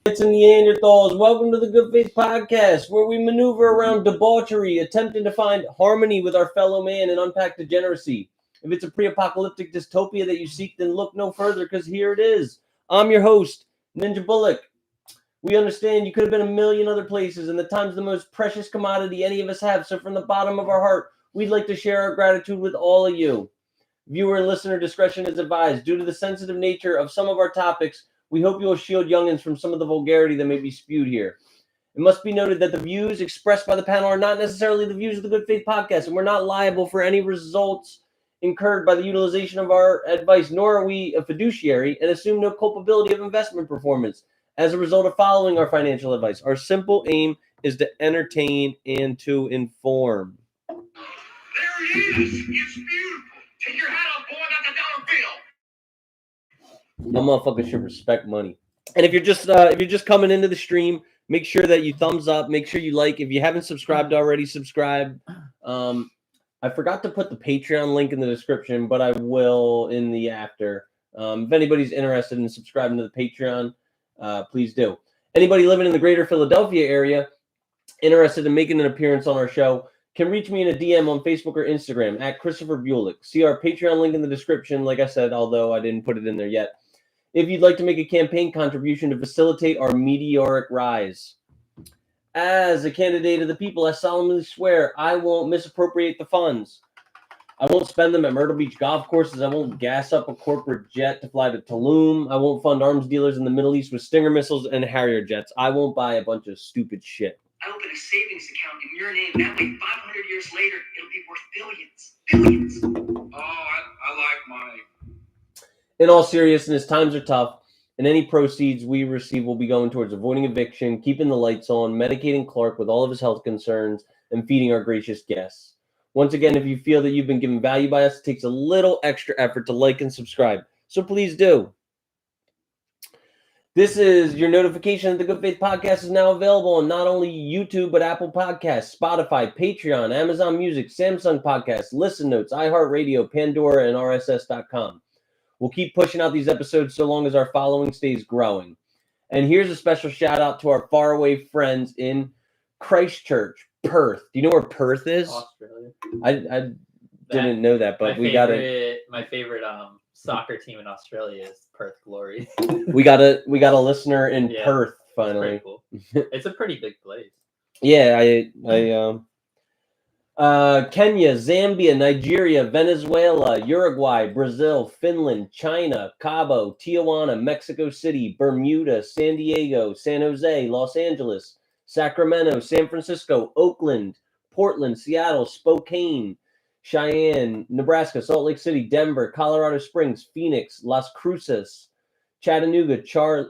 It's Neanderthals. Welcome to the Good Faith Podcast, where we maneuver around debauchery, attempting to find harmony with our fellow man and unpack degeneracy. If it's a pre-apocalyptic dystopia that you seek, then look no further, because here it is. I'm your host, Ninja Bullock. We understand you could have been a million other places, and the time's the most precious commodity any of us have. So from the bottom of our heart, we'd like to share our gratitude with all of you. Viewer and listener discretion is advised. Due to the sensitive nature of some of our topics, we hope you will shield youngins from some of the vulgarity that may be spewed here. It must be noted that the views expressed by the panel are not necessarily the views of the Good Faith Podcast, and we're not liable for any results incurred by the utilization of our advice, nor are we a fiduciary and assume no culpability of investment performance as a result of following our financial advice. Our simple aim is to entertain and to inform. There it is. It's beautiful. Take your hat off, boy. That's a dollar bill. You motherfuckers should respect money. And if you're just coming into the stream, make sure that you thumbs up. Make sure you like. If you haven't subscribed already, subscribe. I forgot to put the Patreon link in the description, but I will in the after. If anybody's interested in subscribing to the Patreon, please do. Anybody living in the greater Philadelphia area interested in making an appearance on our show can reach me in a DM on Facebook or Instagram at Christopher Bulick. See our Patreon link in the description, like I said, although I didn't put it in there yet. If you'd like to make a campaign contribution to facilitate our meteoric rise. As a candidate of the people, I solemnly swear I won't misappropriate the funds. I won't spend them at Myrtle Beach golf courses. I won't gas up a corporate jet to fly to Tulum. I won't fund arms dealers in the Middle East with Stinger missiles and Harrier jets. I won't buy a bunch of stupid shit. I open a savings account in your name. That way, 500 years later, it'll be worth billions. Billions. Oh, I like money. In all seriousness, times are tough, and any proceeds we receive will be going towards avoiding eviction, keeping the lights on, medicating Clark with all of his health concerns, and feeding our gracious guests. Once again, if you feel that you've been given value by us, it takes a little extra effort to like and subscribe. So please do. This is your notification that the Good Faith Podcast is now available on not only YouTube, but Apple Podcasts, Spotify, Patreon, Amazon Music, Samsung Podcasts, Listen Notes, iHeartRadio, Pandora, and RSS.com. We'll keep pushing out these episodes so long as our following stays growing. And here's a special shout out to our faraway friends in Christchurch, Perth. Do you know where Perth is? Australia. I didn't know that, but we got it. My favorite soccer team in Australia is Perth Glory. we got a listener in Perth finally. Cool. It's a pretty big place. Yeah, Kenya, Zambia, Nigeria, Venezuela, Uruguay, Brazil, Finland, China, Cabo, Tijuana, Mexico City, Bermuda, San Diego, San Jose, Los Angeles, Sacramento, San Francisco, Oakland, Portland, Seattle, Spokane, Cheyenne, Nebraska, Salt Lake City, Denver, Colorado Springs, Phoenix, Las Cruces, Chattanooga, Charlotte,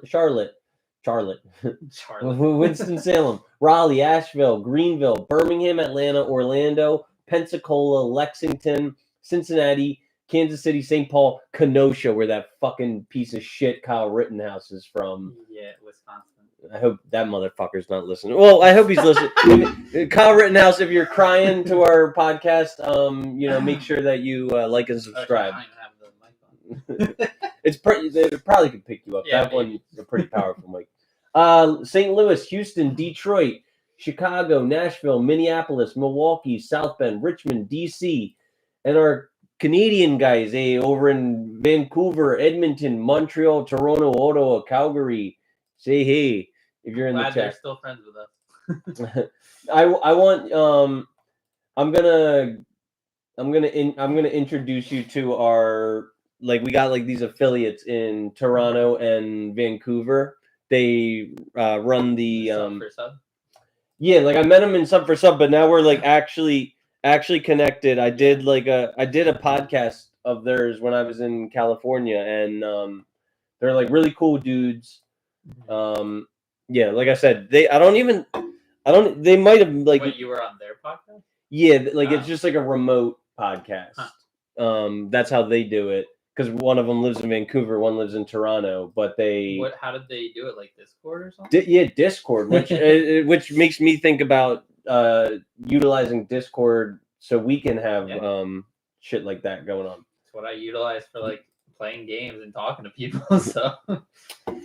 Winston-Salem, Raleigh, Asheville, Greenville, Birmingham, Atlanta, Orlando, Pensacola, Lexington, Cincinnati, Kansas City, St. Paul, Kenosha, where that fucking piece of shit Kyle Rittenhouse is from. Yeah, Wisconsin. I hope that motherfucker's not listening. Well, I hope he's listening. Kyle Rittenhouse, if you're crying to our podcast, make sure that you like and subscribe. I don't have the mic on. They probably could pick you up. Yeah, that one's a pretty powerful mic. St. Louis, Houston, Detroit, Chicago, Nashville, Minneapolis, Milwaukee, South Bend, Richmond, DC, and our Canadian guys over in Vancouver, Edmonton, Montreal, Toronto, Ottawa, Calgary. Say hey if you're in Glad the chat. they're still friends with us. I want I'm gonna introduce you to our we got these affiliates in Toronto and Vancouver. They run the Sub for sub? Yeah, I met them in Sub for Sub, but now we're actually connected. I did a podcast of theirs when I was in California, and they're really cool dudes. Yeah, like I said, they might have Wait, you were on their podcast? Yeah, it's just a remote podcast. Huh. That's how they do it. Because one of them lives in Vancouver, one lives in Toronto, but they. How did they do it? Discord or something? Discord, which makes me think about utilizing Discord so we can have shit like that going on. It's what I utilize for playing games and talking to people. So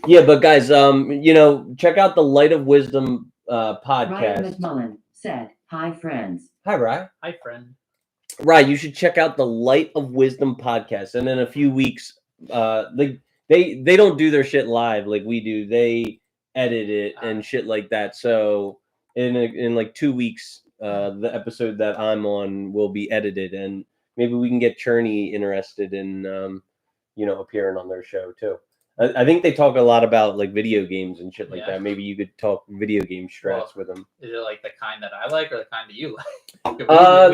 Yeah, but guys, check out the Light of Wisdom Ryan podcast. McMullen said, "Hi, friends." Hi, Rye. hi, friend. Rye, you should check out the Light of Wisdom podcast. And in a few weeks, they don't do their shit live like we do. They edit it and shit like that. So in like 2 weeks, the episode that I'm on will be edited, and maybe we can get Cherney interested in appearing on their show too. I think they talk a lot about like video games and shit like that. Maybe you could talk video game strats with them. Is it like the kind that I like or the kind that you like? we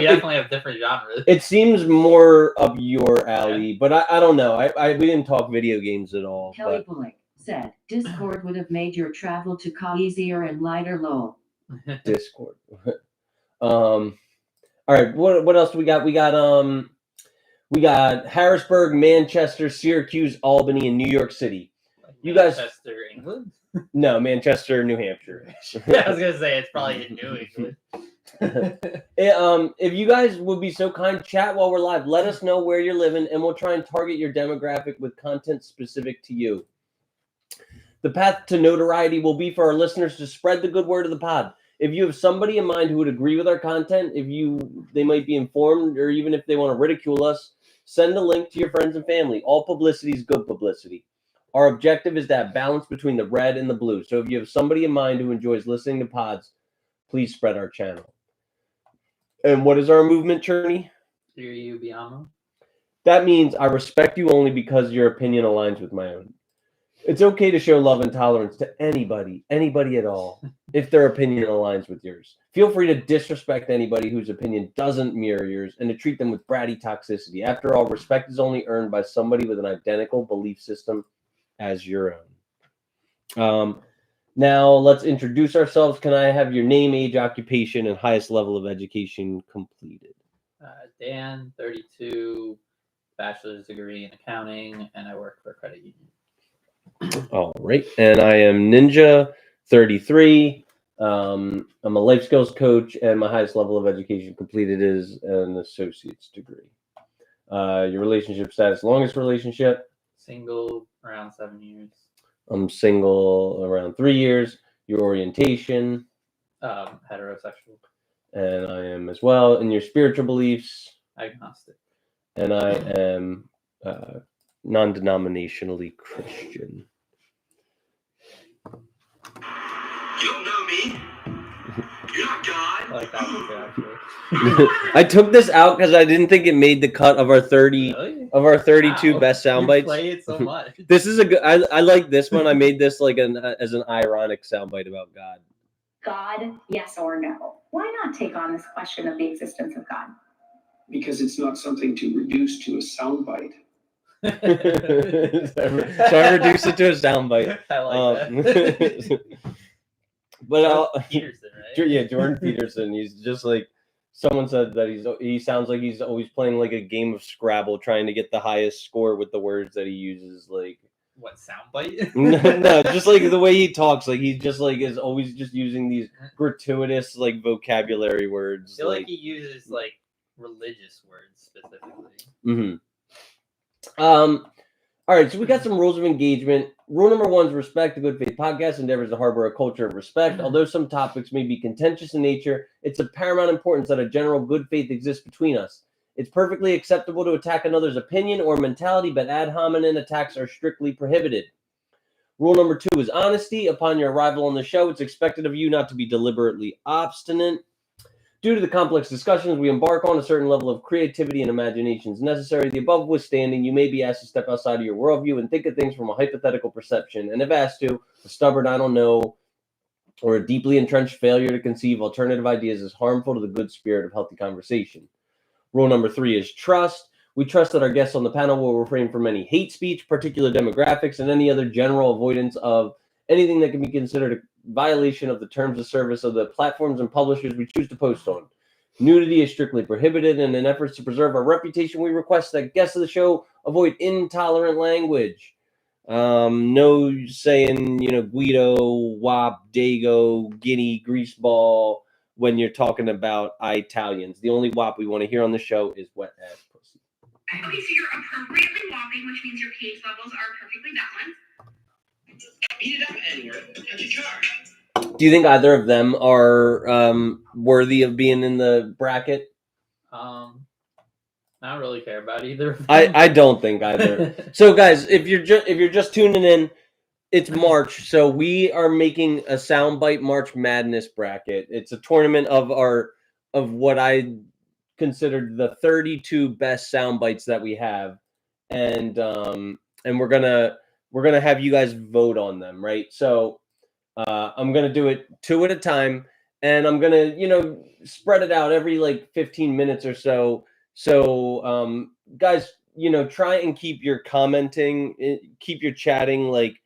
Yeah. definitely have different genres. It seems more up your alley, but I don't know. We didn't talk video games at all. Kelly Bullock said, "Discord would have made your travel to Ka easier and lighter, lol." Discord. All right. What else do we got? We got Harrisburg, Manchester, Syracuse, Albany, and New York City. You guys, Manchester, England? No, Manchester, New Hampshire. Yeah, I was gonna say it's probably in New England. If you guys would be so kind, chat while we're live. Let us know where you're living, and we'll try and target your demographic with content specific to you. The path to notoriety will be for our listeners to spread the good word of the pod. If you have somebody in mind who would agree with our content, they might be informed, or even if they want to ridicule us, send a link to your friends and family. All publicity is good publicity. Our objective is that balance between the red and the blue. So if you have somebody in mind who enjoys listening to pods, please spread our channel. And what is our movement, Cherney? Hear you, Biamo. That means I respect you only because your opinion aligns with my own. It's okay to show love and tolerance to anybody at all, if their opinion aligns with yours. Feel free to disrespect anybody whose opinion doesn't mirror yours and to treat them with bratty toxicity. After all, respect is only earned by somebody with an identical belief system as your own. Now, let's introduce ourselves. Can I have your name, age, occupation, and highest level of education completed? Dan, 32, bachelor's degree in accounting, and I work for a credit union. All right. And I am Ninja, 33. I'm a life skills coach, and my highest level of education completed is an associate's degree. Your relationship status, longest relationship? Single, around 7 years. I'm single around 3 years. Your orientation? Heterosexual. And I am as well. And your spiritual beliefs? Agnostic. And I am non-denominationally Christian. You don't know me. You're not God. I like that one too, actually. I took this out because I didn't think it made the cut of our 30 Really? of our 32 Wow. best sound You bites. play it so much. This is a good. I like this one. I made this like as an ironic soundbite about God. God, yes or no? Why not take on this question of the existence of God? Because it's not something to reduce to a soundbite. So I reduced it to a soundbite. I like that. But Peterson, right? yeah, Jordan Peterson. He's just like someone said that he sounds like he's always playing like a game of Scrabble, trying to get the highest score with the words that he uses. Like What, soundbite? no, just like the way he talks. Like he's just like is always just using these gratuitous like vocabulary words. I feel like he uses like religious words specifically. Mm-hmm. All right, so we got some rules of engagement. Rule number 1 is respect. The Good Faith Podcast endeavors to harbor a culture of respect. Although some topics may be contentious in nature, it's of paramount importance that a general good faith exists between us. It's perfectly acceptable to attack another's opinion or mentality, but ad hominem attacks are strictly prohibited. Rule number 2 is honesty. Upon your arrival on the show, it's expected of you not to be deliberately obstinate. Due to the complex discussions we embark on, a certain level of creativity and imagination is necessary. The above withstanding, you may be asked to step outside of your worldview and think of things from a hypothetical perception. And if asked to, a stubborn I don't know or a deeply entrenched failure to conceive alternative ideas is harmful to the good spirit of healthy conversation. Rule number 3 is trust. We trust that our guests on the panel will refrain from any hate speech, particular demographics, and any other general avoidance of anything that can be considered a violation of the terms of service of the platforms and publishers we choose to post on. Nudity is strictly prohibited, and in efforts to preserve our reputation, we request that guests of the show avoid intolerant language. No saying, Guido, Wop, Dago, Guinea, Greaseball when you're talking about Italians. The only Wop we want to hear on the show is wet ass pussy. Okay, so you're appropriately walking, which means your pH levels are perfectly balanced. Beat it up anywhere. Got your car. Do you think either of them are worthy of being in the bracket? I don't really care about either of them. I don't think either. So, guys, if you're just tuning in, it's March, so we are making a Soundbite March Madness bracket. It's a tournament of what I considered the 32 best sound bites that we have, and we're gonna have you guys vote on them, right? So I'm gonna do it 2 at a time, and I'm gonna spread it out every like 15 minutes or so. So guys, try and keep your commenting, keep your chatting, like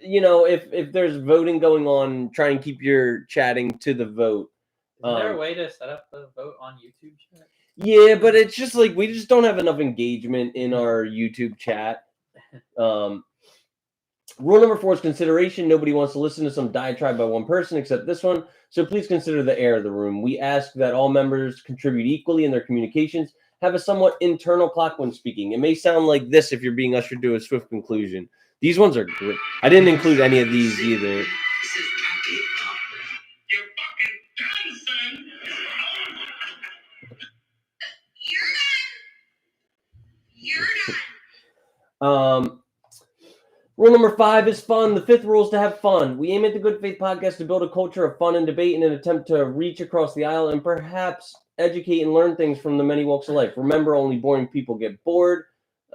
if there's voting going on, try and keep your chatting to the vote. Is there a way to set up the vote on YouTube chat? Yeah, but it's just like we just don't have enough engagement in our YouTube chat. Rule number 4 is consideration. Nobody wants to listen to some diatribe by one person except this one, so please consider the air of the room. We ask that all members contribute equally in their communications, have a somewhat internal clock when speaking. It may sound like this if you're being ushered to a swift conclusion. These ones are great. I didn't include any of these either. This is you're fucking done, son. You're done. Rule number 5 is fun. The 5th rule is to have fun. We aim at the Good Faith Podcast to build a culture of fun and debate in an attempt to reach across the aisle and perhaps educate and learn things from the many walks of life. Remember, only boring people get bored.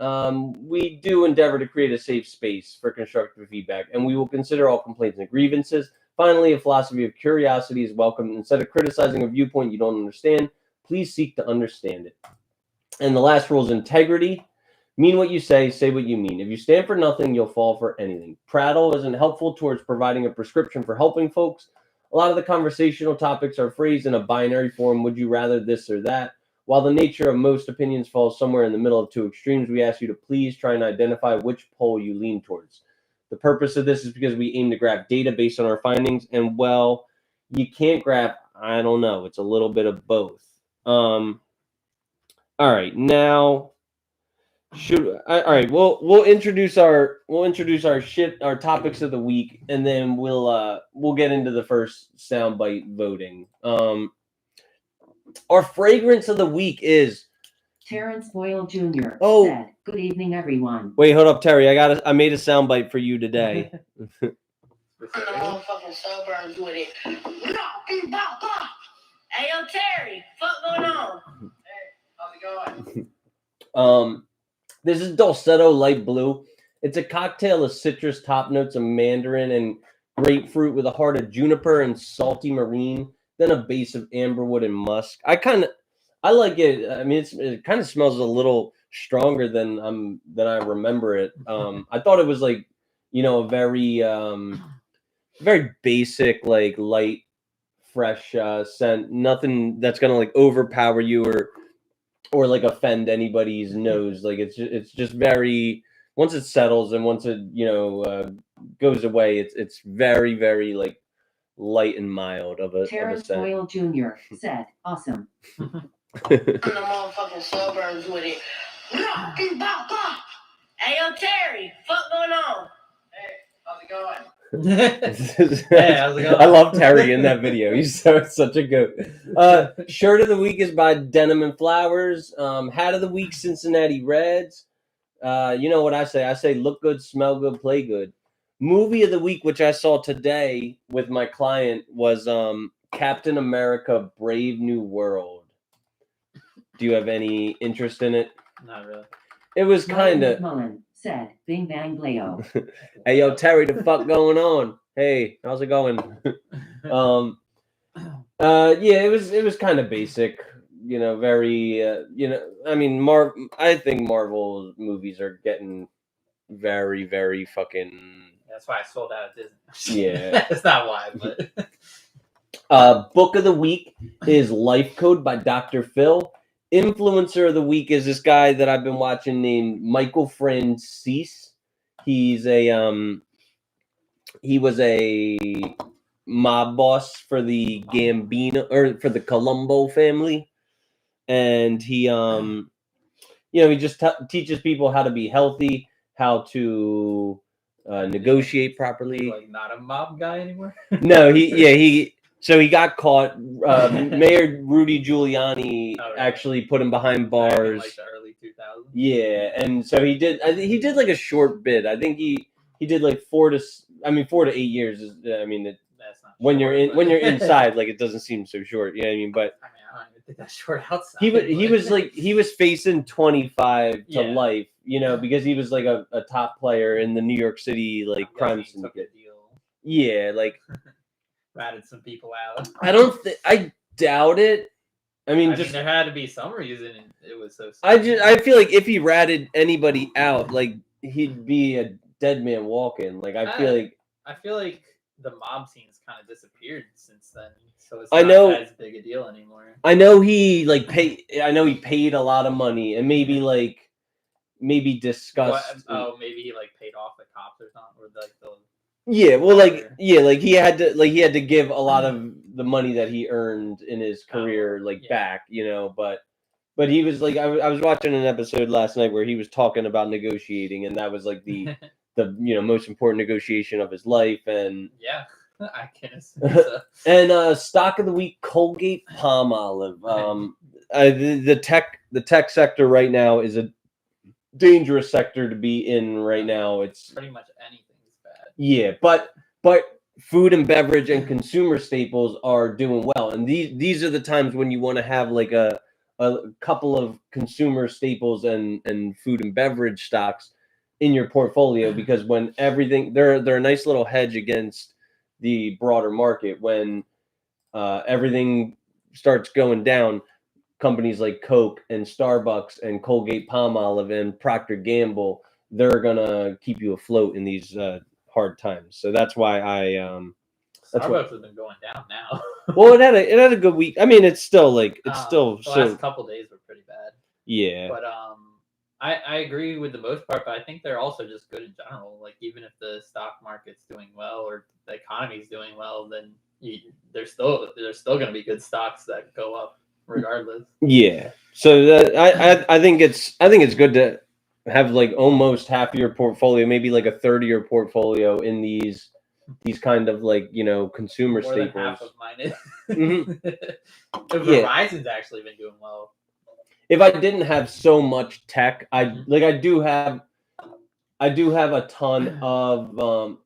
We do endeavor to create a safe space for constructive feedback, and we will consider all complaints and grievances. Finally, a philosophy of curiosity is welcome. Instead of criticizing a viewpoint you don't understand, please seek to understand it. And the last rule is integrity. Mean what you say what you mean. If you stand for nothing, you'll fall for anything. Prattle isn't helpful towards providing a prescription for helping folks. A lot of the conversational topics are phrased in a binary form. Would you rather this or that? While the nature of most opinions falls somewhere in the middle of 2 extremes, we ask you to please try and identify which pole you lean towards. The purpose of this is because we aim to grab data based on our findings, and well, you can't grab, I don't know, it's a little bit of both. All right, now all right, we'll introduce our topics of the week, and then we'll get into the first soundbite voting. Our fragrance of the week is Terrence Boyle Jr. Oh. said, "Good evening, everyone." Wait, hold up, Terry. I made a soundbite for you today. I'm the motherfucking suburbs with it. Hey, yo, Terry, fuck going on? Hey, how's it going? This is Dulcetto Light Blue. It's a cocktail of citrus top notes of mandarin and grapefruit with a heart of juniper and salty marine, then a base of amberwood and musk. I like it. I mean, it kind of smells a little stronger than I remember it. I thought it was like, a very very basic, like light, fresh scent. Nothing that's gonna like overpower you or like offend anybody's nose. Like it's just very, once it settles and once it goes away, it's very, very like light and mild of a Terrence scent. Boyle Jr. said, "Awesome." I'm the motherfucking suburbs with it. Hey, yo, Terry, fuck going on? Hey, how's it going? Hey, how's it going? I love Terry in that video. He's such a goat. Shirt of the week is by Denim and Flowers. Hat of the week, Cincinnati Reds. You know what I say? I say look good, smell good, play good. Movie of the week, which I saw today with my client, was Captain America: Brave New World. Do you have any interest in it? Not really. It was kind of. Mullen said, "Bing bang Bleo." Hey, yo, Terry, the fuck going on? Hey, how's it going? Yeah, it was kind of basic, very, I mean, I think Marvel movies are getting very, very fucking. That's why I sold out of Disney. Yeah. That's not why, but. Book of the week is Life Code by Dr. Phil. Influencer of the week is this guy that I've been watching named Michael Francis. He was a mob boss for the Gambino or for the Colombo family, and he he just teaches people how to be healthy, how to negotiate properly. Like not a mob guy anymore. No, so he got caught. Mayor Rudy Giuliani Oh, really? actually put him behind Back in, bars. like the early 2000s. Yeah, and so he did. I think he did like a short bit. I think he did like 4 to 8 years. That's not When short, you're but- when you're inside, like it doesn't seem so short. You know what I mean? But I mean, I don't even think that's short outside. he was like he was facing 25 to Yeah. life. Because he was like a top player in the New York City I'm like crime guessing he took a syndicate. deal, Yeah, like ratted some people out. I doubt it. I mean, there had to be some reason it was so. I feel like if he ratted anybody out, like he'd be a dead man walking. Like I feel like the mob scene's kind of disappeared since then, so it's I not know- as big a deal anymore. I know he paid a lot of money and maybe discussed. Maybe he like paid off the cops or something, or like the. Yeah, well, Or- he had to give a lot of the money that he earned in his career back, but he was like I was watching an episode last night where he was talking about negotiating, and that was like the most important negotiation of his life, and Yeah, I can assume so. and stock of the week, Colgate Palmolive. The tech sector right now is a dangerous sector to be in right now. It's Pretty much anything's bad. yeah, but food and beverage and consumer staples are doing well, and these are the times when you want to have like a couple of consumer staples and food and beverage stocks in your portfolio, because when everything they're a nice little hedge against the broader market when everything starts going down. Companies like Coke and Starbucks and Colgate Palmolive and Procter Gamble, they're gonna keep you afloat in these hard times. So that's why Starbucks has been going down now. well, it had a good week. I mean, it's still the so last couple days were pretty bad. yeah. But I agree with the most part, but I think they're also just good in general. Like even if the stock market's doing well or the economy's doing well, then there's still going to be good stocks that go up regardless. Yeah. So that I think it's good to have like almost half of your portfolio, maybe like a third of your portfolio in these kind of like consumer More staples. than half of mine is. Mhm. Verizon's actually been doing well. If I didn't have so much tech, I do have a ton of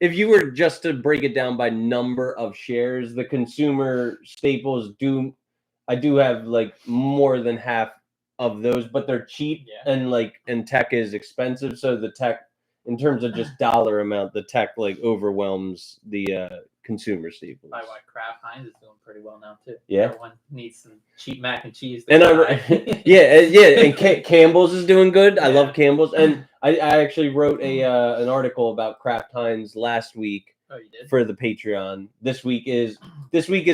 if you were just to break it down by number of shares, the consumer staples I do have like more than half of those, but they're cheap and tech is expensive. So the tech, in terms of just dollar amount, the tech like overwhelms the consumer staples. Probably why Kraft Heinz is doing pretty well now too. Yeah. Everyone needs some cheap mac and cheese. And and Campbell's is doing good. I love Campbell's, and I actually wrote an article about Kraft Heinz last week. Oh, you did? For the Patreon. This week is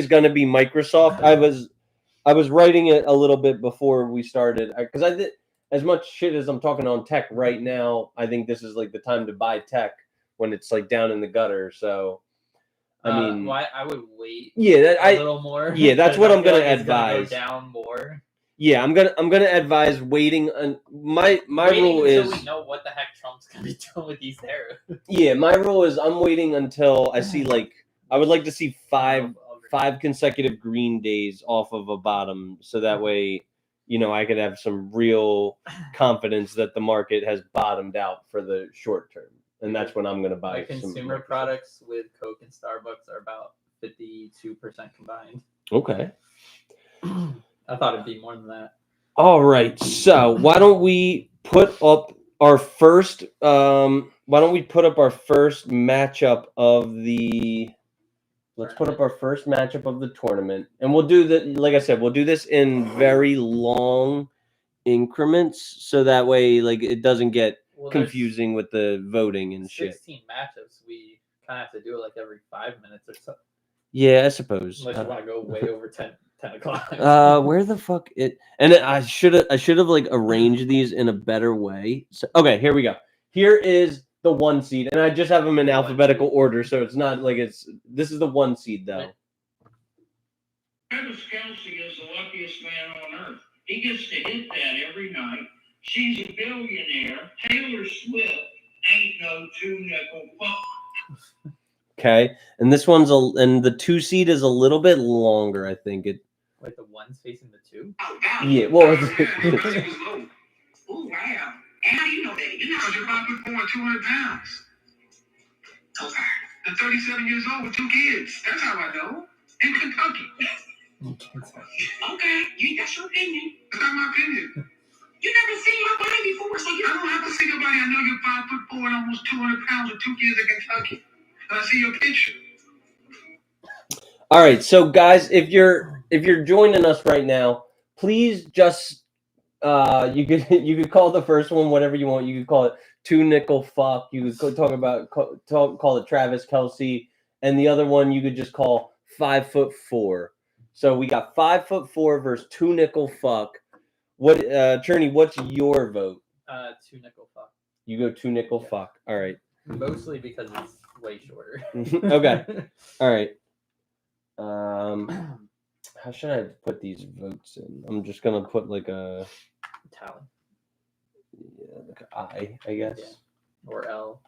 going to be Microsoft. I was writing it a little bit before we started because I did as much shit as I'm talking on tech right now. I think this is like the time to buy tech when it's like down in the gutter. So, I mean, I would wait. Yeah, a little more. Yeah, that's what I'm gonna it's advise. Go down more. Yeah, I'm gonna advise waiting. My waiting rule until is we know what the heck Trump's gonna be doing with these tariffs. Yeah, my rule is I'm waiting until I see I would like to see five consecutive green days off of a bottom, so that way, I could have some real confidence that the market has bottomed out for the short term, and that's when I'm going to buy. My consumer products with Coke and Starbucks are about 52% combined. Okay. I thought it'd be more than that. All right, so why don't we put up our first? Matchup of the? Let's put up our first matchup of the tournament, and we'll do like I said, we'll do this in very long increments, so that way, it doesn't get confusing with the voting and 16 shit. 16 matchups. We kind of have to do it like every 5 minutes or so. Yeah, I suppose. Unless you want to go way over 10 o'clock. Where the fuck it? And I should have arranged these in a better way. So, okay, here we go. Here is the 1 seed, and I just have them in alphabetical order, so it's not like this is the 1 seed though. Travis Kelce is the luckiest man on earth. He gets to hit that every night. She's a billionaire. Taylor Swift ain't no two-nickel fuck. Okay, and this one's and the 2 seed is a little bit longer. I think it. Wait, the one's facing the 2? Oh, wow. Yeah. Well. Oh, wow. And how do you know that? You're not your 5'4" and 200 pounds. Okay. And 37 years old with 2 kids. That's how I know. In Kentucky. Okay, that's your opinion. That's not my opinion. You never seen my body before, so you don't have to see your body. I know you're 5'4" and almost 200 pounds with 2 kids in Kentucky. And I see your picture. All right, so guys, if you're joining us right now, please just you could call the first one whatever you want. You could call it 2 nickel fuck. You could call it Travis Kelce, and the other one you could just call 5'4". So we got 5'4" versus 2 nickel fuck. What Cherney, what's your vote? 2 nickel fuck. You go 2 nickel Yeah. fuck. All right. Mostly because it's way shorter. Okay. All right. How should I put these votes in? I'm just gonna put like a Tally. I guess. Yeah. Or L.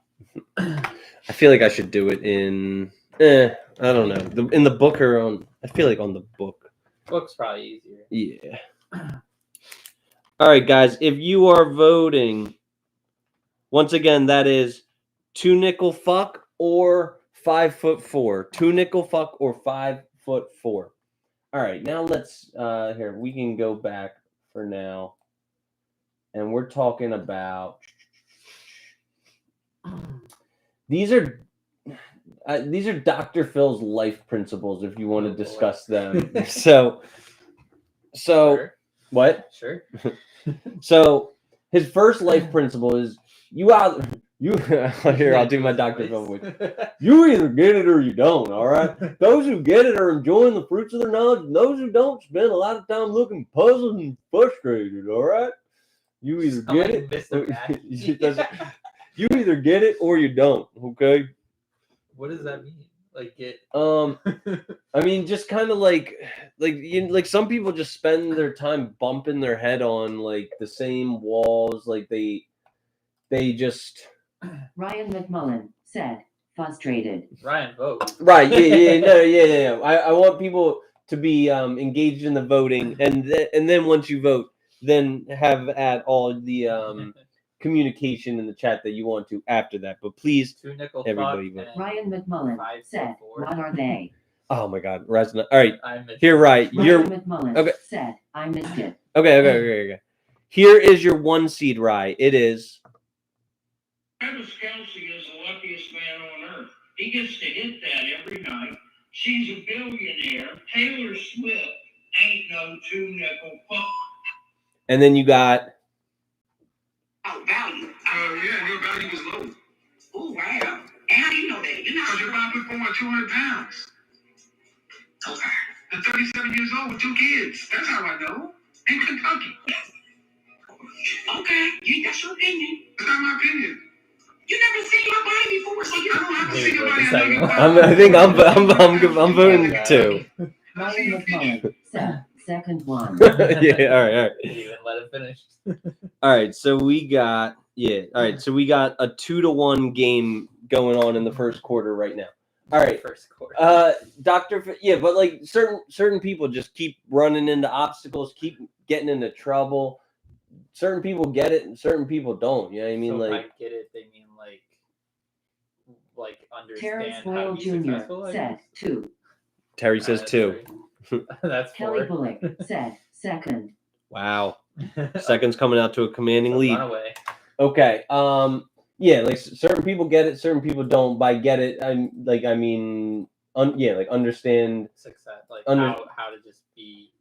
I feel like I should do it in. I don't know. In the book or on. I feel like on the book. Book's probably easier. Yeah. All right, guys. If you are voting, once again, that is 2 nickel fuck or 5'4". 2 nickel fuck or 5'4". All right, now let's here we can go back for now, and we're talking about these are Dr. Phil's life principles. If you want to discuss them, so Sure. what? Sure. So his first life principle is here. I'll do my Dr. Phil voice. You either get it or you don't, all right? Those who get it are enjoying the fruits of their knowledge, and those who don't spend a lot of time looking puzzled and frustrated, all right? You either get it, Mr. Mackey. you either get it or you don't, okay? What does that mean? Like get I mean, just kind of like some people just spend their time bumping their head on like the same walls, like they just Ryan McMullen said, frustrated. Ryan vote. right. Yeah. I want people to be engaged in the voting, and then once you vote, then have at all the communication in the chat that you want to after that. But please, 2 nickel everybody fuck vote. and Ryan McMullen said, 5'4". what are they? Oh my God, Resna. All right, I missed here, it. right. You're Ryan McMullen okay. said, I missed it. Okay. Here is your 1 seed, Rye. It is. Travis Kelce is the luckiest man on earth. He gets to hit that every night. She's a billionaire. Taylor Swift ain't no two-nickel fuck. And then you got. Oh, value. Yeah, your value is low. Oh, wow. And how do you know that? You're not. Because you're 5'4" and 200 pounds. Okay. And 37 years old with 2 kids. That's how I know. In Kentucky. Okay, that's your opinion. That's not my opinion. You never seen my body before, so you don't have to see your body. I think I'm voting 2. Ryan McMullen said, second one. Yeah. All right. Didn't even let it finish. All right. So we got All right. So we got a 2-1 game going on in the first quarter right now. All right. First quarter. But like certain people just keep running into obstacles, keep getting into trouble. Certain people get it and certain people don't. You know what I mean? So like if I get it, they mean like Terrence understand how to Boyle be Jr. successful. I said, guess? 2. Terry says That's 2. 3. That's 4. Kelly Bullock said, second. Wow. Second's coming out to a commanding lead. Run away. Okay. Yeah, like certain people get it, certain people don't. By get it, like understand Success, like Under- how to just be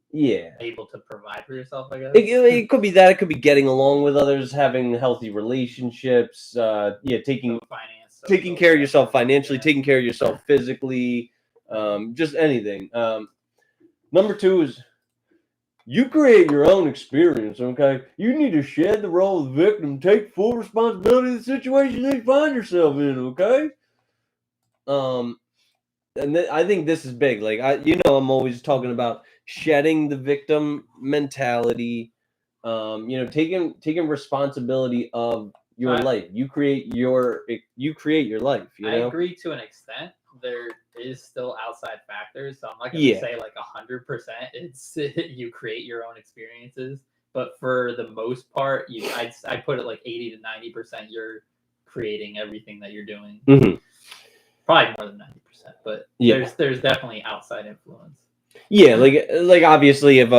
able to provide for yourself, I guess. It could be that. It could be getting along with others, having healthy relationships. Taking finance, taking care of yourself financially, taking care of yourself physically, just anything. Number 2 is you create your own experience. Okay, you need to shed the role of the victim, take full responsibility of the situation that you find yourself in. Okay. I think this is big. Like I'm always talking about shedding the victim mentality, Taking responsibility of your Right. life. You create your life. I agree to an extent. There is still outside factors, so I'm not gonna Yeah. say like 100%. It's you create your own experiences, but for the most part, I put it like 80 to 90%. You're creating everything that you're doing. Mhm. Probably more than 90%, but Yeah. there's definitely outside influence. Yeah, like obviously if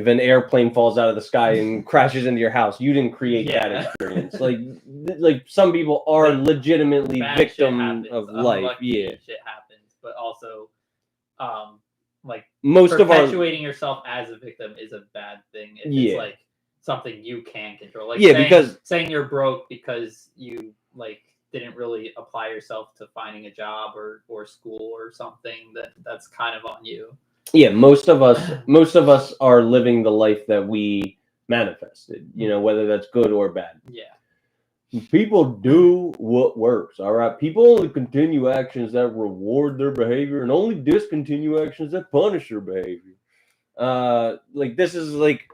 an airplane falls out of the sky and crashes into your house, you didn't create that Yeah. experience. Like some people are Like, legitimately Bad shit victim happens, of life. unlucky Yeah. shit happens, but also, like Most of our perpetuating yourself as a victim is a bad thing if Yeah. it's like something you can control. Like Yeah, saying, because saying you're broke because you like didn't really apply yourself to finding a job or school or something, that's kind of on you. yeah, most of us are living the life that we manifested, whether that's good or bad. Yeah. People do what works, all right? People only continue actions that reward their behavior and only discontinue actions that punish their behavior. Like this is like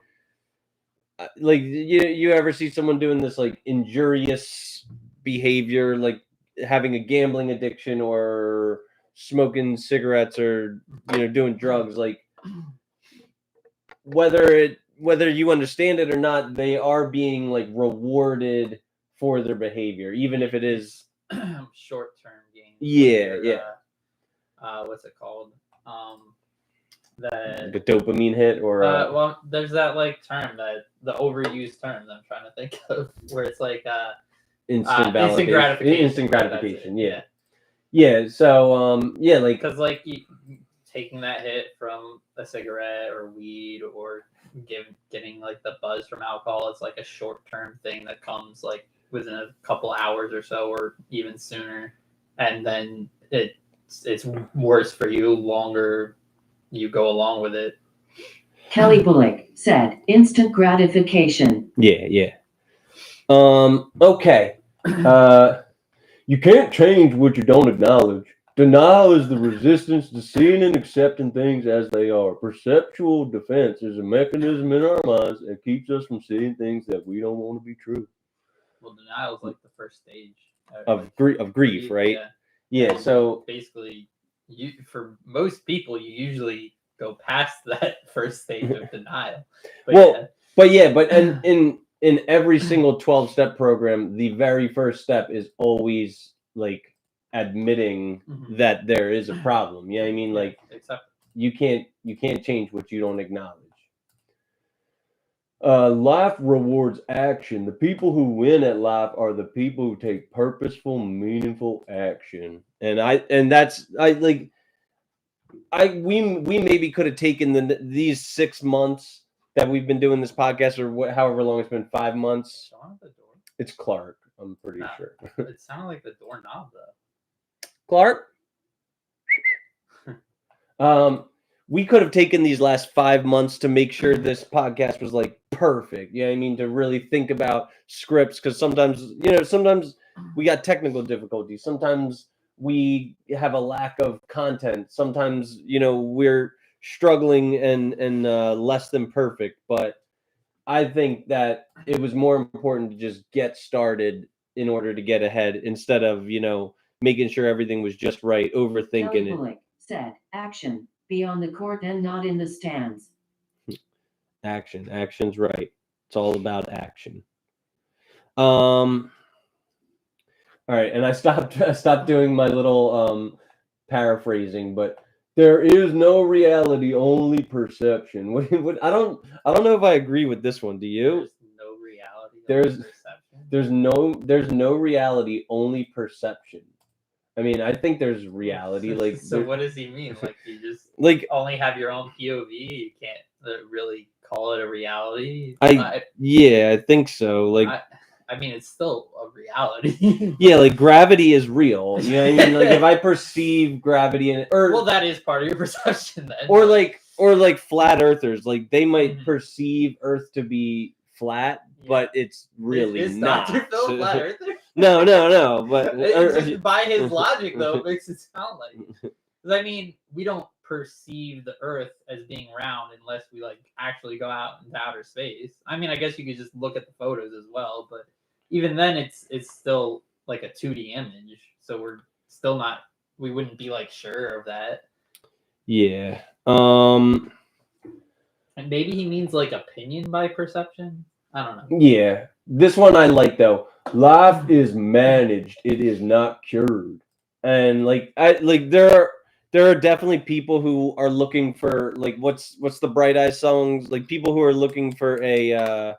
you ever see someone doing this like injurious behavior, like having a gambling addiction or smoking cigarettes or doing drugs, like whether you understand it or not, they are being like rewarded for their behavior, even if it is Short-term gains. yeah. What's it called? That The dopamine hit or well, there's that like term, that the overused term that I'm trying to think of, where it's like instant gratification. Instant gratification. Yeah. So like because like taking that hit from a cigarette or weed or getting like the buzz from alcohol, it's like a short-term thing that comes like within a couple hours or so, or even sooner, and then it's worse for you longer you go along with it. Kelly Bullock said, instant gratification. Yeah. Okay. You can't change what you don't acknowledge. Denial is the resistance to seeing and accepting things as they are. Perceptual defense is a mechanism in our minds that keeps us from seeing things that we don't want to be true. Well, denial is like the first stage of grief, right? Yeah. So basically, for most people, you usually go past that first stage of denial. But in every single 12-step program, the very first step is always like admitting that there is a problem. Yeah, I mean, like you can't change what you don't acknowledge. Life rewards action. The people who win at life are the people who take purposeful, meaningful action. And we maybe could have taken these 6 months that we've been doing this podcast, or however long it's been, 5 months. It's Clark, I'm pretty sure. It sounded like the doorknob though. Clark. We could have taken these last 5 months to make sure this podcast was like perfect. Yeah, I mean, to really think about scripts, because sometimes we got technical difficulties. Sometimes we have a lack of content. Sometimes we're struggling and less than perfect. But I think that it was more important to just get started in order to get ahead, instead of making sure everything was just right, overthinking Kelly it. Bullock said, action. Be on the court and not in the stands. Action's right. It's all about action. All right, and I stopped doing my little paraphrasing, but there is no reality, only perception. I don't know if I agree with this one. Do you? There's no reality. There's no reality, only perception. I mean, I think there's reality. Like, so what does he mean? Like, you just like only have your own POV. You can't really call it a reality. I think so. Like, I mean, it's still a reality. Yeah, like gravity is real. You know what I mean? Like, if I perceive gravity well, that is part of your perception then. Or like flat earthers, like they might perceive Earth to be flat, but it's really is not. Dr. Phil flat earther? No. But By his logic, though, it makes it sound like. Because I mean, we don't perceive the Earth as being round unless we like actually go out into outer space. I mean, I guess you could just look at the photos as well, but even then, it's still like a 2D image. So we're still not. We wouldn't be like sure of that. Yeah. And maybe he means like opinion by perception. I don't know. Yeah. This one I like though. Life is managed. It is not cured. And like there are definitely people who are looking for like what's the Bright Eye songs, like people who are looking for a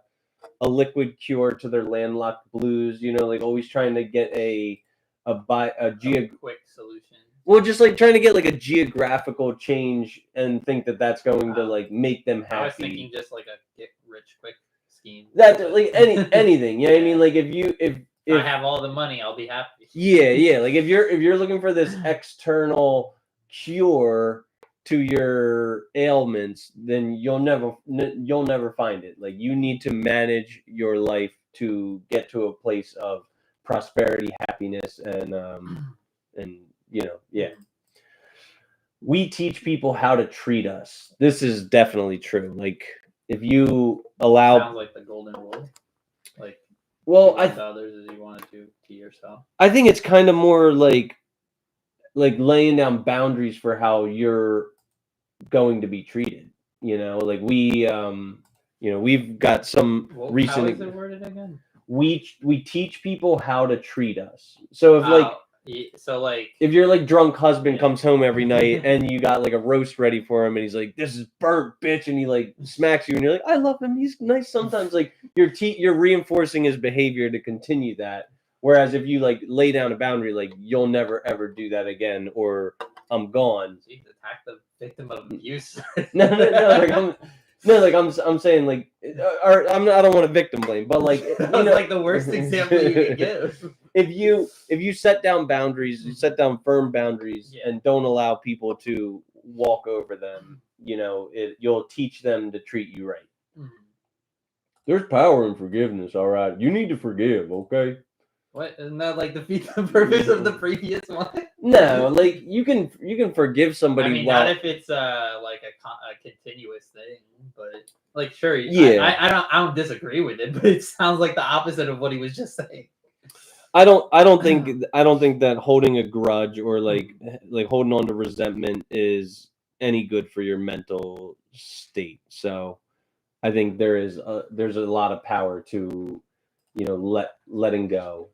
liquid cure to their landlocked blues, like always trying to get a Quick solution. well, just like trying to get like a geographical change and think that that's going to like make them happy. I was thinking just like a get rich quick scheme. That like anything, you know what I mean? Like if I have all the money, I'll be happy. yeah, like if you're looking for this external cure to your ailments, then you'll never find it. Like you need to manage your life to get to a place of prosperity, happiness, and yeah. We teach people how to treat us. This is definitely true. Like if you allow, sounds like the golden rule. Like, well, to others as you wanted to yourself. I think it's kind of more like laying down boundaries for how you're going to be treated. Like we've got some recent. How is it worded again? We teach people how to treat us. So if your like drunk husband comes home every night and you got like a roast ready for him and he's like, "This is burnt, bitch," and he like smacks you and you're like, "I love him. He's nice sometimes." Like you're reinforcing his behavior to continue that. Whereas if you like lay down a boundary, like you'll never ever do that again, or I'm gone. Jeez, attack the victim of abuse. I'm saying like, or I don't want to victim blame, but like like the worst example you could give. If you set down boundaries, you set down firm boundaries, and don't allow people to walk over them, you'll teach them to treat you right. Mm-hmm. There's power in forgiveness, all right. You need to forgive, okay? What, isn't that like defeat the purpose of the previous one? No, like you can forgive somebody. I mean, not if it's like a continuous thing, but like sure, yeah. I don't disagree with it, but it sounds like the opposite of what he was just saying. I don't think that holding a grudge or like holding on to resentment is any good for your mental state. So I think there's a lot of power to letting go.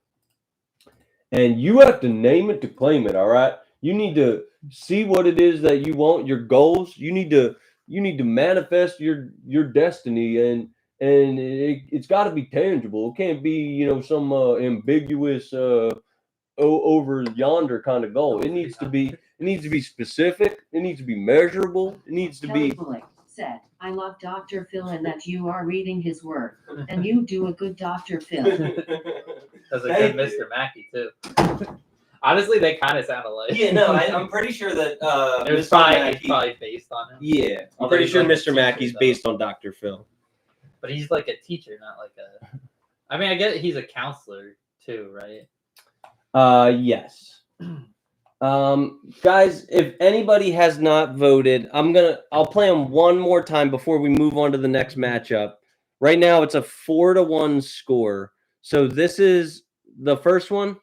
And you have to name it to claim it, all right? You need to see what it is that you want, your goals. You need to manifest your destiny, and it's got to be tangible. It can't be, some ambiguous over yonder kind of goal. It needs to be specific. It needs to be measurable. It needs to Kelly be Bullock said, "I love Dr. Phil and that you are reading his work, and you do a good Dr. Phil." That's a good Mr. Mackey too. Honestly, they kind of sound alike. Yeah, no, I'm pretty sure that it's probably based on him. Yeah, I'm pretty sure Mr. Mackey's based on Dr. Phil. But he's like a teacher, not like a. I mean, I get he's a counselor too, right? Yes. Guys, if anybody has not voted, I'll play them one more time before we move on to the next matchup. Right now, it's a 4-1 score. So this is the first one.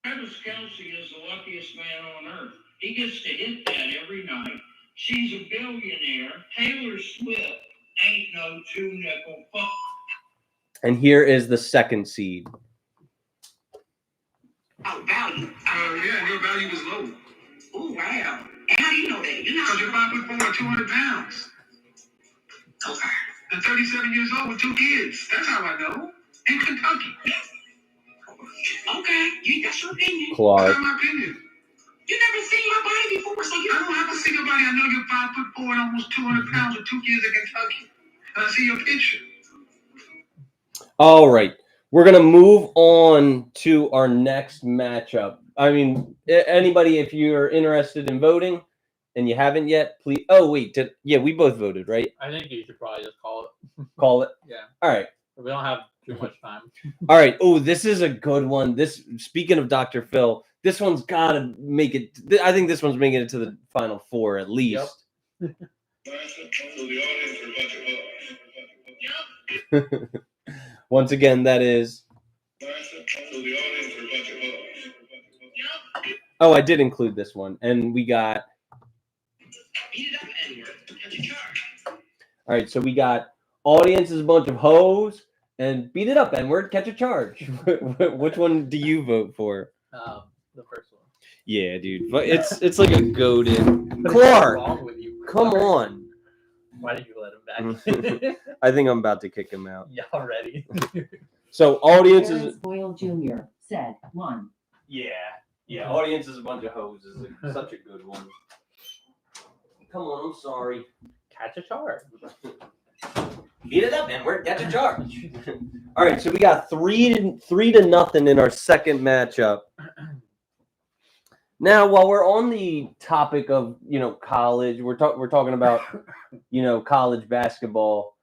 Travis Kelce is the luckiest man on earth. He gets to hit that every night. She's a billionaire. Taylor Swift ain't no 2-nickel fuck. And here is the second seed. Oh, value. Yeah, your value is low. Oh, wow. And how do you know that? Because you're 5'4" and 200 pounds. Okay. And 37 years old with 2 kids. That's how I know. In Kentucky. Okay, that's your opinion. Clark. That's my opinion. You never seen my body before, so I don't have to see your body. I know you're 5'4" and almost 200 pounds with 2 kids in Kentucky. And I see your picture. All right. We're going to move on to our next matchup. I mean, anybody, if you're interested in voting and you haven't yet, please. Oh, wait. We both voted, right? I think you should probably just call it. Call it? Yeah. All right. We don't have too much time. All right. Oh, this is a good one. Speaking of Dr. Phil, This one's got to make it. I think this one's making it to the Final Four at least. So the audience are a bunch of hoes. Once again, that is. So the audience are a bunch of hoes. Oh, I did include this one, and we got. Beat it up, N-word. Catch a charge. All right, so we got audience is a bunch of hoes, and beat it up, N-word, catch a charge. Which one do you vote for? The first one. Yeah, dude, but it's like a goaded. What is Clark, wrong with you? come on. Why did you let him back? I think I'm about to kick him out. Yeah, already. So audience Terrence is Boyle Jr. said 1. yeah. Audience is a bunch of hoes is such a good one. Come on, I'm sorry. Catch a charge. Beat it up, man. We're catch a charge. All right, so we got 3-0 in our second matchup. Now, while we're on the topic of college, we're talking about college basketball.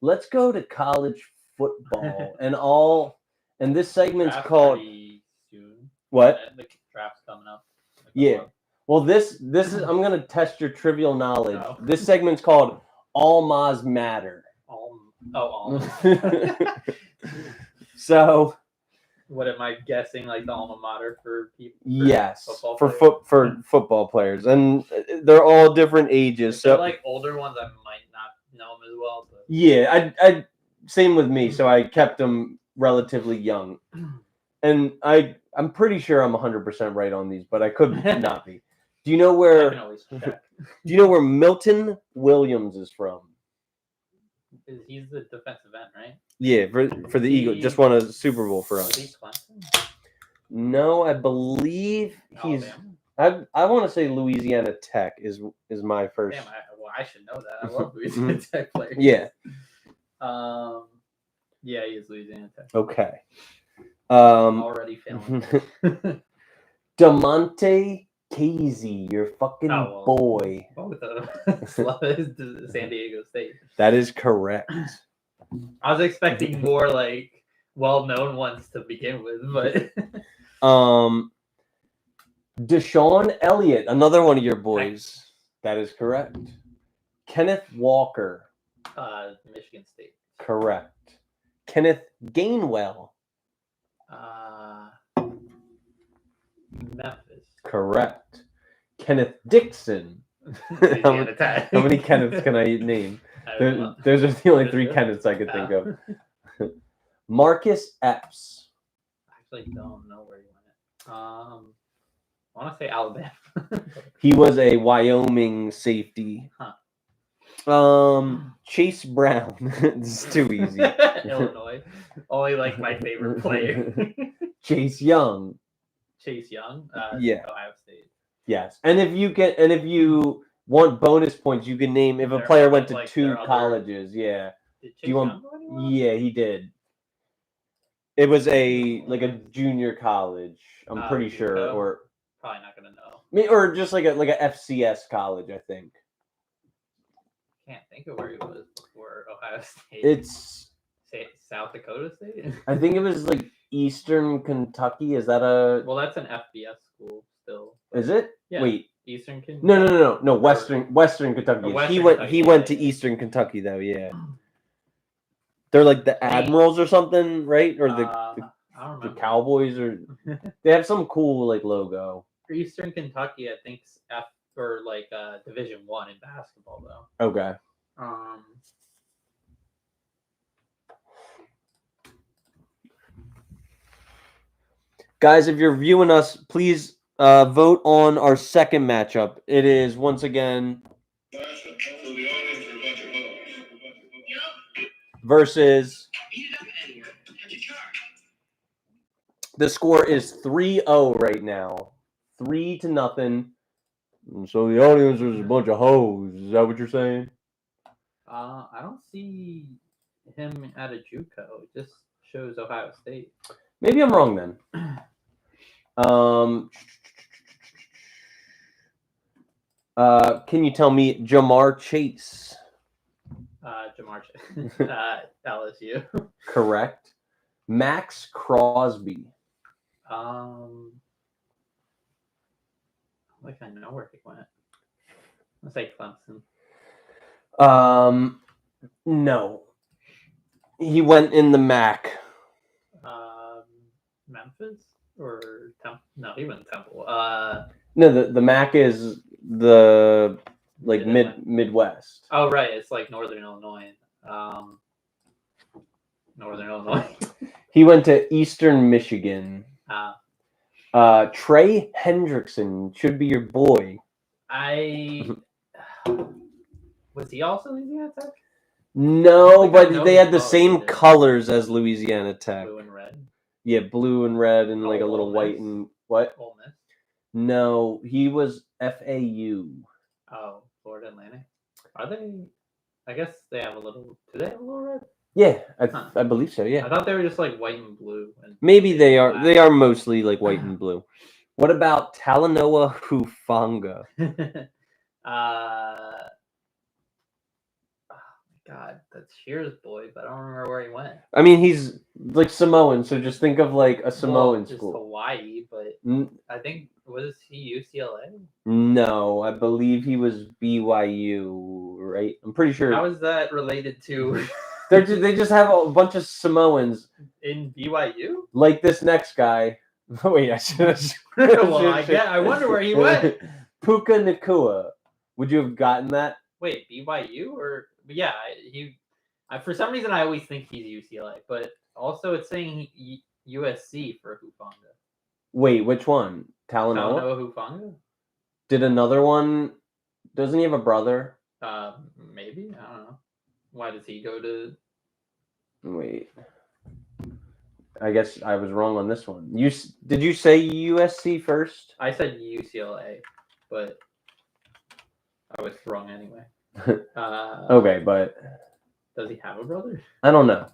Let's go to college football and this segment's Draft's called pretty soon. what? The draft's coming up. Yeah. Well, this is I'm gonna test your trivial knowledge. Oh. This segment's called Almas Matter. Alma. So What am I guessing? Like the alma mater for people? yes, football for players? for football players, and they're all different ages. If they're So like older ones, I might not know them as well. But yeah, I same with me. So I kept them relatively young, and I'm pretty sure I'm 100% right on these, but I could not be. Do you know I where? can always check. Do you know where Milton Williams is from? He's the defensive end, right? Yeah, for the Eagles, just won a Super Bowl for us. Steve Clemson? No, I believe he's. Alabama? I want to say Louisiana Tech is my first. Damn, I should know that. I love Louisiana Tech players. Yeah. Yeah, he is Louisiana Tech. Okay. Already failing. DeMonte Casey, your fucking Oh, well. boy. Both of them. San Diego State. That is correct. I was expecting more like well-known ones to begin with, but Deshaun Elliott, another one of your boys. That is correct. Kenneth Walker. Michigan State. Correct. Kenneth Gainwell. Memphis. Correct. Kenneth Dixon. Louisiana Tech. How many Kenneths can I name? I don't know. Those are the only 3 Kenneths I could think of. Marcus Epps. I actually don't know where he went. I want to say Alabama. He was a Wyoming safety. Chase Brown. This is too easy. Illinois. Only like my favorite player. Chase Young. Chase Young. Yeah. Ohio State. Yes. And if you want bonus points, you can name if a Their player other- went to like, 2 their other- colleges. Yeah. Did Chase Do you want? Young go anywhere? Yeah, he did. It was a junior college. I'm pretty sure, JUCO? or Probably not gonna know. or just like a FCS college. I think Can't think of where he was before Ohio State. it's. South Dakota State. I think it was like Eastern Kentucky. Is that a? Well, that's an FBS school still. Is it? Yeah. Wait. Eastern Kentucky. No. Western Kentucky. Western He went Kentucky, to yeah. Eastern Kentucky though. Yeah. They're like the Admirals or something, right? Or I don't the remember. Cowboys, or they have some cool like logo. Eastern Kentucky, I think, for like Division 1 in basketball though. Okay. Guys, if you're viewing us, please vote on our second matchup. It is once again So the audience are a bunch of hoes. versus. Beat it up, N-word. Catch a charge. The score is 3-0 right now. 3-0. So the audience is a bunch of hoes. Is that what you're saying? I don't see him at a JUCO. It just shows Ohio State. Maybe I'm wrong then. Can you tell me Jamar Chase? Jamar Chase. LSU. Correct. Max Crosby. Like I know where he went. Let's say Clemson. No. He went in the MAC. Memphis or Temple? No, he went Temple. No, the MAC is the like Mid-Atlantic. Midwest. Oh right, it's like Northern Illinois. Northern Illinois. He went to Eastern Michigan. Uh, Trey Hendrickson should be your boy. Was he also Louisiana Tech? No, think I but know they who had the both same did. colors as Louisiana Tech. Blue and red. Yeah, blue and red and like a Oh, little Ole white Miss? and what? Ole Miss. No, he was FAU. Oh, Florida Atlantic. Are they? I guess they have a little. Do they have a little red? Yeah, Huh. I believe so. Yeah, I thought they were just like white and blue. And maybe they are. black. They are mostly like white and blue. What about Talanoa Hufanga? Oh my God, that's Shear's boy, but I don't remember where he went. I mean, he's like Samoan, so just think of like a Samoan Just school. Hawaii, but I think was he UCLA? No, I believe he was BYU, right? I'm pretty sure. How is that related to They just have a bunch of Samoans, in BYU? like this next guy. Wait, I should. Well, I wonder where he went. Puka Nakua. Would you have gotten that? Wait, BYU or yeah, I for some reason I always think he's UCLA, but also it's saying USC for Hufanga. Wait, which one? Talanoa? Talanoa Hufanga? Did another one? Doesn't he have a brother? Maybe, I don't know. Why does he go to? Wait, I guess I was wrong on this one. Did you say USC first? I said UCLA, but I was wrong anyway. Okay, but does he have a brother? I don't know.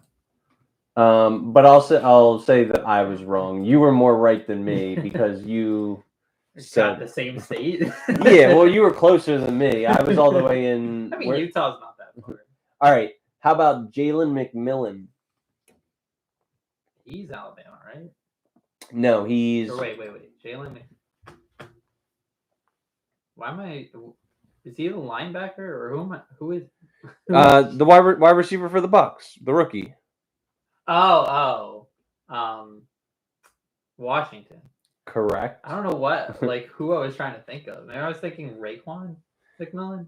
But I'll say that I was wrong. You were more right than me because you Got the same state. Yeah, well, you were closer than me. I was all the way in. I mean, Utah's not that far. All right. How about Jalen McMillan? He's Alabama, right? No, he's. Or wait. Jalen. Why am I? Is he the linebacker or who is? The wide receiver for the Bucks, the rookie. Washington. Correct. I don't know who I was trying to think of. Maybe I was thinking Raekwon McMillan.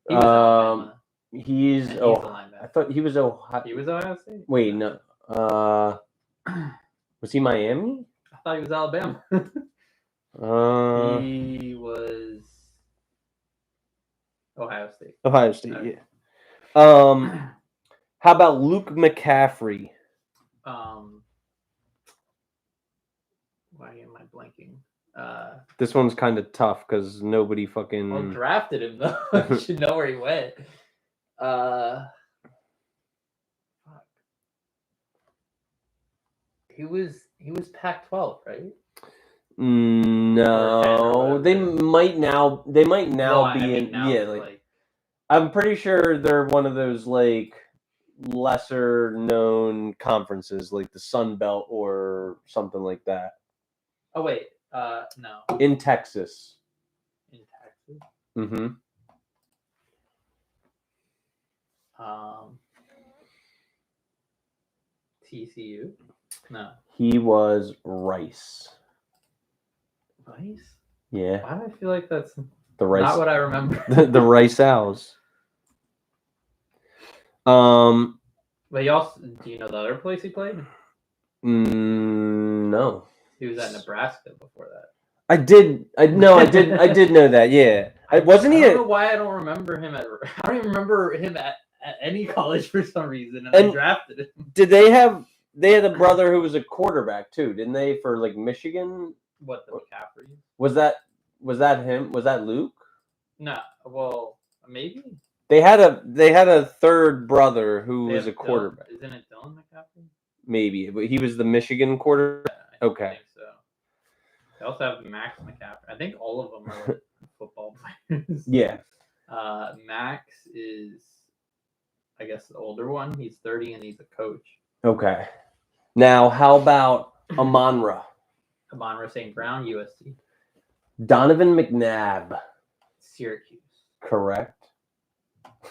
He was Alabama. He's a linebacker. I thought he was Ohio. He was Ohio State. Wait, no. Was he Miami? I thought he was Alabama. He was Ohio State. Ohio State, Okay. yeah. How about Luke McCaffrey? Why am I blanking? This one's kind of tough because nobody fucking. Well, drafted him though. I should know where he went. Fuck. He was Pac-12, right? No, they might now. They might now be in. Now Yeah, like I'm pretty sure they're one of those like lesser known conferences, like the Sun Belt or something like that. Oh wait, no. In Texas. In Texas. Mm-hmm. TCU. No. He was Rice. Rice? Yeah. Why do I feel like that's The Rice. not what I remember? the Rice Owls. But he also, do you know the other place he played? No. He was at Nebraska before that. I did know that. Yeah. Wasn't he? I don't know why I don't remember him I don't even remember him at any college for some reason, and I drafted him. Did they have? They had a brother who was a quarterback too, didn't they? For like Michigan. What, the McCaffrey? Was that him? Was that Luke? No. Well, maybe. They had a third brother who was a quarterback. Isn't it Dylan McCaffrey? Maybe, but he was the Michigan quarterback. Yeah, Okay. I think so. They also have Max McCaffrey. I think all of them are like football players. Yeah. Max is, I guess, the older one. He's 30 and he's a coach. Okay. Now, how about Amon-Ra? Amon-Ra St. Brown, USC. Donovan McNabb. Syracuse. Correct.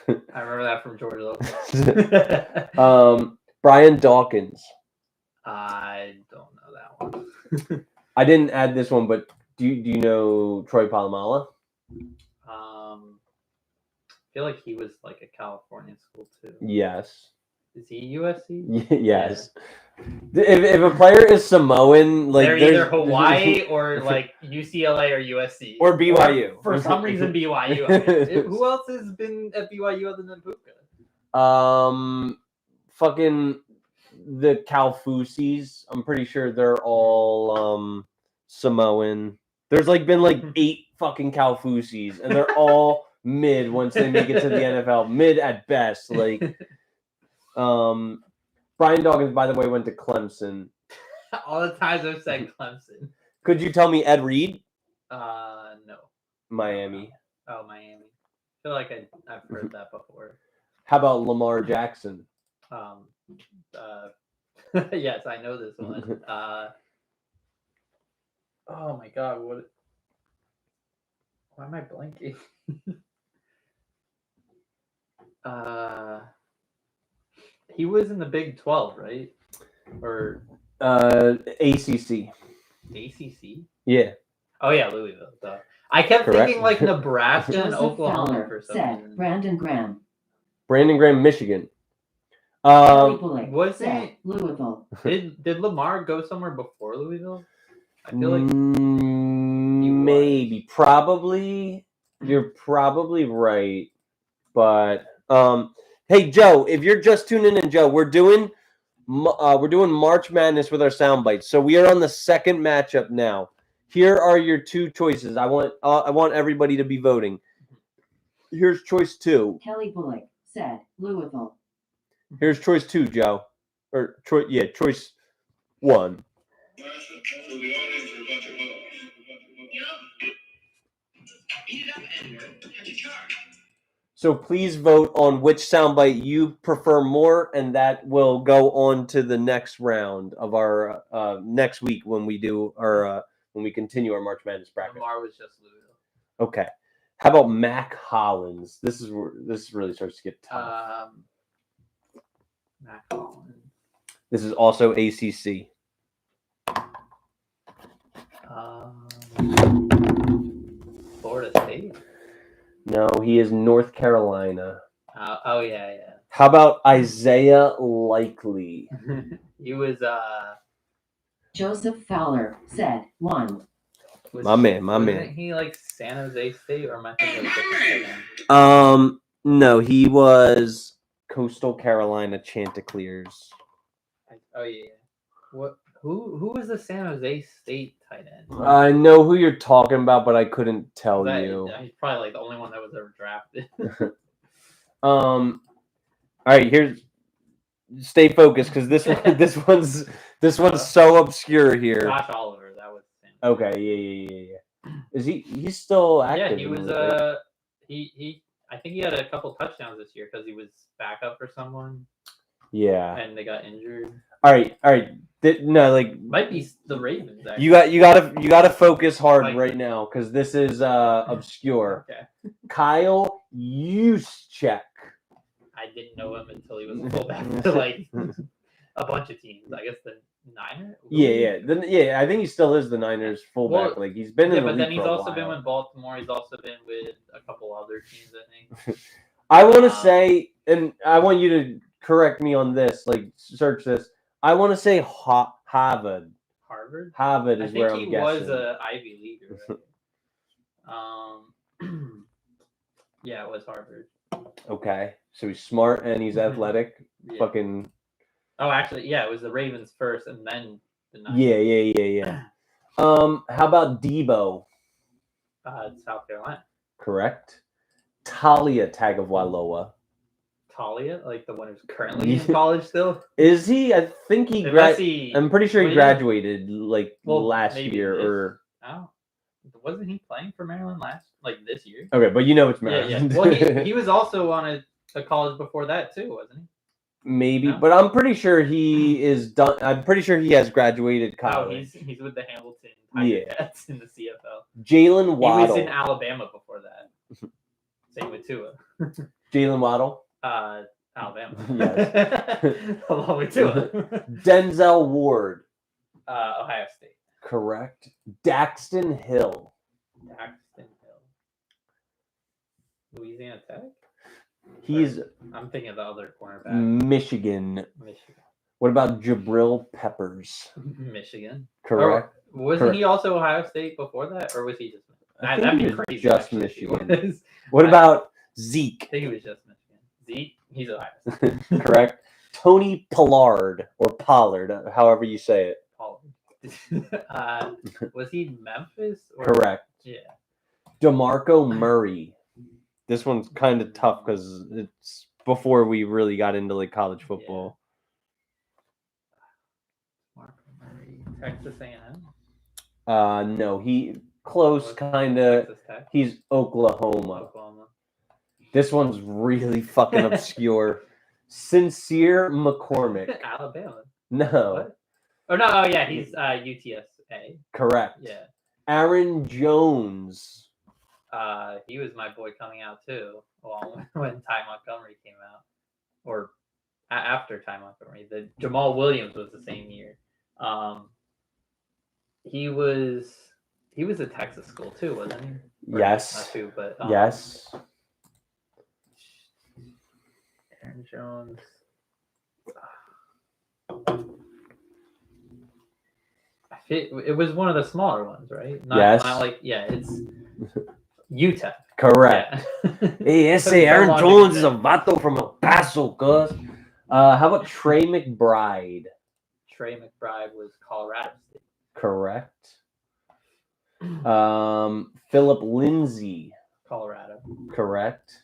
I remember that from George Lopez. Brian Dawkins. I don't know that one. I didn't add this one, but do you know Troy Polamalu? I feel like he was like a California school too. Yes. Is he USC? Yes. If a player is Samoan, like they're there's either Hawaii or like UCLA or USC or BYU. Or for some reason, BYU. I mean, who else has been at BYU other than Puka? Fucking the Calfusis. I'm pretty sure they're all Samoan. There's like been like 8 fucking Calfusis, and they're all mid once they make it to the NFL. Mid at best. Like, Brian Dawkins, by the way, went to Clemson. All the times I've said Clemson. Could you tell me Ed Reed? No. Miami. Oh, Miami. I feel like I've heard that before. How about Lamar Jackson? Yes, I know this one. Oh my God, what? Why am I blanking? He was in the Big 12, right? Or ACC. ACC? Yeah. Oh yeah, Louisville. Duh. I kept Correct. thinking like Nebraska and Joseph Oklahoma Fowler for some said reason. Brandon Graham. Brandon Graham, Michigan. Kelly Bullock was said it- Louisville. Did Lamar go somewhere before Louisville? I feel like Maybe, probably. You're probably right, but hey Joe, if you're just tuning in, Joe, we're doing March Madness with our sound bites. So we are on the second matchup now. Here are your 2 choices. I want everybody to be voting. Here's choice 2. Kelly Bullock said Louisville. Here's choice 2, Joe. Or choice 1. So please vote on which soundbite you prefer more, and that will go on to the next round of our next week when we do our when we continue our March Madness bracket. Lamar was just Louisville. Okay. How about Mac Hollins? This really starts to get tough. Mac Hollins. This is also ACC. Florida State. No, he is North Carolina. Oh yeah. How about Isaiah Likely? He was Joseph Fowler said 1. My man. Wasn't he like San Jose State or am I thinking of a different again? No, he was Coastal Carolina Chanticleers. Oh yeah. What? Who was the San Jose State tight end? I know who you're talking about, but I couldn't tell you. He's probably like the only one that was ever drafted. All right, stay focused because this one's so obscure here. Josh Oliver, that was San Jose. Okay, yeah. Is he's still active? Yeah, he was. He I think he had a couple touchdowns this year because he was backup for someone. Yeah. And they got injured. All right. Might be the Ravens. Actually. You gotta focus hard right now because this is obscure. Okay. Kyle Juszczyk. I didn't know him until he was a fullback to like a bunch of teams. I guess the Niners. Yeah. I think he still is the Niners fullback. Well, he's been in the but league then he's for a also while. been with Baltimore. He's also been with a couple other teams, I think. I want to say, and I want you to correct me on this. Like, search this. I want to say Harvard. Harvard. Harvard is where I'm he guessing. Was a Ivy Leaguer. Right? Yeah, it was Harvard. Okay, so he's smart and he's athletic. Yeah. Fucking. Oh, actually, yeah, it was the Ravens first, and then the Niners. Yeah. How about Debo? South Carolina. Correct. Talia Tagovailoa. Talia, like the one who's currently in college still. Is he? I think he graduated. I'm pretty sure he graduated last year or. Oh, wasn't he playing for Maryland this year? Okay, but it's Maryland. Yeah. Well, he was also on a college before that too, wasn't he? Maybe, No? but I'm pretty sure he is done. I'm pretty sure he has graduated college. Oh, he's with the Hamilton. Hydrocats in the CFL. Jalen He Waddle. was in Alabama before that. Same with Tua. Jalen Waddle. Alabama. Yes. Along with Tua. Denzel Ward. Ohio State. Correct. Daxton Hill. Daxton Hill. Louisiana Tech? He's I'm thinking of the other cornerback. Michigan. Michigan. What about Jabril Peppers? Michigan. Correct. Or wasn't he also Ohio State before that? Or was he just I That'd think be he was crazy. just actually, if he Michigan. was. What I about Zeke? think he was just Michigan. Zeke? He's Ohio State. Correct. Tony Pollard or Pollard, however you say it. Pollard. Was he Memphis? Or... Correct. Yeah. DeMarco Murray. This one's kind of tough because it's before we really got into like college football. Marco Murray. Texas A&M? No, he close kind of. Texas Tech? He's Oklahoma. This one's really fucking obscure. Sincere McCormick. Alabama. No. What? Oh no! Oh yeah, he's UTSA. Correct. Yeah. Aaron Jones. He was my boy coming out too. Well, when Ty Montgomery came out, or after Ty Montgomery, the Jamal Williams was the same year. He was at Texas school too, wasn't he? Or Yes. Not too, but Yes. Aaron Jones. It was one of the smaller ones, right? Yes. Not like it's UTEP. Correct. Yeah. Hey, ese Aaron Jones is a vato from El Paso, cuz. How about Trey McBride? Trey McBride was Colorado State. Correct. Philip Lindsay. Colorado. Correct.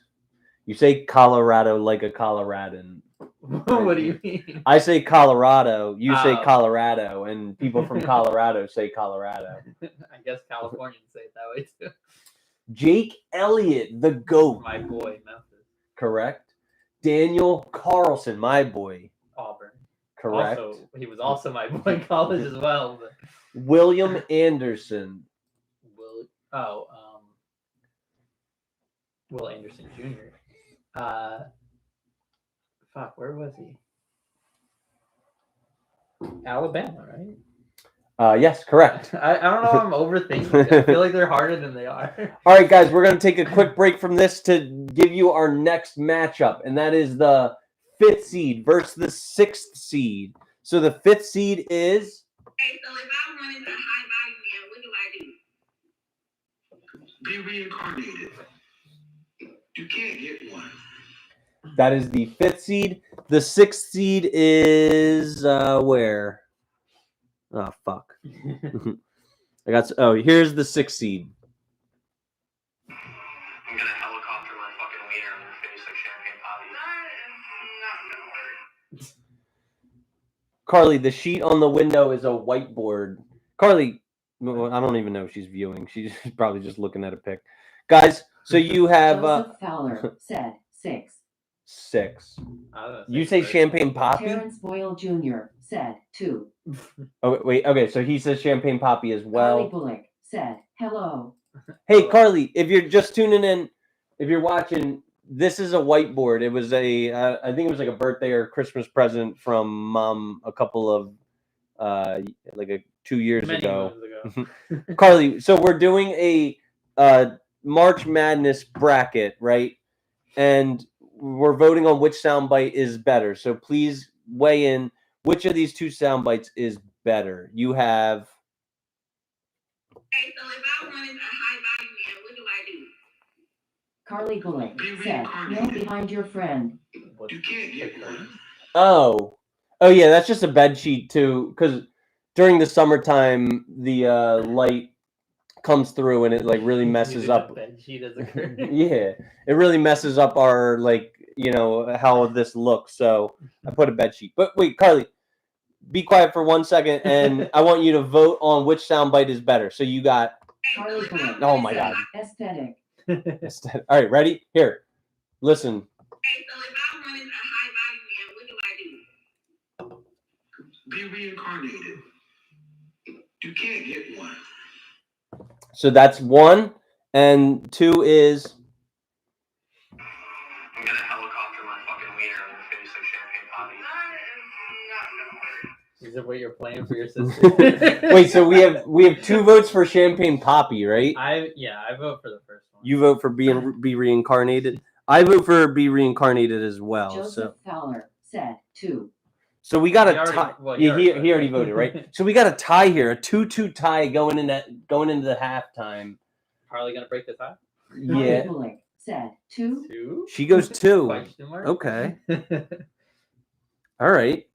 You say Colorado like a Coloradan. What do you mean? I say Colorado, you say Oh. Colorado, and people from Colorado say Colorado. I guess Californians say it that way too. Jake Elliott, the GOAT. My boy, Memphis. Correct. Daniel Carlson, my boy. Auburn. Correct. Also, he was also my boy in college as well. But... William Anderson. Will Anderson Jr. Where was he? Alabama, right? Yes, correct. I don't know. I'm overthinking. I feel like they're harder than they are. All right, guys, we're going to take a quick break from this to give you our next matchup, and that is the 5th seed versus the 6th seed. So the 5th seed is... Hey, so if I wanted a high value man, what do I do? Be reincarnated. You can't get one. That is the 5th seed. The 6th seed is where? Oh, fuck. Here's the 6th seed. I'm gonna helicopter my fucking wiener in your face like champagne potty. That is not gonna work. Carly, the sheet on the window is a whiteboard. Carly, I don't even know if she's viewing. She's probably just looking at a pic. Guys, so you have... Joseph Fowler said 6. 6. You Say say champagne poppy? Terrence Boyle Jr. said 2. Oh, wait. Okay, so he says champagne poppy as Carly well. Bullock said hello. Hey, Carly, if you're just tuning in, if you're watching, this is a whiteboard. It was I think it was like a birthday or Christmas present from Mom a couple of, 2 years Many ago. moons ago. Carly, so we're doing a March Madness bracket, right? And we're voting on which soundbite is better. So please weigh in. Which of these 2 soundbites is better? You have... Hey, so if I wanted a high value man, what do I do? Carly Bullock Be said reincarnated. kneel behind your friend. You can't get one. Oh yeah, that's just a bed sheet too. Because during the summertime, the light comes through and it like really messes up. Bed sheet as a curtain. Yeah, it really messes up our how this looks. So I put a bed sheet. But wait, Carly, be quiet for 1 second, and I want you to vote on which soundbite is better. So you got... Carly Bullock. Oh my God. Aesthetic. All right, ready? Here, listen. Hey, so if I wanted a high value man, what do I do? Be reincarnated. You can't get one. So that's 1, and 2 is I'm gonna helicopter my fucking wiener in the face like champagne potty. Is it what you're playing for your sister? wait. So we have 2 votes for Champagne Poppy, right? I vote for the first one. You vote for be reincarnated. I vote for be reincarnated as well. Joseph Fowler said 2. So we got He a already- tie. well, Yeah, he he already already voted. voted, right? So we got a tie here, a 2-2 tie going into the halftime. Harley gonna break the tie? Yeah, Malik said 2. 2? she goes 2. Question mark? Okay, all right.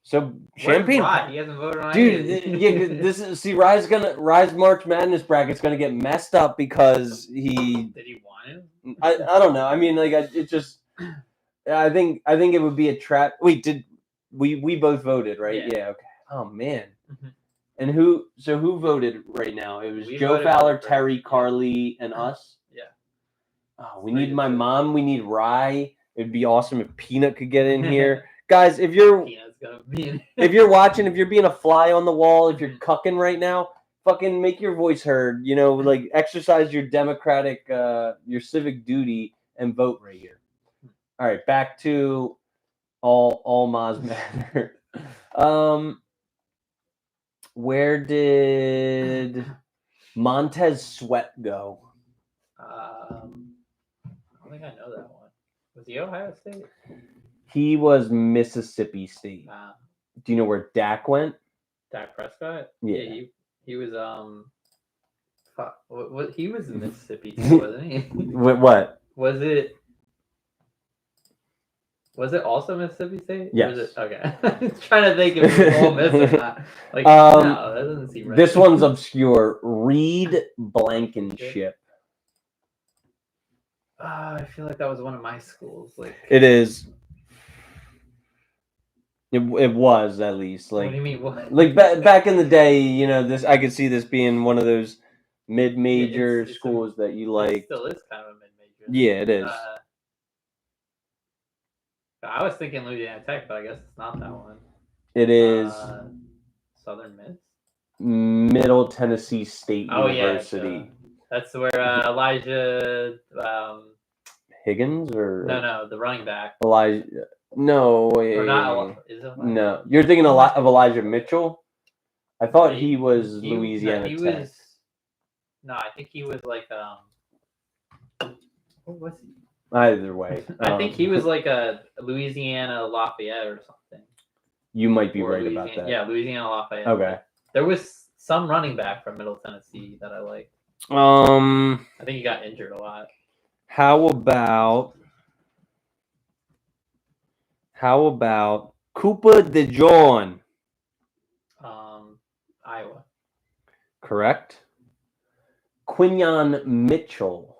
So Champagne, Rye? He hasn't voted on dude. anything. Yeah, this is Rye's March Madness bracket's gonna get messed up because he. Did he want him? I don't know. I mean, like it just. I think it would be a trap. Wait, did we both voted, right? Yeah. Okay. Oh man. Mhm. And who voted right now? It was We Joe voted Fowler, for- Terry, yeah. Carly, and us. Yeah. Oh, we 3 need to my 2. mom. We need Rye. It'd be awesome if Peanut could get in here, guys. If you're Peanut's gonna be in. if you're watching, if you're being a fly on the wall, if you're Mhm. cucking right now, fucking make your voice heard. You know, like exercise your democratic, your civic duty, and vote right here. All right, back to all Maz matter. Where did Montez Sweat go? I don't think I know that one. Was he Ohio State? He was Mississippi State. Do you know where Dak went? Dak Prescott? Yeah. He was fuck. What he was in Mississippi too, wasn't he? What? Was it also Mississippi State? Or Yes. was it, okay. I'm trying to think if it was Ole Miss or not. Like, Um, no, that doesn't seem right. This one's obscure. Reed Blankenship. I feel like that was one of my schools. Like, It is. It was at least what like do you mean? What? like back in the day. You know, this I could see this being one of those mid-major it's a- schools that you It like. still is kind of a mid-major. Yeah, it is. I was thinking Louisiana Tech, but I guess it's not that one. It is Southern Miss. Middle Tennessee State Oh, University. yeah. That's where Elijah. Higgins or No, the running back. Elijah? No, wait. Or not? Is it Elijah? No, you're thinking a lot of Elijah Mitchell. I thought Right. he was He- Louisiana no, he Tech. was. No, I think he was like what was he? Either way, I think he was like a Louisiana Lafayette or something. You might be Or right Louisiana, about that. Yeah, Louisiana Lafayette. Okay. There was some running back from Middle Tennessee that I liked. I think he got injured a lot. How about Cooper DeJohn? Iowa. Correct. Quinyon Mitchell.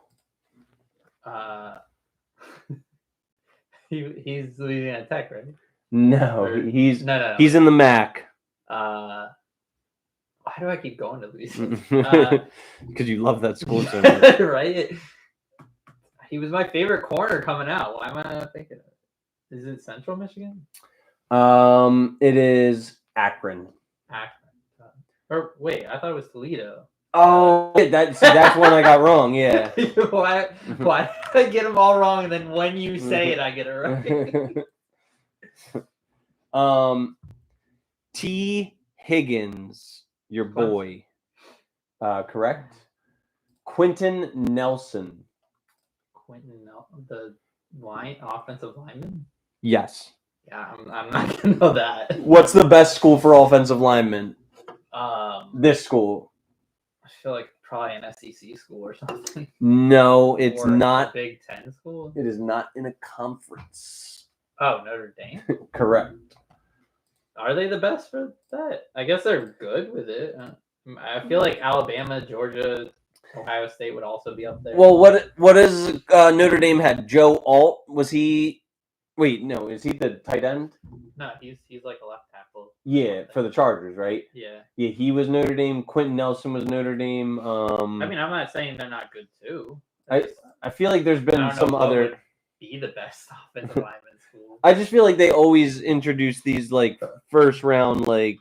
He's Louisiana Tech, right? No, Or- he's No. he's in the MAC. Why do I keep going to Louisiana? Because you love that school so much. Right? He was my favorite corner coming out. Why am I not thinking of it? Is it Central Michigan? It is Akron. Akron. Or wait, I thought it was Toledo. Oh, that's one I got wrong. Yeah. why did I get them all wrong, and then when you say it, I get it right? T. Higgins, your Clemson. boy. Correct. Quentin Nelson. Quentin, the offensive lineman. Yes. Yeah, I'm not gonna know that. What's the best school for offensive linemen? This school. I feel like probably an SEC school or something. No, it's Or a not. Big Ten school. It is not in a conference. Oh, Notre Dame. Correct. Are they the best for that? I guess they're good with it. I feel like Alabama, Georgia, Ohio State would also be up there. Well, what is Notre Dame had? Joe Alt? Was he? Wait, no. Is he the tight end? No, he's like a left tackle. Yeah, for the Chargers, right? Yeah. Yeah, he was Notre Dame. Quentin Nelson was Notre Dame. I mean, I'm not saying they're not good too. I feel like there's I been don't know some what other. would be the best offensive lineman school. I just feel like they always introduce these like first round like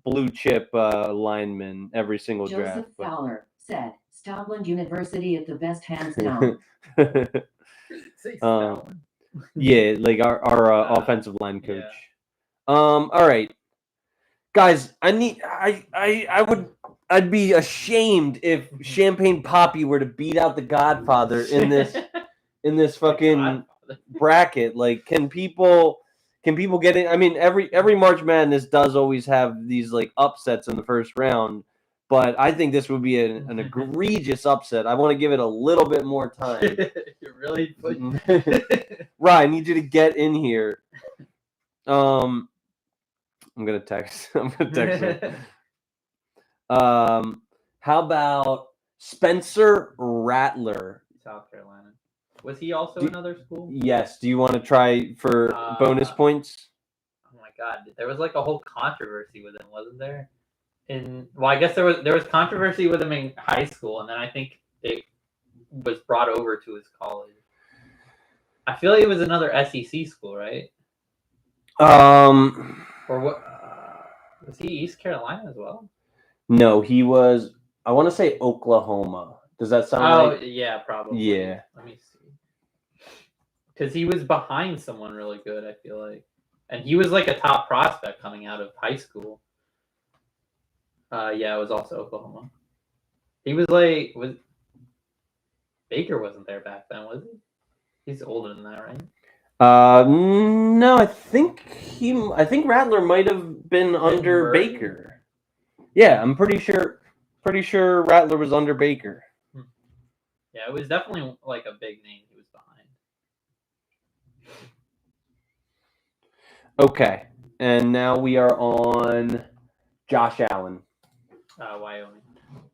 blue chip linemen every single Joseph draft. But Fowler said, Stockland University at the best, hands down. Say Um, Stalin. Yeah, like our offensive line coach. Yeah. All right, guys. I'd be ashamed if Champagne Poppy were to beat out the Godfather in this fucking Godfather. bracket. Like, can people get in? I mean, every March Madness does always have these like upsets in the first round, but I think this would be an egregious upset. I want to give it a little bit more time. You're really pushing. Right, I need you to get in here. I'm gonna text. I'm gonna text him. How about Spencer Rattler? South Carolina. Was he also another school? Yes. Do you want to try for bonus points? Oh my god, there was like a whole controversy with him, wasn't there? Well, I guess there was controversy with him in high school, and then I think it was brought over to his college. I feel like it was another SEC school, right? Or what? Was he East Carolina as well? No, he was. I want to say Oklahoma. Does that sound right? Yeah, probably. Yeah. Let me see. Because he was behind someone really good, I feel like, and he was like a top prospect coming out of high school. Yeah, it was also Oklahoma. He was Baker wasn't there back then, was he? He's older than that, right? No, I think Rattler might have been under Murray? Baker. Yeah, I'm pretty sure Rattler was under Baker. Yeah, it was definitely like a big name he was behind. Okay, and now we are on Josh Allen. Wyoming.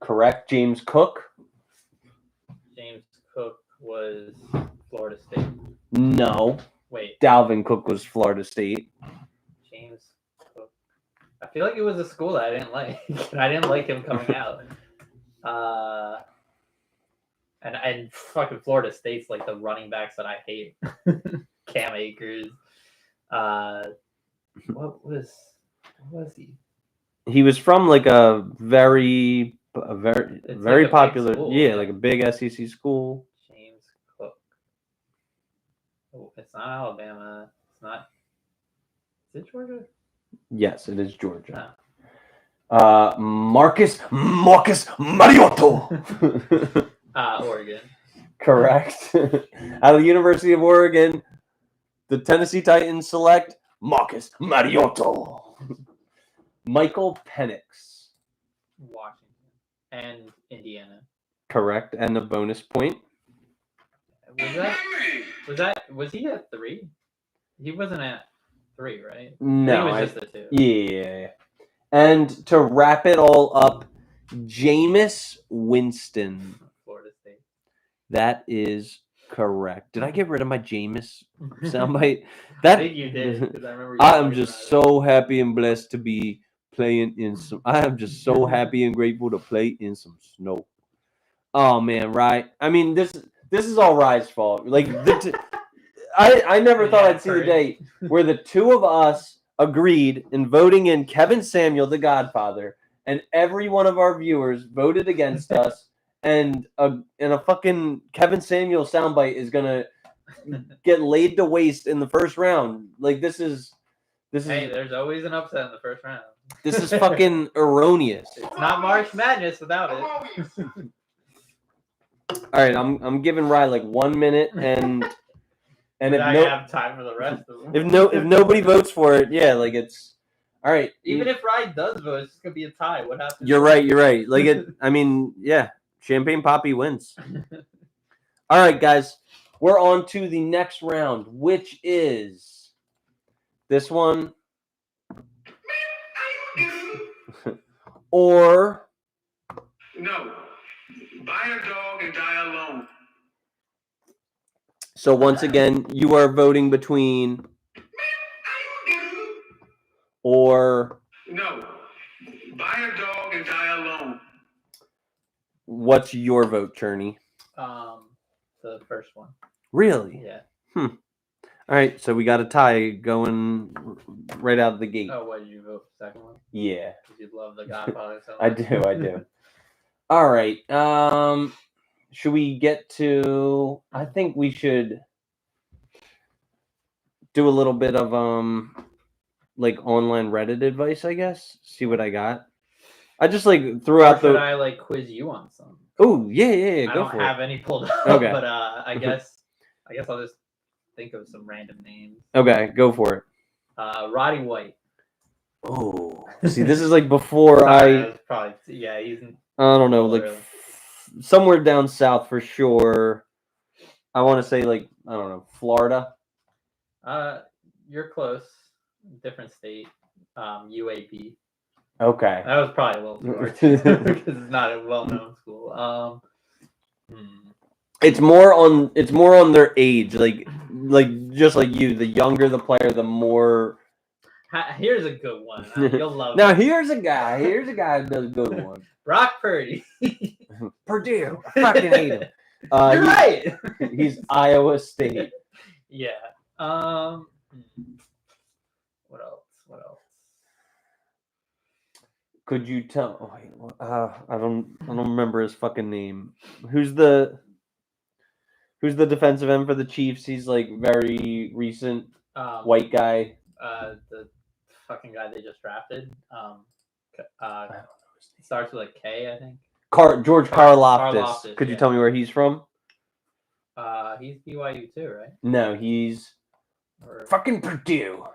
Correct. James Cook. James Cook was Florida State. No. Wait, Dalvin Cook was Florida State. James Cook. I feel like it was a school that I didn't like. I didn't like him coming out. And fucking Florida State's like the running backs that I hate. Cam Akers. What was he? He was from like a very like a popular, big school, yeah, like a big SEC school. James Cook. Oh, it's not Alabama. It's not. Is it Georgia? Yes, it is Georgia. No. Marcus Mariotto. Oregon. Correct. Out of the University of Oregon, the Tennessee Titans select Marcus Mariotto. Michael Penix. Washington. And Indiana. Correct. And a bonus point. Was he at 3? He wasn't at 3, right? No. He was just the 2. Yeah. And to wrap it all up, Jameis Winston. Florida State. That is correct. Did I get rid of my Jameis soundbite? I think you did. Because I remember. I am just so happy and blessed to be playing in some. I am just so happy and grateful to play in some snow. Oh man, right? I mean, this is all Rye's fault. Like, I never thought I'd see the day where the two of us agreed in voting in Kevin Samuel, the Godfather, and every one of our viewers voted against us. And a fucking Kevin Samuel soundbite is gonna get laid to waste in the first round. Like, this is. Hey, there's always an upset in the first round. This is fucking erroneous. It's not March Madness without it. All right, I'm giving Rye like 1 minute, and if I have time for the rest of them. if nobody votes for it, yeah, like it's all right. Even if Rye does vote, it's just gonna be a tie. What happens? You're right. Like it. I mean, yeah, Champagne Poppy wins. All right, guys, we're on to the next round, which is this one. Or No. Buy a dog and die alone. so once again, you are voting between or No. Buy a dog and die alone. what's your vote, Cherney? The first one. Really? Yeah. All right, so we got a tie going right out of the gate. Oh, what did you vote for the second one? Yeah, Because you love The Godfather so much. I do. All right. Should we get to? I think we should do a little bit of like online Reddit advice. I guess. See what I got. I just like threw Or out should the. I like quiz you on some? Oh yeah. I Go don't for have it. any pulled up, Okay. but I guess I'll just think of some random names. Okay, go for it. Roddy White. Oh, see, this is like before Sorry, that I. was probably he's I don't know, Oh, like really? somewhere down south for sure. I want to say like I don't know, Florida. You're close. Different state. UAB. Okay. That was probably a little too hard too, because it's not a well-known school. It's more on their age, like just like you. The younger the player, the more. Here's a good one. You'll love Now it. here's a guy. Here's a guy who does a good one. Brock Purdy. Purdue. I fucking hate him. You're right. He's Iowa State. Yeah. What else? Could you tell? Oh, wait, I don't remember his fucking name. Who's the defensive end for the Chiefs? He's like very recent white guy. The fucking guy they just drafted. Starts with a K, I think. George Karlaftis. Karlaftis, Could you yeah. tell me where he's from? He's BYU too, right? No, he's Or fucking Purdue.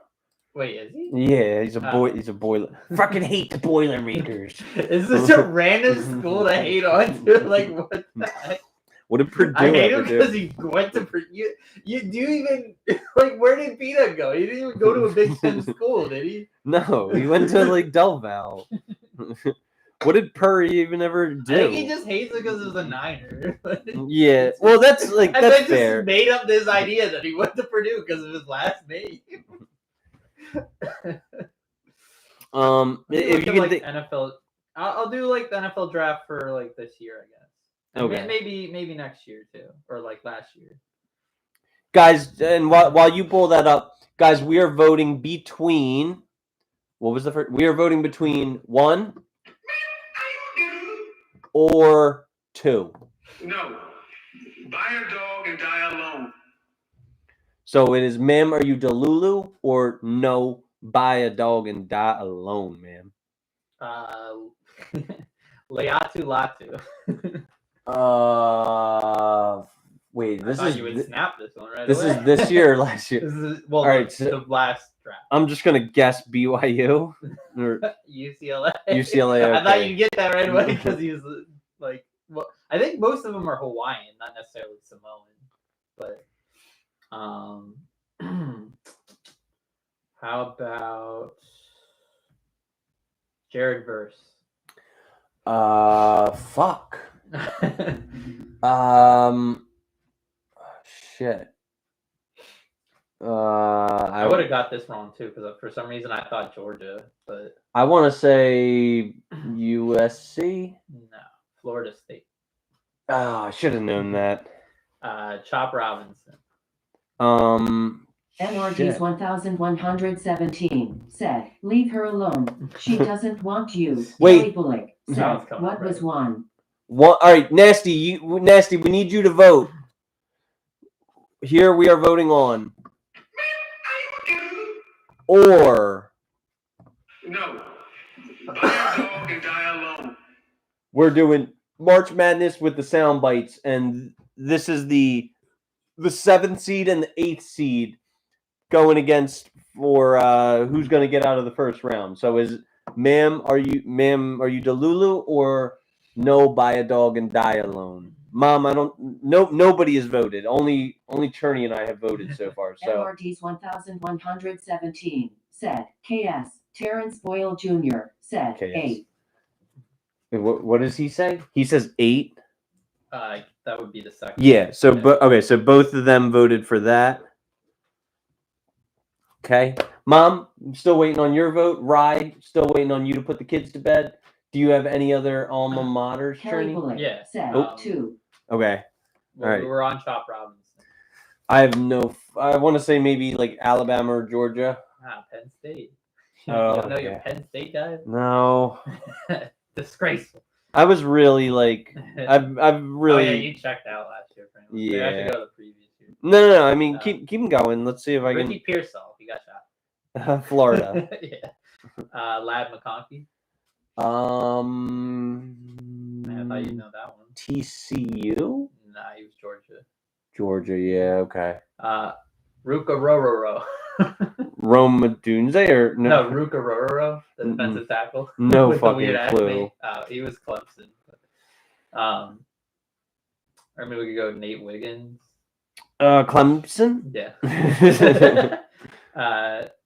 wait, is he? Yeah, he's a boy. He's a boiler. Fucking hate the Boilermakers. Is this a random school to hate on? Dude? Like what the heck? What did Purdue I hate him ever do? because he went to Purdue. You do you even like where did Peta go? He didn't even go to a Big Ten school, did he? No, he went to like Del Val. What did Purdy even ever do? I think he just hates it because it was a Niner. Yeah, well, that's like And that's then fair. just made up this idea that he went to Purdue because of his last name. If you like could, NFL, I'll do like the NFL draft for like this year, I guess. And Okay. maybe next year too, or like last year. guys, and while you pull that up, guys, we are voting between. What was the first? We are voting between 1 or 2. No. Buy a dog and die alone. So it is, ma'am, are you Delulu or no? Buy a dog and die alone, ma'am. Leatu Latu. Wait, I this thought is you would snap this one right this away. is this year or last year? This is well, All right, the last draft. I'm just gonna guess BYU or UCLA. UCLA. I thought okay. you'd get that right away because he was like, well, I think most of them are Hawaiian, not necessarily Samoan. But how about Jared Verse? Fuck. Shit. I would have got this wrong too because for some reason I thought Georgia, but I want to say USC. no, Florida State. Oh, I should have known that. Chop Robinson. MRD's Shit. 1117 said, "Leave her alone. She doesn't want you." Wait. Kelly Bullock That said, was coming "What was right. one?" All right, Nasty. Nasty. We need you to vote. Here we are voting on or No. Buy a dog and die alone. we're doing March Madness with the sound bites, and this is the 7th seed and the 8th seed going against for who's going to get out of the first round. So is ma'am, are you Delulu or no? Buy a dog and die alone. Mom, I don't. Nobody has voted. Only Cherney and I have voted so far. So MRD's 1117 said, "KS." Terrence Boyle Jr. said, KS. 8. what does he say? He says 8. That would be the second. Yeah. So okay. So both of them voted for that. Okay, Mom, I'm still waiting on your vote. Rye, still waiting on you to put the kids to bed. Do you have any other alma maters, Kelly Cherney? Bullock Yeah. said, Oh. 2. Okay. Well, Alright. we were on Chop Robinson. I have no. I want to say maybe like Alabama or Georgia. Penn State. Oh, You don't know your yeah. Penn State guys? No. Disgraceful. I was really like, I've Oh yeah, really. you checked out last year. Pretty much. Maybe I Yeah. should go to the previous year. No. I mean, No. keep them going. Let's see if I Ricky Pearsall, he got shot. can. Florida. Yeah. Lad McConkey. Man, I thought you'd know that one. TCU. Nah, he was Georgia. Georgia. Yeah. Okay. Ruka Rororo. Rome Dunze or No, Ruka Rororo, the Mm-mm. defensive tackle. No with the fucking weird clue. accent. He was Clemson. Or maybe we could go Nate Wiggins. Clemson. Yeah.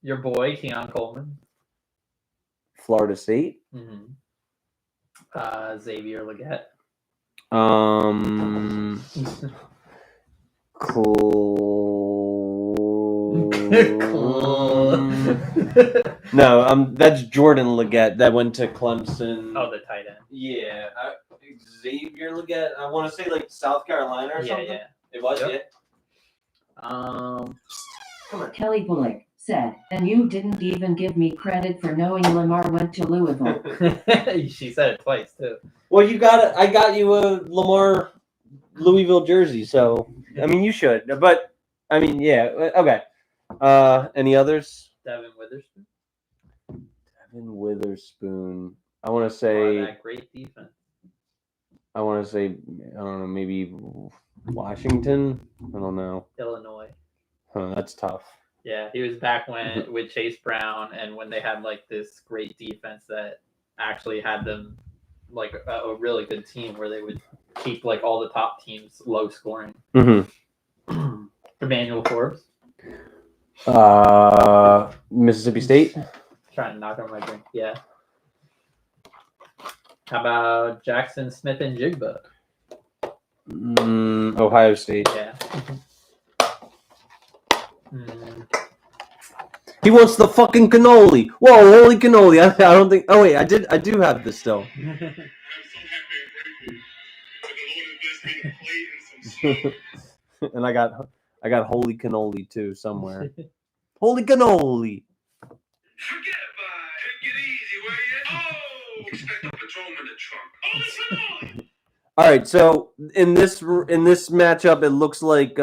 Your boy Keon Coleman. Florida State. Mm-hmm. Xavier Leggett. No, that's Jordan Leggett that went to Clemson. Oh, the tight end. Yeah, Xavier Leggett. I want to say like South Carolina or something. Yeah. It was. Yep. Yeah. Kelly Bullock said, and you didn't even give me credit for knowing Lamar went to Louisville. She said it twice too. Well, you got it. I got you a Lamar Louisville jersey, so I mean you should. But I mean, yeah, okay. Any others? Devin Witherspoon. Devin Witherspoon. I want to Or say. that great defense. I want to say. I don't know. Maybe Washington. I don't know. Illinois. Huh, that's tough. Yeah, he was back when with Chase Brown and when they had like this great defense that actually had them like a really good team where they would keep like all the top teams low scoring. Mm-hmm. Emmanuel Forbes. Mississippi State. Trying to knock on my drink. Yeah. How about Jackson Smith and Jigba? Ohio State. Yeah. Mm. He wants the fucking cannoli. Whoa, holy cannoli! I don't think. Oh wait, I do have this still. I'm so happy and grateful that the Lord has blessed me to play in some snow. And I got holy cannoli too somewhere. Holy cannoli. Forget about it. Take it easy, will you? Oh, expect a patrolman in the trunk. Holy cannoli! All right, so in this matchup, it looks like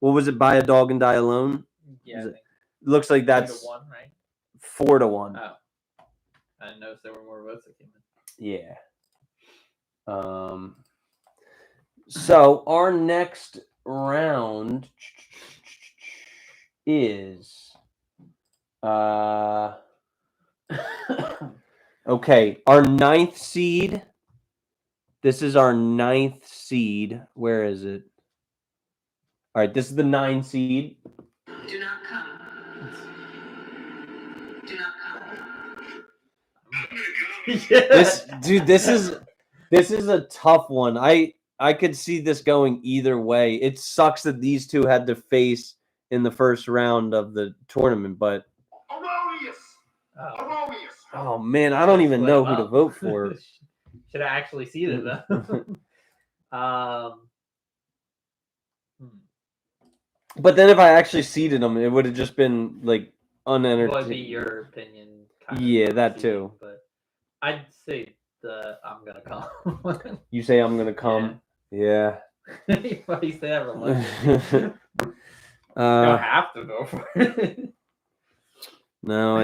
what was it? Buy a dog and die alone. Yeah. It looks like that's 2-1, right? 4-1. Oh. I didn't notice there were more votes that came in. Yeah. So our next round is okay, our 9th seed. This is our 9th seed. Where is it? All right, this is the 9 seed. Do not come. Do not come. I'm gonna go. This is a tough one. I could see this going either way. It sucks that these two had to face in the first round of the tournament, but Erroneous. Oh. Erroneous. oh man, I don't even know who to vote for. Should I actually see it though? But then if I actually seeded them, it would have just been like What would be unentertaining. your opinion? Yeah, that seating, too. But I'd say the I'm gonna come. You say I'm gonna come. Yeah. Why do you say that reluctantly? You don't have to go for it. No,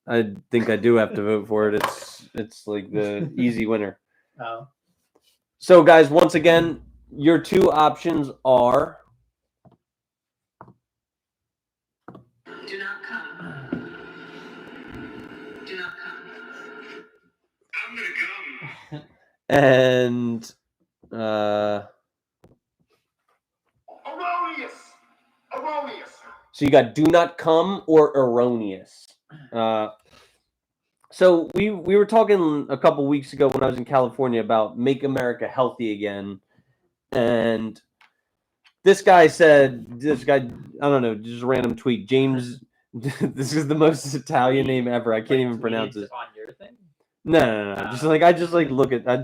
I think I do have to vote for it. It's like the easy winner. Oh. So guys, once again, your two options are Do not come. Do not come. I'm gonna come. and Erroneous. Erroneous. so you got do not come or erroneous. So we were talking a couple weeks ago when I was in California about make America healthy again, and this guy, I don't know, just a random tweet. James, this is the most Italian name ever. I can't even pronounce it. On your thing? No. I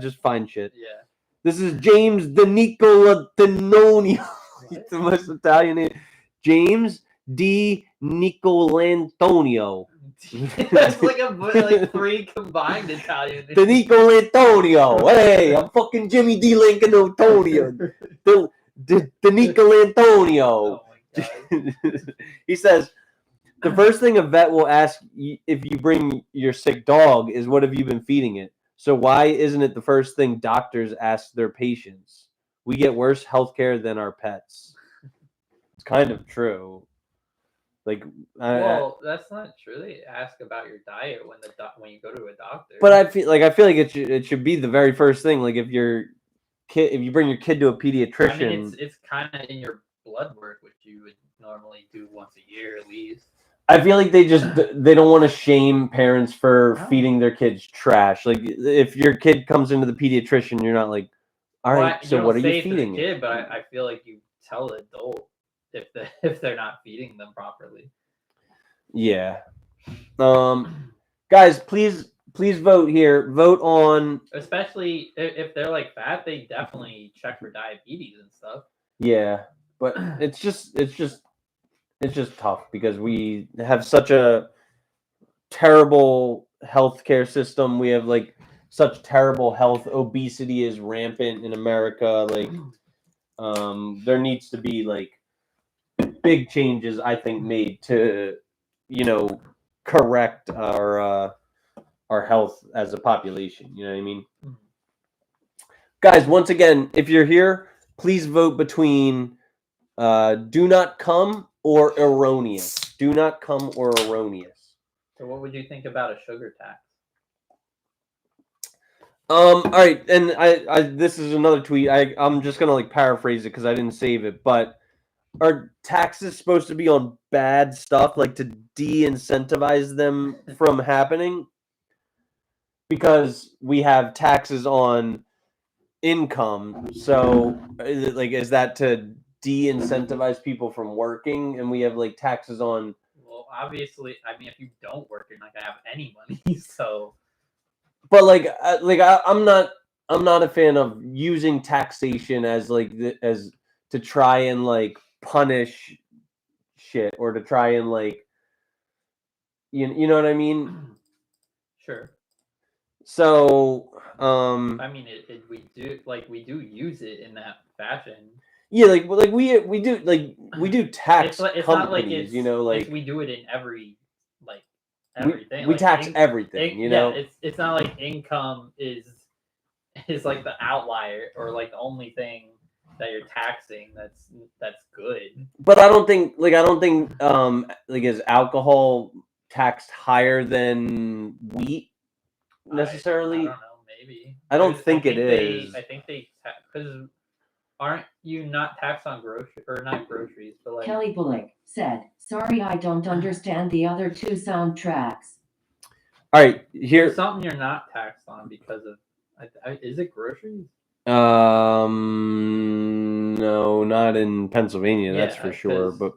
just find shit. Yeah. This is James De Nicola Tenonio. It's the most Italian name. James Di Nicolantonio. That's like 3 combined Italian names. Danico Antonio. Hey, I'm fucking Jimmy D. Lincoln Antonio. Danico Antonio. Oh my god. He says, the first thing a vet will ask if you bring your sick dog is, what have you been feeding it? So why isn't it the first thing doctors ask their patients? We get worse healthcare than our pets. It's kind of true. Like, Well, that's not true. They ask about your diet when you go to a doctor. but I feel like it should be the very first thing. Like if you bring your kid to a pediatrician, I mean, it's kind of in your blood work, which you would normally do once a year at least. I feel like they don't want to shame parents for feeding their kids trash. Like if your kid comes into the pediatrician, you're not like, all right, so what are you feeding the kid? But I feel like you tell the adult if they're not feeding them properly. Yeah. Guys, please vote here. Vote on. Especially if they're like fat, they definitely check for diabetes and stuff. Yeah, but it's just tough because we have such a terrible healthcare system. We have like such terrible health. Obesity is rampant in America. Like, there needs to be like big changes, I think, made to, correct our health as a population. You know what I mean? Guys, once again, if you're here, please vote between do not come or erroneous. Do not come or erroneous. So what would you think about a sugar tax? All right, and I this is another tweet. I'm just gonna like paraphrase it because I didn't save it. But are taxes supposed to be on bad stuff, like to de-incentivize them from happening? Because we have taxes on income, so is that to de-incentivize people from working? And we have like taxes on. Well, obviously, I mean, if you don't work, you're not gonna have any money. So, but I'm not a fan of using taxation as as to try and like punish shit or to try and like you know what I mean? Sure. So I mean, we do use it in that fashion. Yeah, we do tax it's companies, not like we do it in everything. We tax everything, it's not like income is like the outlier or like the only thing that you're taxing that's good. But I don't think is alcohol taxed higher than wheat necessarily? I don't know, maybe. I don't think it is. I think they because aren't you not taxed on not groceries, but like Kelly Bullock said, sorry, I don't understand the other 2 soundtracks. All right, here. There's something you're not taxed on because of. Is it groceries? No, not in Pennsylvania. That's for sure. But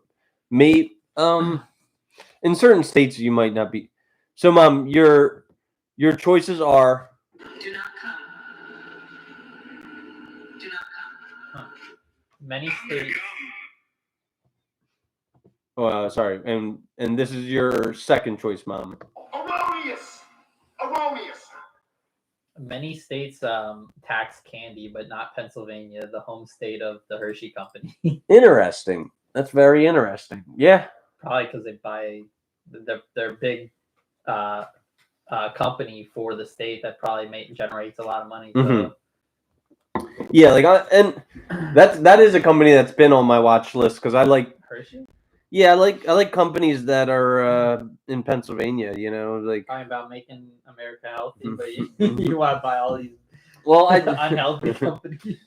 maybe in certain states you might not be. So, Mom, your choices are. Do not come. Do not come. Many states. Oh, sorry, and this is your second choice, Mom. Erroneous. Many states tax candy, but not Pennsylvania, the home state of the Hershey Company. Interesting. That's very interesting. Yeah. Probably because they buy their big company for the state that probably generates a lot of money. So. Yeah, and that is a company that's been on my watch list because I like Hershey. Yeah, I like companies that are in Pennsylvania. Like talking about making America healthy, but you want to buy all these unhealthy companies.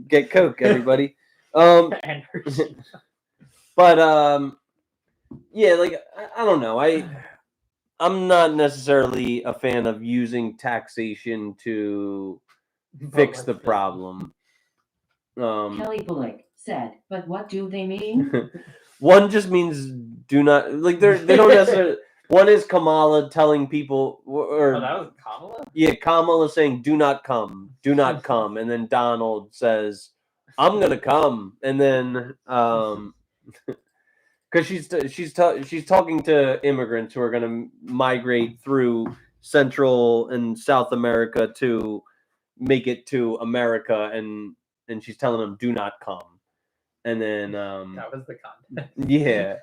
Get Coke, everybody. And Hershey. But yeah, I don't know. I'm not necessarily a fan of using taxation to fix the problem. Kelly Bullock said, but what do they mean? One just means do not they don't necessarily. One is Kamala telling people, or that was Kamala. Yeah, Kamala saying do not come, and then Donald says I'm gonna come, and then because she's talking to immigrants who are going to migrate through Central and South America to make it to America, and she's telling them do not come. And then That was the context. yeah,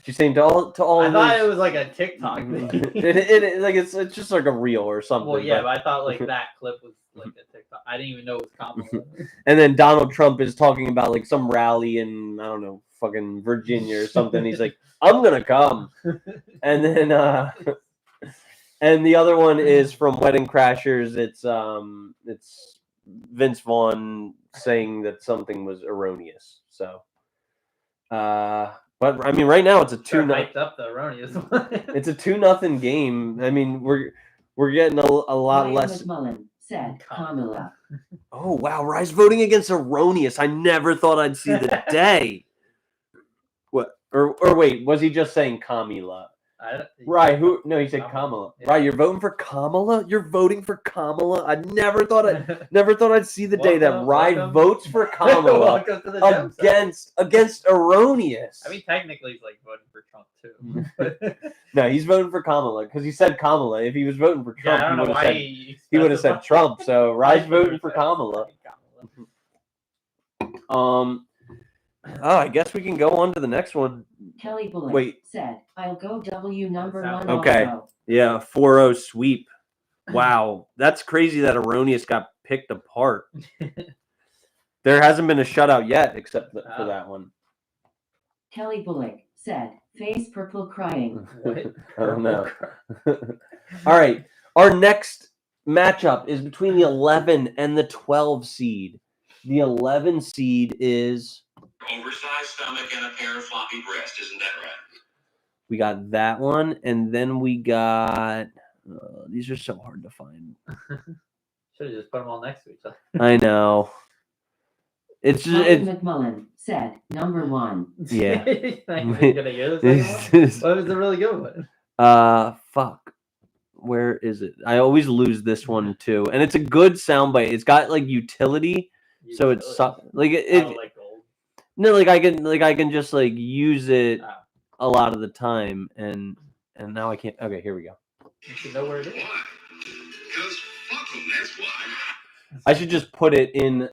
she's saying to all I of thought this, it was like a TikTok thing. it like it's just like a reel or something. Well, yeah, but I thought like that clip was like a TikTok. I didn't even know it was Kamala. And then Donald Trump is talking about like some rally in I don't know, fucking Virginia or something. He's like, I'm gonna come. And then and the other one is from Wedding Crashers. It's Vince Vaughn saying that something was erroneous. So but I mean right now it's a Sure 2-0. hyped up the erroneous one. It's a 2-0 game. I mean we're getting a lot Ryan less. McMullen said Kamala. Oh wow, Rise voting against erroneous. I never thought I'd see the day. What? Or wait, was he just saying Kamala? Right? Who? No, he said Kamala. Yeah. Right? You're voting for Kamala. You're voting for Kamala. I never thought I'd see the day that Rye votes for Kamala Welcome to the gem side. against erroneous. I mean, technically, he's like voting for Trump too. No, he's voting for Kamala because he said Kamala. If he was voting for Yeah, Trump, I don't know why he would have said specified. Trump. So Rye's He voting would've for said Kamala. Kamala. Oh, I guess we can go on to the next one. Kelly Bullock Wait. said, I'll go W number Sounds one. okay. Also. Yeah, 4-0 sweep. Wow, that's crazy that erroneous got picked apart. There hasn't been a shutout yet, except for that one. Kelly Bullock said, face purple crying. I don't know. All right, our next matchup is between the 11 and the 12 seed. The 11 seed is Oversized stomach and a pair of floppy breasts, isn't that right? we got that one, and then we got these are so hard to find. Should have just put them all next to each other. I know. It's just Ryan McMullen said, number one. yeah. You're gonna get the second one? What was the really good one? Fuck. Where is it? I always lose this one too, and it's a good soundbite. It's got like utility, so it's like it. Oh, like gold. No, like I can just like use it a lot of the time, and now I can't. Okay, here we go. You should know where it is. Why? Because fuck them, that's why. I should just put it in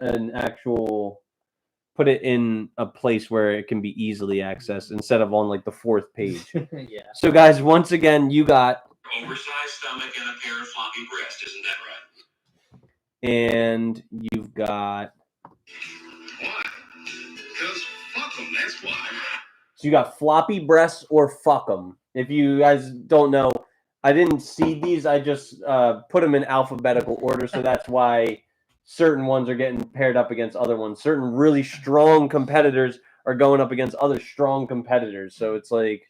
a place where it can be easily accessed instead of on like the 4th page. Yeah. So guys, once again, you got Oversized stomach and a pair of floppy breasts, isn't that right? and you've got Why? Because fuck them, that's why. so you got floppy breasts or fuck 'em. If you guys don't know, I didn't see these. I just put them in alphabetical order, so that's why certain ones are getting paired up against other ones. Certain really strong competitors are going up against other strong competitors. So it's like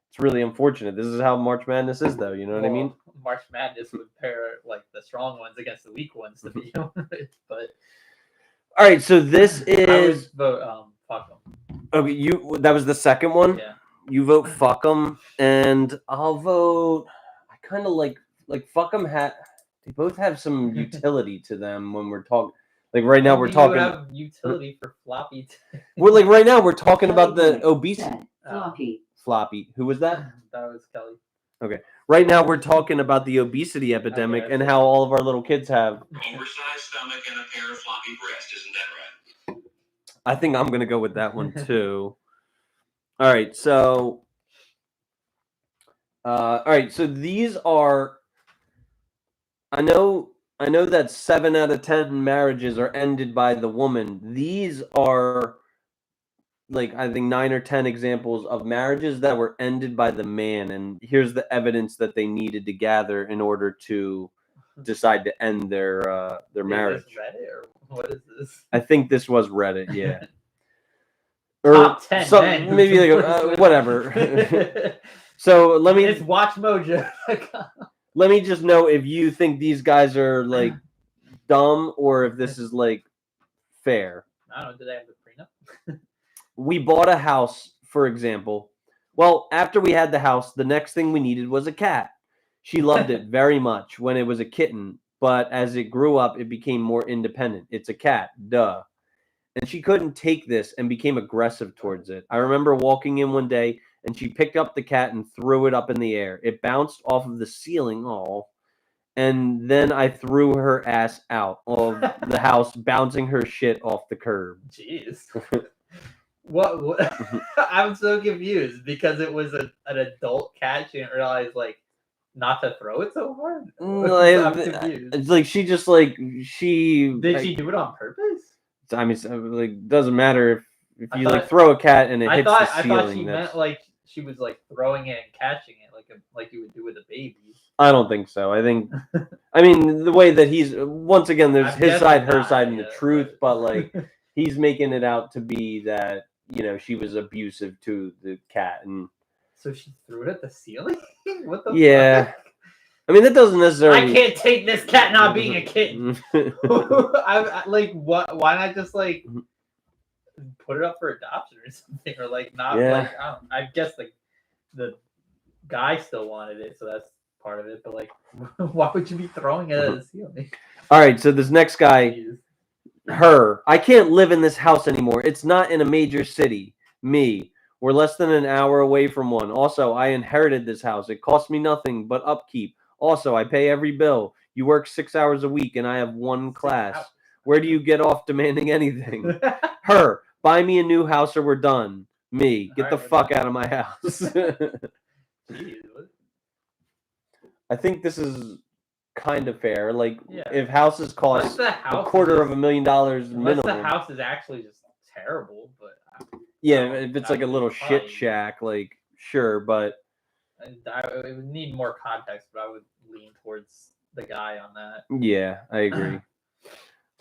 it's really unfortunate. This is how March Madness is, though. You know what I mean? March Madness would pair like the strong ones against the weak ones to be honest. But All right, so this I would is vote fuck them. okay. That was the second one. Yeah. You vote fuck 'em, and I'll vote. I kind of like fuck 'em. They both have some utility to them when we're talking. Like right now, we're You talking. have utility for floppy. We're like right now, we're talking Kelly about the Bullock obesity. said, floppy. Floppy. Who was that? That was Kelly. Right now, we're talking about the obesity epidemic Okay, and that's how it. all of our little kids have. Oversized stomach and a pair of floppy breasts, isn't that right? I think I'm gonna go with that one too. All right, so. All right, so these are. I know that 7 out of 10 marriages are ended by the woman. These are like I think 9 or 10 examples of marriages that were ended by the man, and here's the evidence that they needed to gather in order to decide to end their marriage. Is this Reddit or what is this? I think this was Reddit, yeah. Top 10 men. maybe like whatever. So let me It's Watch Mojo. let me just know if you think these guys are like dumb or if this is like fair. I don't know. Do they have the prenup? We bought a house, for example. Well, after we had the house, the next thing we needed was a cat. She loved it very much when it was a kitten, but as it grew up, it became more independent. It's a cat, duh. and she couldn't take this and became aggressive towards it. I remember walking in one day and she picked up the cat and threw it up in the air. It bounced off of the ceiling, and then I threw her ass out of the house, bouncing her shit off the curb. Jeez. What? I'm so confused because it was an adult cat. She didn't realize not to throw it so hard. I'm confused. It's like she just did she do it on purpose? I mean, doesn't matter if you throw a cat and it hits the ceiling. I thought she meant she was throwing it and catching it like you would do with a baby. I don't think so. I think, I mean, the way that he's once again, there's his side, her side, and the truth, but he's making it out to be that she was abusive to the cat, and so she threw it at the ceiling. What the fuck? I mean, that doesn't necessarily. I can't take this cat not being a kitten. What? Why not just put it up for adoption or something, or not? Yeah. I guess the guy still wanted it, so that's part of it. But why would you be throwing it at the ceiling? All right, so this next guy, her, I can't live in this house anymore. It's not in a major city. Me. We're less than an hour away from one. Also, I inherited this house. It cost me nothing but upkeep. Also, I pay every bill. You work 6 hours a week, and I have one class. Where do you get off demanding anything? Her, buy me a new house or we're done. Me, get the fuck out of my house. I think this is kind of fair. If houses cost $250,000 minimum. Unless the house is actually just terrible, but if it's a little shit shack, sure, but I would need more context, but I would lean towards the guy on that. Yeah, I agree.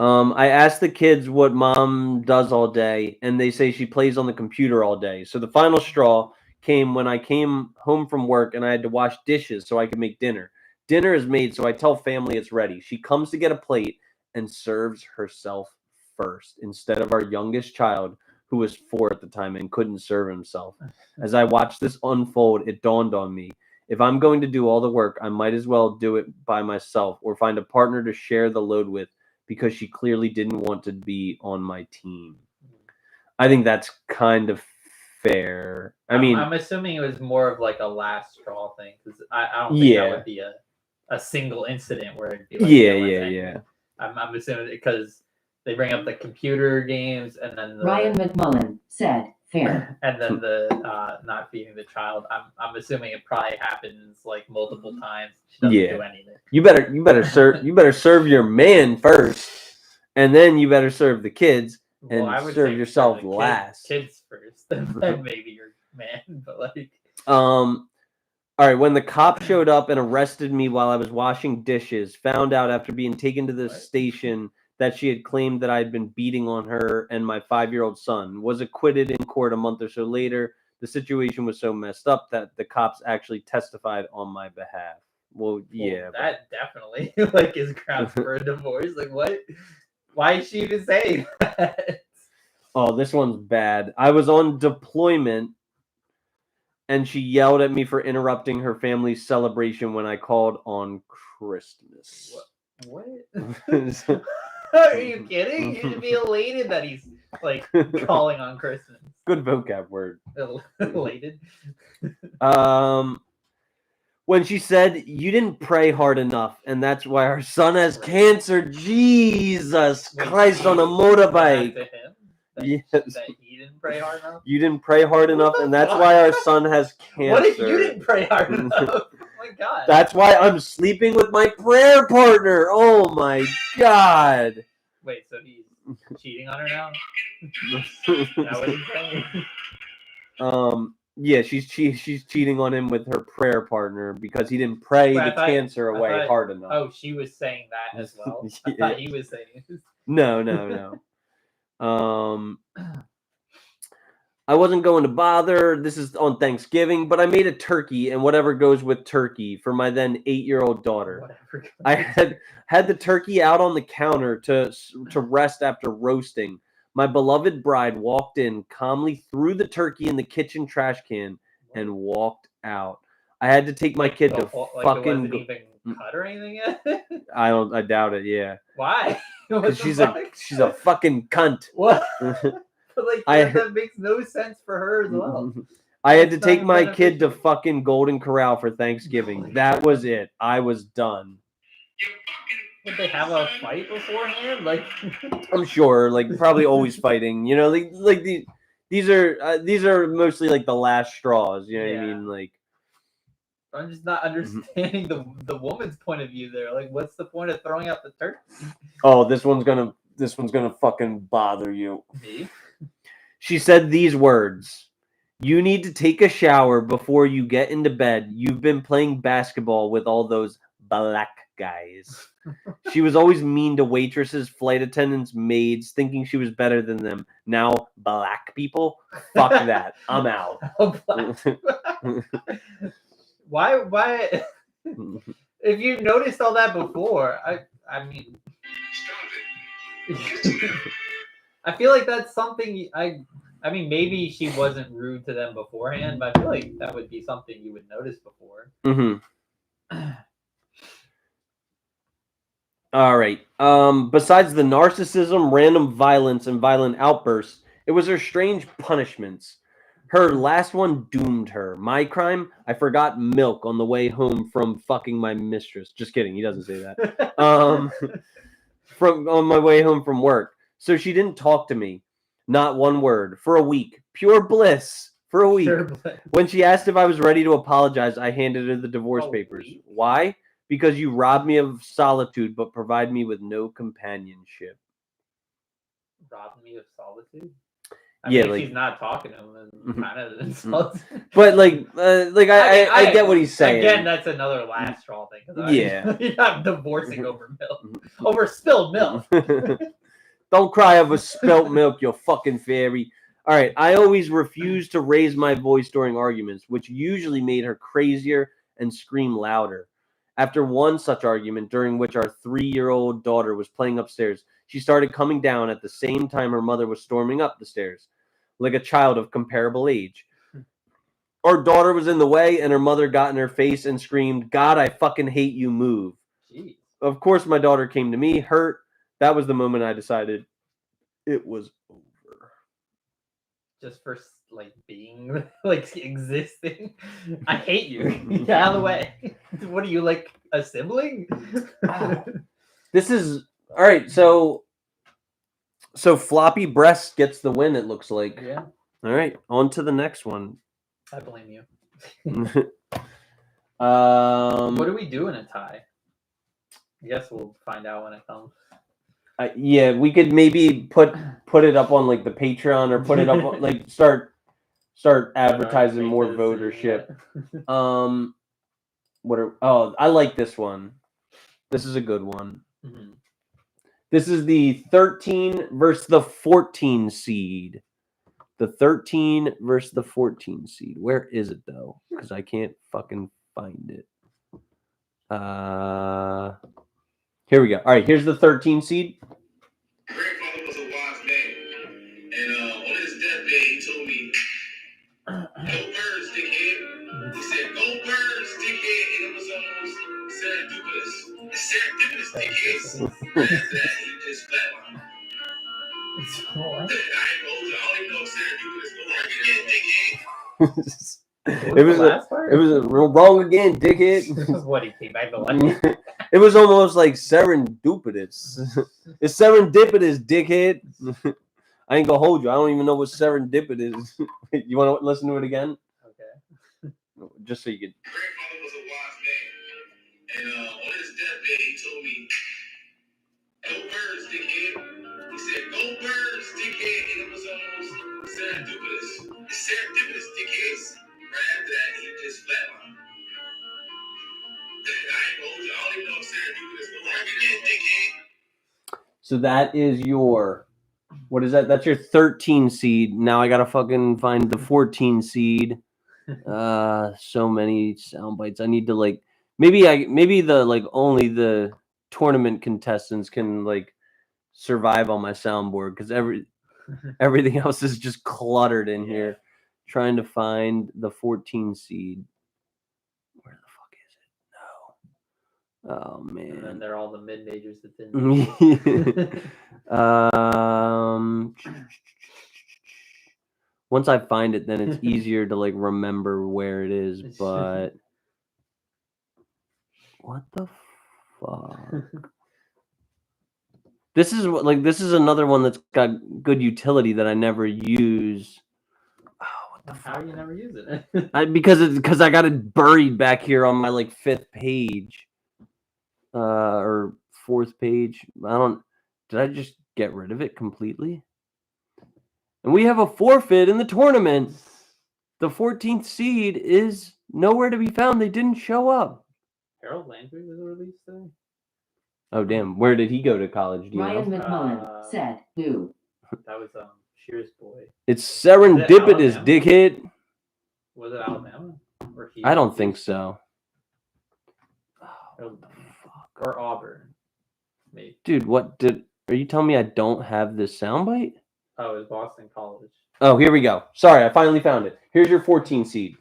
I asked the kids what mom does all day, and they say she plays on the computer all day. So the final straw came when I came home from work and I had to wash dishes so I could make dinner. Dinner is made, so I tell family it's ready. She comes to get a plate and serves herself first instead of our youngest child, who was 4 at the time and couldn't serve himself. As I watched this unfold, it dawned on me. If I'm going to do all the work, I might as well do it by myself or find a partner to share the load with, because she clearly didn't want to be on my team. I think that's kind of fair. I'm assuming it was more of a last straw thing, because I don't think that would be a single incident where it'd be yeah. I'm assuming because they bring up the computer games, and then Ryan McMullen said, fair. And then the not feeding the child. I'm assuming it probably happens multiple times. She doesn't do anything. You better serve your man first, and then you better serve the kids, and I would serve yourself last. Kids first, then maybe your man. But all right, when the cop showed up and arrested me while I was washing dishes, found out after being taken to the station that she had claimed that I had been beating on her and my 5-year-old son, was acquitted in court a month or so later. The situation was so messed up that the cops actually testified on my behalf. Well, yeah. That definitely is grounds for a divorce. What? Why is she even saying that? Oh, this one's bad. I was on deployment and she yelled at me for interrupting her family's celebration when I called on Christmas. What? Are you kidding? You should be elated that he's calling on Christmas. Good vocab word. Elated. When she said, "You didn't pray hard enough, and that's why our son has cancer." Jesus Christ, on a motorbike. To him? Yes. That he didn't pray hard enough? You didn't pray hard enough, and that's why our son has cancer. What if you didn't pray hard enough? Oh my God. That's why I'm sleeping with my prayer partner. Oh my God. Wait, so he's cheating on her now? Is that what he's saying? Yeah, she's cheating on him with her prayer partner because he didn't pray cancer away hard enough. Oh, she was saying that as well. I thought he was saying it. No. I wasn't going to bother. This is on Thanksgiving, but I made a turkey and whatever goes with turkey for my then 8-year-old daughter. I had the turkey out on the counter to rest after roasting. My beloved bride walked in, calmly threw the turkey in the kitchen trash can, and walked out. I had to take my kid to fucking. It wasn't even cut or anything yet? I doubt it. Yeah, Why? What because the she's fuck? a fucking cunt. What? But like I- that makes no sense for her as well. I had to That's take not my kid to beneficial. fucking Golden Corral for Thanksgiving. Golden That was it. I was done. Would they have a fight beforehand? Like, I'm sure, like probably always fighting. You know, like these are mostly like the last straws. You know what I Yeah. mean? Like, I'm just not understanding the woman's point of view there. Like, what's the point of throwing out the turkey? oh, this one's gonna fucking bother you. Me? She said these words. You need to take a shower before you get into bed. You've been playing basketball with all those black guys. She was always mean to waitresses, flight attendants, maids, thinking she was better than them. Now, black people? Fuck that. I'm out. Why? If you noticed all that before, I mean, I feel like that's something I mean, maybe she wasn't rude to them beforehand, but I feel like that would be something you would notice before. Mm-hmm. All right. Besides the narcissism, random violence, and violent outbursts, it was her strange punishments. Her last one doomed her. My crime, I forgot milk on the way home from fucking my mistress. Just kidding, he doesn't say that. From on my way home from work. So she didn't talk to me. Not one word. For a week. Pure bliss. For a week. Sure, When she asked if I was ready to apologize, I handed her the divorce A papers. week? Why? Because you robbed me of solitude, but provide me with no companionship. robbed me of solitude. Yeah, mean, if like- she's not talking to him, then kind of insults. But I get what he's saying. Again, that's another last straw thing. 'Cause Yeah. I'm divorcing over milk, over spilled milk. Don't cry over spilt milk, you fucking fairy. All right, I always refused to raise my voice during arguments, which usually made her crazier and scream louder. After one such argument, during which our 3-year-old daughter was playing upstairs, she started coming down at the same time her mother was storming up the stairs, like a child of comparable age. Our daughter was in the way, and her mother got in her face and screamed, "God, I fucking hate you, move." Jeez. Of course, my daughter came to me, hurt. That was the moment I decided it was over. Just for like being like existing. I hate you. Get out of the way. What are you, like a sibling? This is all right. So floppy breast gets the win. It looks like. Yeah, All right, on to the next one. I blame you. What What do we do in a tie? I guess we'll find out when it comes. Yeah, we could maybe put it up on like the Patreon or put it up on, like start advertising more votership. I like this one. This is a good one. Mhm. This is the 13 versus the 14 seed. The 13 versus the 14 seed. Where is it though? Because I can't fucking find it. Here we go. All right, here's the 13 seed. Grandfather was a wise man, and on his deathbed, he told me, "Go birds, dickhead." He said, "Go birds, dickhead," and it was almost serendipitous. Serendipitous, dickheads. After that, he just flatlined. I ain't gonna hold you. I don't even know if serendipitous go wrong again, dickhead. What was the last part? It was wrong again, dickhead. What, he came back to life? It was almost like serendipitous. It's serendipitous, dickhead. I ain't gonna hold you. I don't even know what serendipitous is. You want to listen to it again? Okay. Just so you can. Grandfather was a wise man, and on his deathbed, he told me, "Go birds, dickhead." He said, "Go birds, dickhead," and it was almost serendipitous. Serendipitous, dickheads. Right after that, he just flatlined. I ain't gonna hold you. I don't even know if serendipitous go wrong again, dickhead. So that is your. What is that? That's your 13 seed. Now I gotta fucking find the 14 seed. So many sound bites. I need to like maybe the like only the tournament contestants can like survive on my soundboard because everything else is just cluttered in here. Trying to find the 14 seed. Where the fuck is Oh And then man. they're all the mid majors that didn't. Once I find it, then it's easier to like remember where it is. But what the fuck? This is another one that's got good utility that I never use. Oh, what the How fuck? do you never use it? Because I got it buried back here on my like 5th page, or 4th page. Did I just get rid of it completely? And we have a forfeit in the tournament. The 14th seed is nowhere to be found. They didn't show up. Harold Landry was released today. Oh damn! Where did he go to college? Do you Ryan know? McMullen said, "Boo." That was Shear's boy. It's serendipitous, Alabama? dickhead. Was it Alabama? Or he I don't think so. Or, or Auburn. Maybe. Dude, are you telling me I don't have this soundbite? Oh, it was Boston College. Oh, here we go. Sorry, I finally found it. Here's your 14 seed.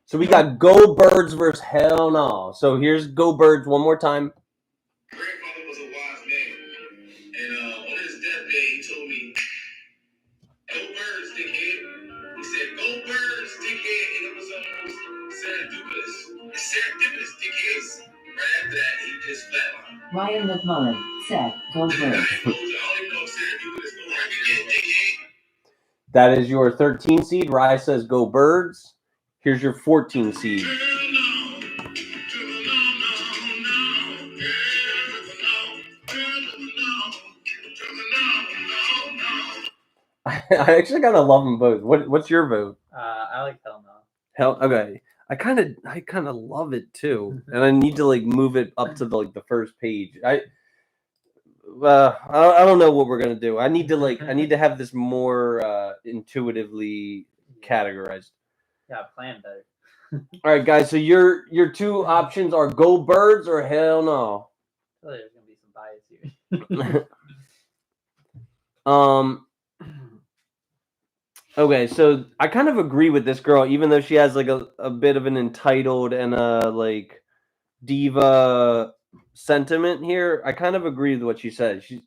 So we got Go Birds versus Hell No. So here's Go Birds one more time. Grandfather was a wise man, and on his deathbed, he told me, "Go Birds, dickhead." He said, "Go Birds, dickhead," and it was serendipitous, dickheads. Right after that, he just flatlined. Ryan McMullen said, "Go I Birds." don't even know if serendipitous go right again, dickhead. That is your 13 seed. Rye says Go Birds. Here's your 14 seed. I actually kind of love them both. What's your vote? I like Hell No. Hell, okay. I kind of love it too, and I need to like move it up to the first page. I don't know what we're gonna do. I need to have this more intuitively categorized. Yeah, plan better. All right, guys. So your 2 options are Go Birds or Hell No. I feel like there's gonna be some bias here. Okay, so I kind of agree with this girl, even though she has like a bit of an entitled and a like diva sentiment here. I kind of agree with what she said. Is it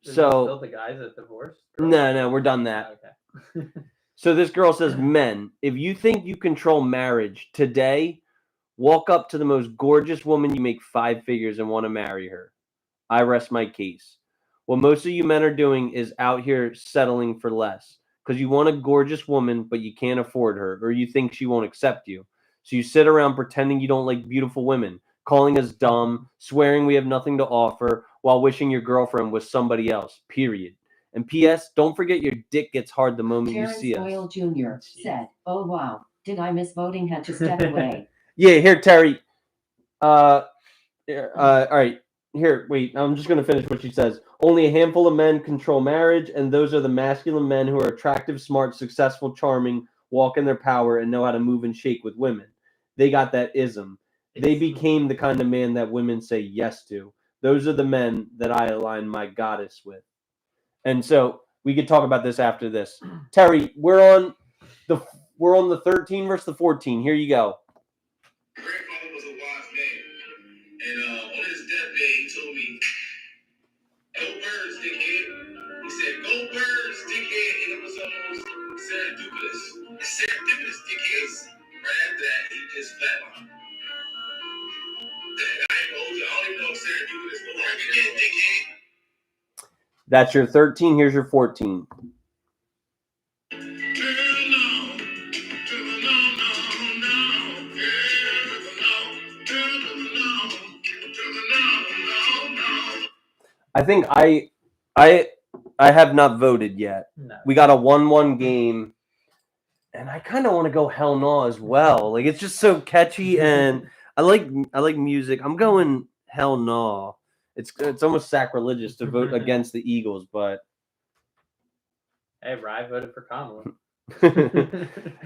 So still the guys that divorced? no, we're done that. Okay. So this girl says, men, if you think you control marriage today, walk up to the most gorgeous woman you make 5 figures and want to marry her. I rest my case. What most of you men are doing is out here settling for less because you want a gorgeous woman, but you can't afford her, or you think she won't accept you. So you sit around pretending you don't like beautiful women, calling us dumb, swearing we have nothing to offer, while wishing your girlfriend was somebody else, period. And P.S., don't forget your dick gets hard the moment Terrence you see Boyle us. Jr. said, "Oh wow, did I miss voting? Had to step away." Yeah, here, Terry. All right. Here, wait. I'm just going to finish what she says. Only a handful of men control marriage, and those are the masculine men who are attractive, smart, successful, charming, walk in their power, and know how to move and shake with women. They got that ism. They became the kind of man that women say yes to. Those are the men that I align my goddess with. And so we could talk about this after this. Terry, we're on the 13 versus the 14. Here you go. Grandfather was a wise man, and on his deathbed, he told me, "Go Birds, dickhead." He said, "Go Birds, dickhead," and it was serendipitous, dickheads. Right after that, he just flatlined. I don't even know if serendipitous go right again, dickhead. That's your 13. Here's your 14. I think I have not voted yet. No. We got a 1-1 game, and I kind of want to go Hell No as well. Like it's just so catchy, and I like music. I'm going Hell No. It's almost sacrilegious to vote against the Eagles, but Hey, Rye voted for Kamala.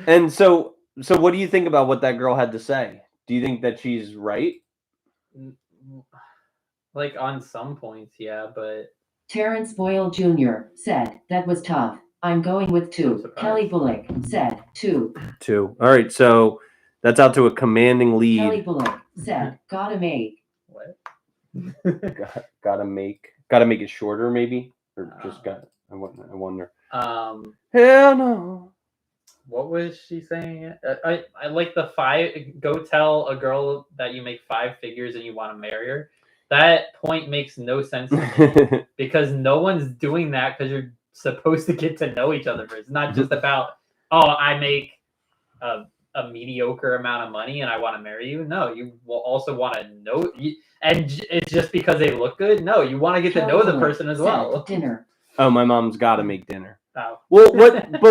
and so what do you think about what that girl had to say? Do you think that she's right? Like on some points, yeah, but Terrence Boyle Jr. said, that was tough. I'm going with I'm 2. surprised. Kelly Bullock said, 2. 2. All right, so that's out to a commanding Kelly lead. Bullock said, gotta make. What? Gotta make it shorter, maybe, or just got. I wonder. Hell no. What was she saying? I like the 5. Go tell a girl that you make 5 figures and you want to marry her. That point makes no sense to me because no one's doing that because you're supposed to get to know each other first. It's not just about I make a mediocre amount of money and I want to marry you. No, you will also want to know, and it's just because they look good. No, you want to get to know the person as well. Dinner. Oh, my mom's got to make dinner. Oh. Well,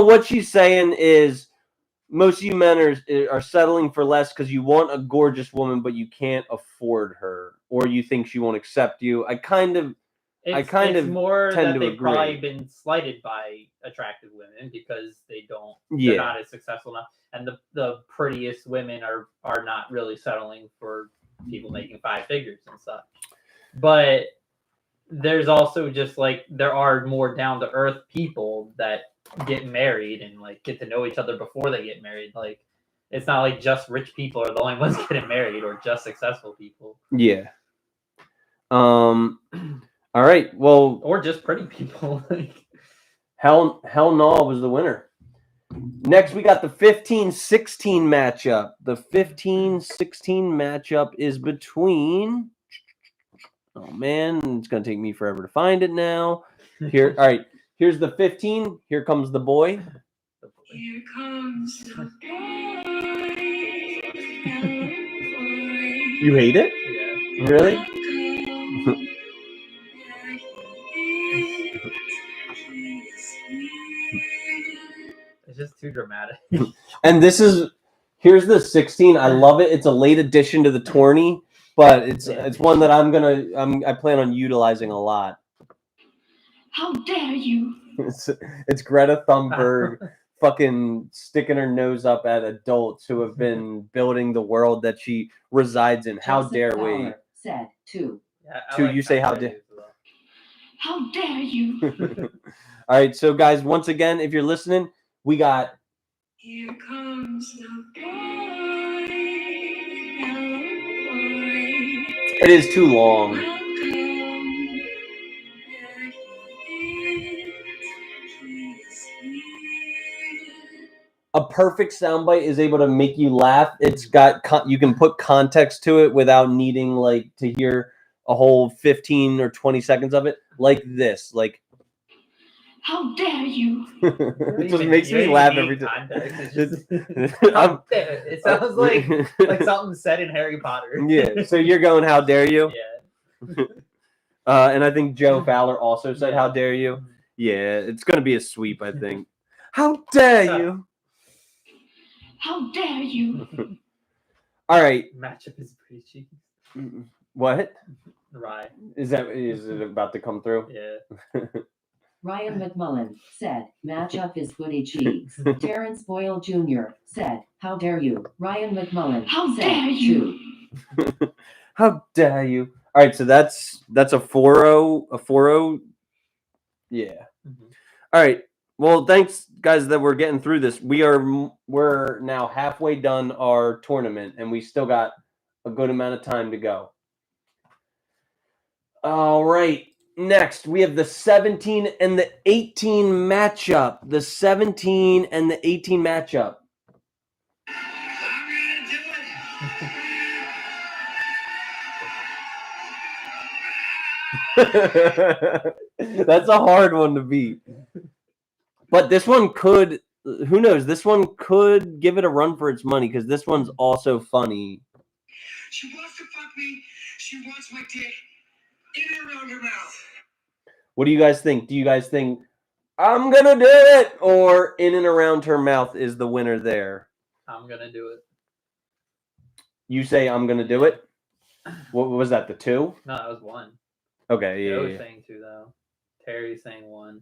what she's saying is most of you men are settling for less because you want a gorgeous woman, but you can't afford her, or you think she won't accept you. I kind of It's more tend that to they've agree. probably been slighted by attractive women because they're Yeah. not as successful enough, and the prettiest women are not really settling for people making 5 figures and such. But there's also just like there are more down to earth people that get married and like get to know each other before they get married. Like it's not like just rich people are the only ones getting married or just successful people. Yeah. All right. Well, Or just pretty people. Hell no was the winner. Next, we got the 15-16 matchup. The 15-16 matchup is between. Oh man, it's gonna take me forever to find it now. Here, all right. Here's the 15. Here comes the boy. Here comes the boy. You hate it? Yeah. Really? It's just too dramatic. And here's the 16. I love it. It's a late addition to the tourney, but it's one that I plan on utilizing a lot. How dare you? It's Greta Thunberg fucking sticking her nose up at adults who have been building the world that she resides in. How Joseph dare we? Fowler said, 2. Yeah, I 2, like you say how dare dare. you as well. How dare you? All right, so guys, once again, if you're listening, we got. Here comes the boy. It is too long. A perfect soundbite is able to make you laugh. It's got you can put context to it without needing like to hear a whole 15 or 20 seconds of it, like this. Like, how dare you? it just makes me laugh every time. It sounds like something said in Harry Potter. Yeah. So you're going, how dare you? Yeah. And I think Joe Fowler also said, how dare you? Yeah, it's gonna be a sweep, I think. How dare you? How dare you? All right. Matchup is pretty cheeky. What? Right. Is it about to come through? Yeah. Ryan McMullen said, matchup is booty cheeks. Terrence Boyle Jr. said, how dare you? Ryan McMullen How said, dare you? 2. How dare you? All right, so that's a 4-0, a 4-0. Yeah. Mm-hmm. All right. Well, thanks guys that we're getting through this. We're now halfway done our tournament and we still got a good amount of time to go. All right. Next, we have the 17 and the 18 matchup. The 17 and the 18 matchup. That's a hard one to beat. But this one could, who knows, this one could give it a run for its money because this one's also funny. She wants to fuck me. She wants my dick in and around her mouth. What do you guys think? Do you guys think I'm going to do it or in and around her mouth is the winner there? I'm going to do it. You say I'm going to do it? What was that, the 2? No, that was 1. Okay, yeah. I was saying 2, though. Terry's saying 1.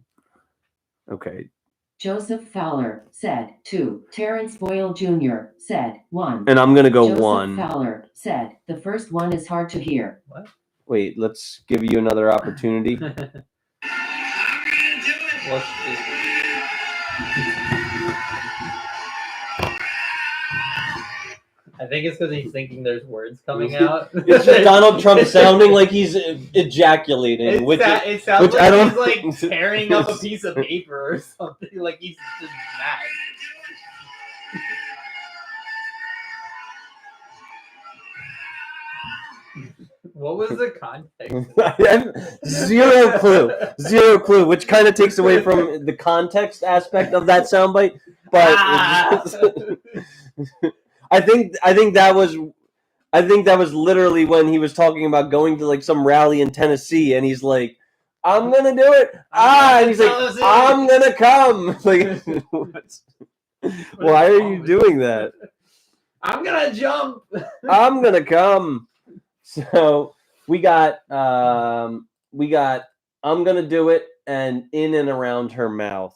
Okay. Joseph Fowler said 2. Terrence Boyle Jr. said 1. And I'm going to go Joseph 1. Fowler said the first one is hard to hear. What? Wait, let's give you another opportunity. What's I think it's because he's thinking there's words coming out. It's just Donald Trump sounding like he's ejaculating, it sounds which like I don't- he's like tearing up a piece of paper or something. Like he's just mad. What was the context? I have zero clue, which kind of takes away from the context aspect of that soundbite. But I think that was literally when he was talking about going to like some rally in Tennessee, and he's like, "I'm gonna do it," and he's like, "I'm gonna come." Like, why are you doing that? I'm gonna jump. I'm gonna come. So we got I'm gonna do it, and in and around her mouth.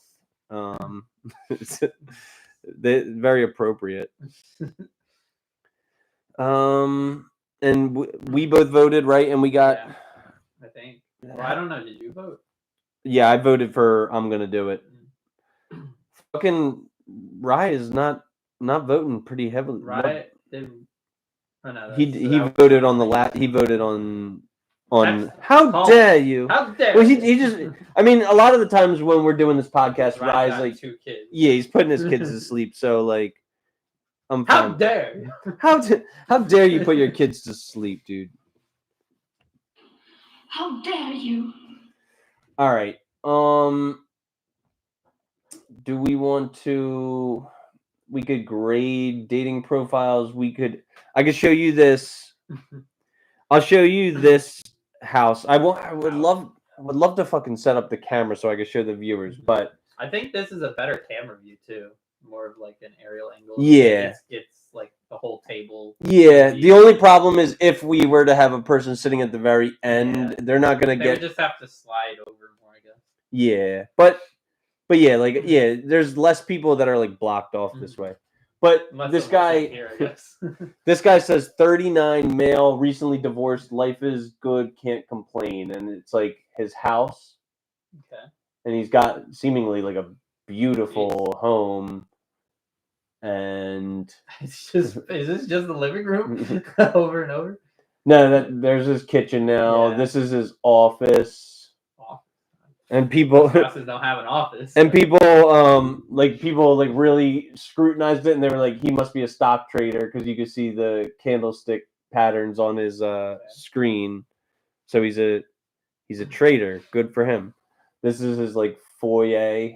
Very appropriate. And we both voted, right? And we got. Yeah, I think. Well, I don't know. Did you vote? Yeah, I voted for I'm gonna do it. Fucking Rye is not voting pretty heavily. Right. Oh, no, He voted on the he voted on how dare you? How dare Well, he just I mean, a lot of the times when we're doing this podcast, Rye's Rye's got like 2 kids. yeah, he's putting his kids to sleep, so like I'm How fine. dare you? How dare you put your kids to sleep, dude? How dare you? All right. Do we want to we could grade dating profiles. I could show you this. I'll show you this house. I would love to fucking set up the camera so I could show the viewers, but I think this is a better camera view too. More of like an aerial angle. Yeah. It's like the whole table. yeah, the only problem is if we were to have a person sitting at the very end, they're not gonna They get would just have to slide over more, I guess. yeah, but yeah, like yeah, there's less people that are like blocked off this way. But Unless this someone's guy, like here, I guess. this guy says 39, male, recently divorced, life is good, can't complain, and it's like his house, Okay. and he's got seemingly like a beautiful home, and Is this just the living room over and over? no, there's his kitchen now. Yeah. This is his office. And Most houses don't have an office. And people really scrutinized it, and they were like, he must be a stock trader because you could see the candlestick patterns on his screen. So he's a trader. Good for him. This is his like foyer,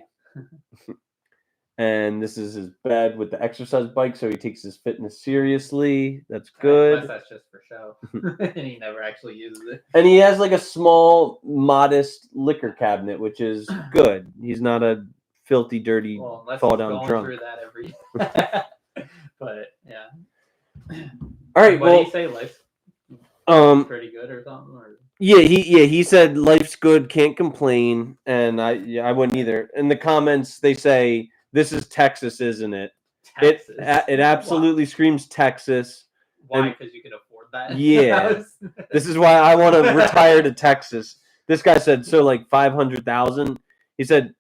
and this is his bed with the exercise bike. So he takes his fitness seriously. That's good. Unless that's just for show, and he never actually uses it. And he has like a small, modest liquor cabinet, which is good. He's not a filthy, dirty, Unless fall he's down going drunk. through that every. But yeah. All right. What Well, did he say? Life's pretty good or something, or he said life's good, can't complain, and I wouldn't either. In the comments, they say this is Texas, isn't it? Texas. It absolutely screams Texas. Why? Because you can afford that. Yeah. This is why I want to retire to Texas. This guy said, so like 500,000. He said,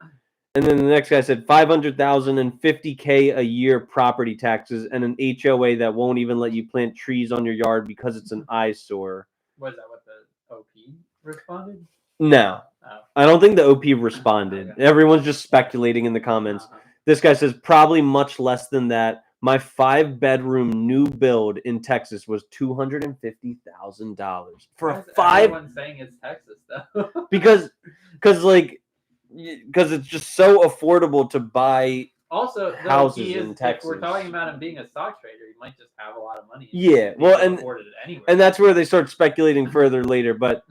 and then the next guy said 500,000 and 50K a year property taxes and an HOA that won't even let you plant trees on your yard because it's an eyesore. Was that what the OP responded? No, Oh. I don't think the OP responded. Okay. Everyone's just speculating in the comments. This guy says probably much less than that. My 5-bedroom new build in Texas was $250,000 for a 5. Everyone's saying it's Texas though. because it's just so affordable to buy. Also, houses in Texas. If we're talking about him being a stock trader, he might just have a lot of money. Yeah, He well, can and afford it anyway. and that's where they start speculating further later. But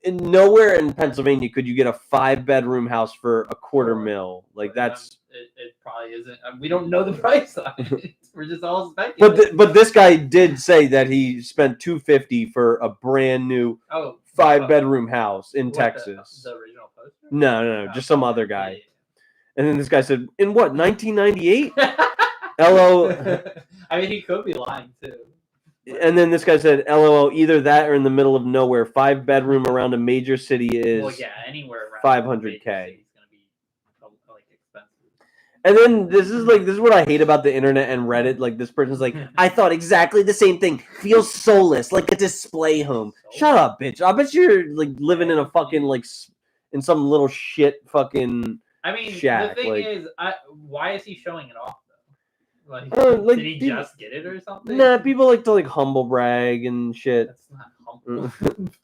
nowhere in Pennsylvania could you get a 5-bedroom house for $250,000. Like that's. It probably isn't. We don't know the price on it. We're just all speculating. But this guy did say that he spent $250,000 for a brand new 5-bedroom house in Texas. The original poster? No, just some other guy. Yeah. And then this guy said, "In what 1998?" LO. I mean, he could be lying too. And then this guy said, "LOL, either that or in the middle of nowhere. 5-bedroom around a major city is Well, yeah, anywhere around 500K. the big city's gonna And then this is what I hate about the internet and Reddit. Like this person's like, I thought exactly the same thing. Feels soulless, like a display home. Shut up, bitch. I bet you're like living in a fucking in some little shit fucking. I mean, shack, the thing like- is, why is he showing it off though? Like, like, did he people- just get it or something? Nah, people like to humble brag and shit. That's not humble.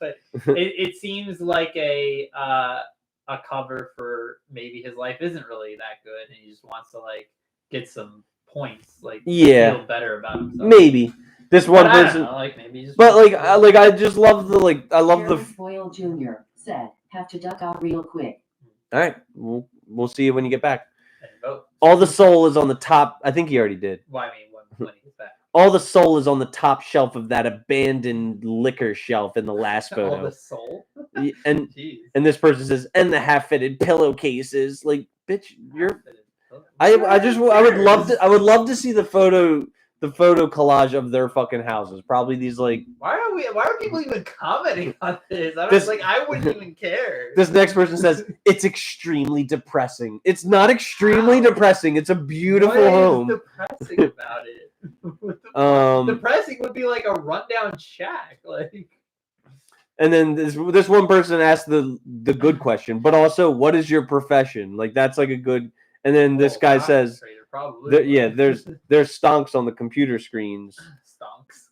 But it seems like a cover for maybe his life isn't really that good, and he just wants to like get some points, like Yeah. feel better about himself. Maybe this one But I don't person. know, like maybe he just But wants like to- I just love I love the. Terrence Boyle Jr. said, have to duck out real quick. All right, we'll see you when you get back. and vote. All the soul is on the top. I think he already did. Well, I mean, when he gets back. All the soul is on the top shelf of that abandoned liquor shelf in the last All photo. the soul. And Jeez. and this person says, and the half-fitted pillowcases. Like, bitch, you're. I would love to see the photo collage of their fucking houses. Probably these like. Why are people even commenting on this? I wouldn't even care. This next person says it's extremely depressing. It's not extremely Wow. depressing. It's a beautiful What is home. depressing about it? What the fuck? Depressing would be like a rundown shack. Like, And then this one person asked the good question, but also, what is your profession? Like that's like a good. And then this guy says, trader, probably. yeah, there's stonks on the computer screens. stonks.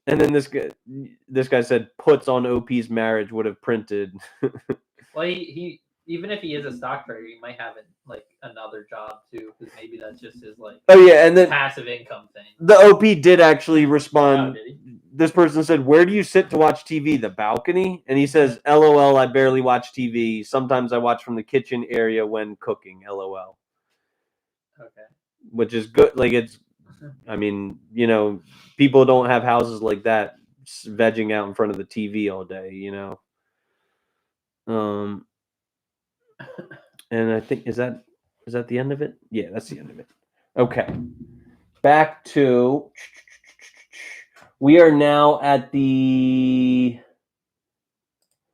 And then this guy said puts on OP's marriage would have printed. Well, he even if he is a stock trader, he might have like another job too, because maybe that's just his like Oh yeah, and then passive income thing. the OP did actually Oh, respond. did he? This person said, "Where do you sit to watch TV? The balcony?" And he says, "LOL, I barely watch TV. Sometimes I watch from the kitchen area when cooking. LOL." Okay. Which is good. Like I mean, people don't have houses like that, vegging out in front of the TV all day. And I think is that the end of it? Yeah, that's the end of it. Okay, back to. We are now at the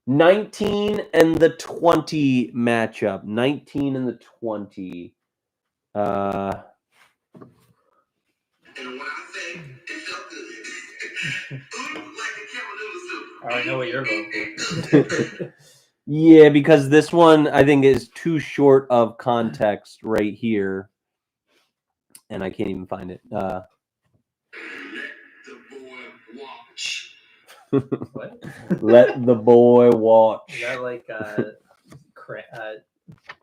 19 and the 20 matchup. 19 and the 20. And when I say it felt good, like a camel noodle soup. I already know what you're voting for. Yeah, because this one I think is too short of context right here. And I can't even find it. Let the boy watch. What? Let the boy watch. Is that like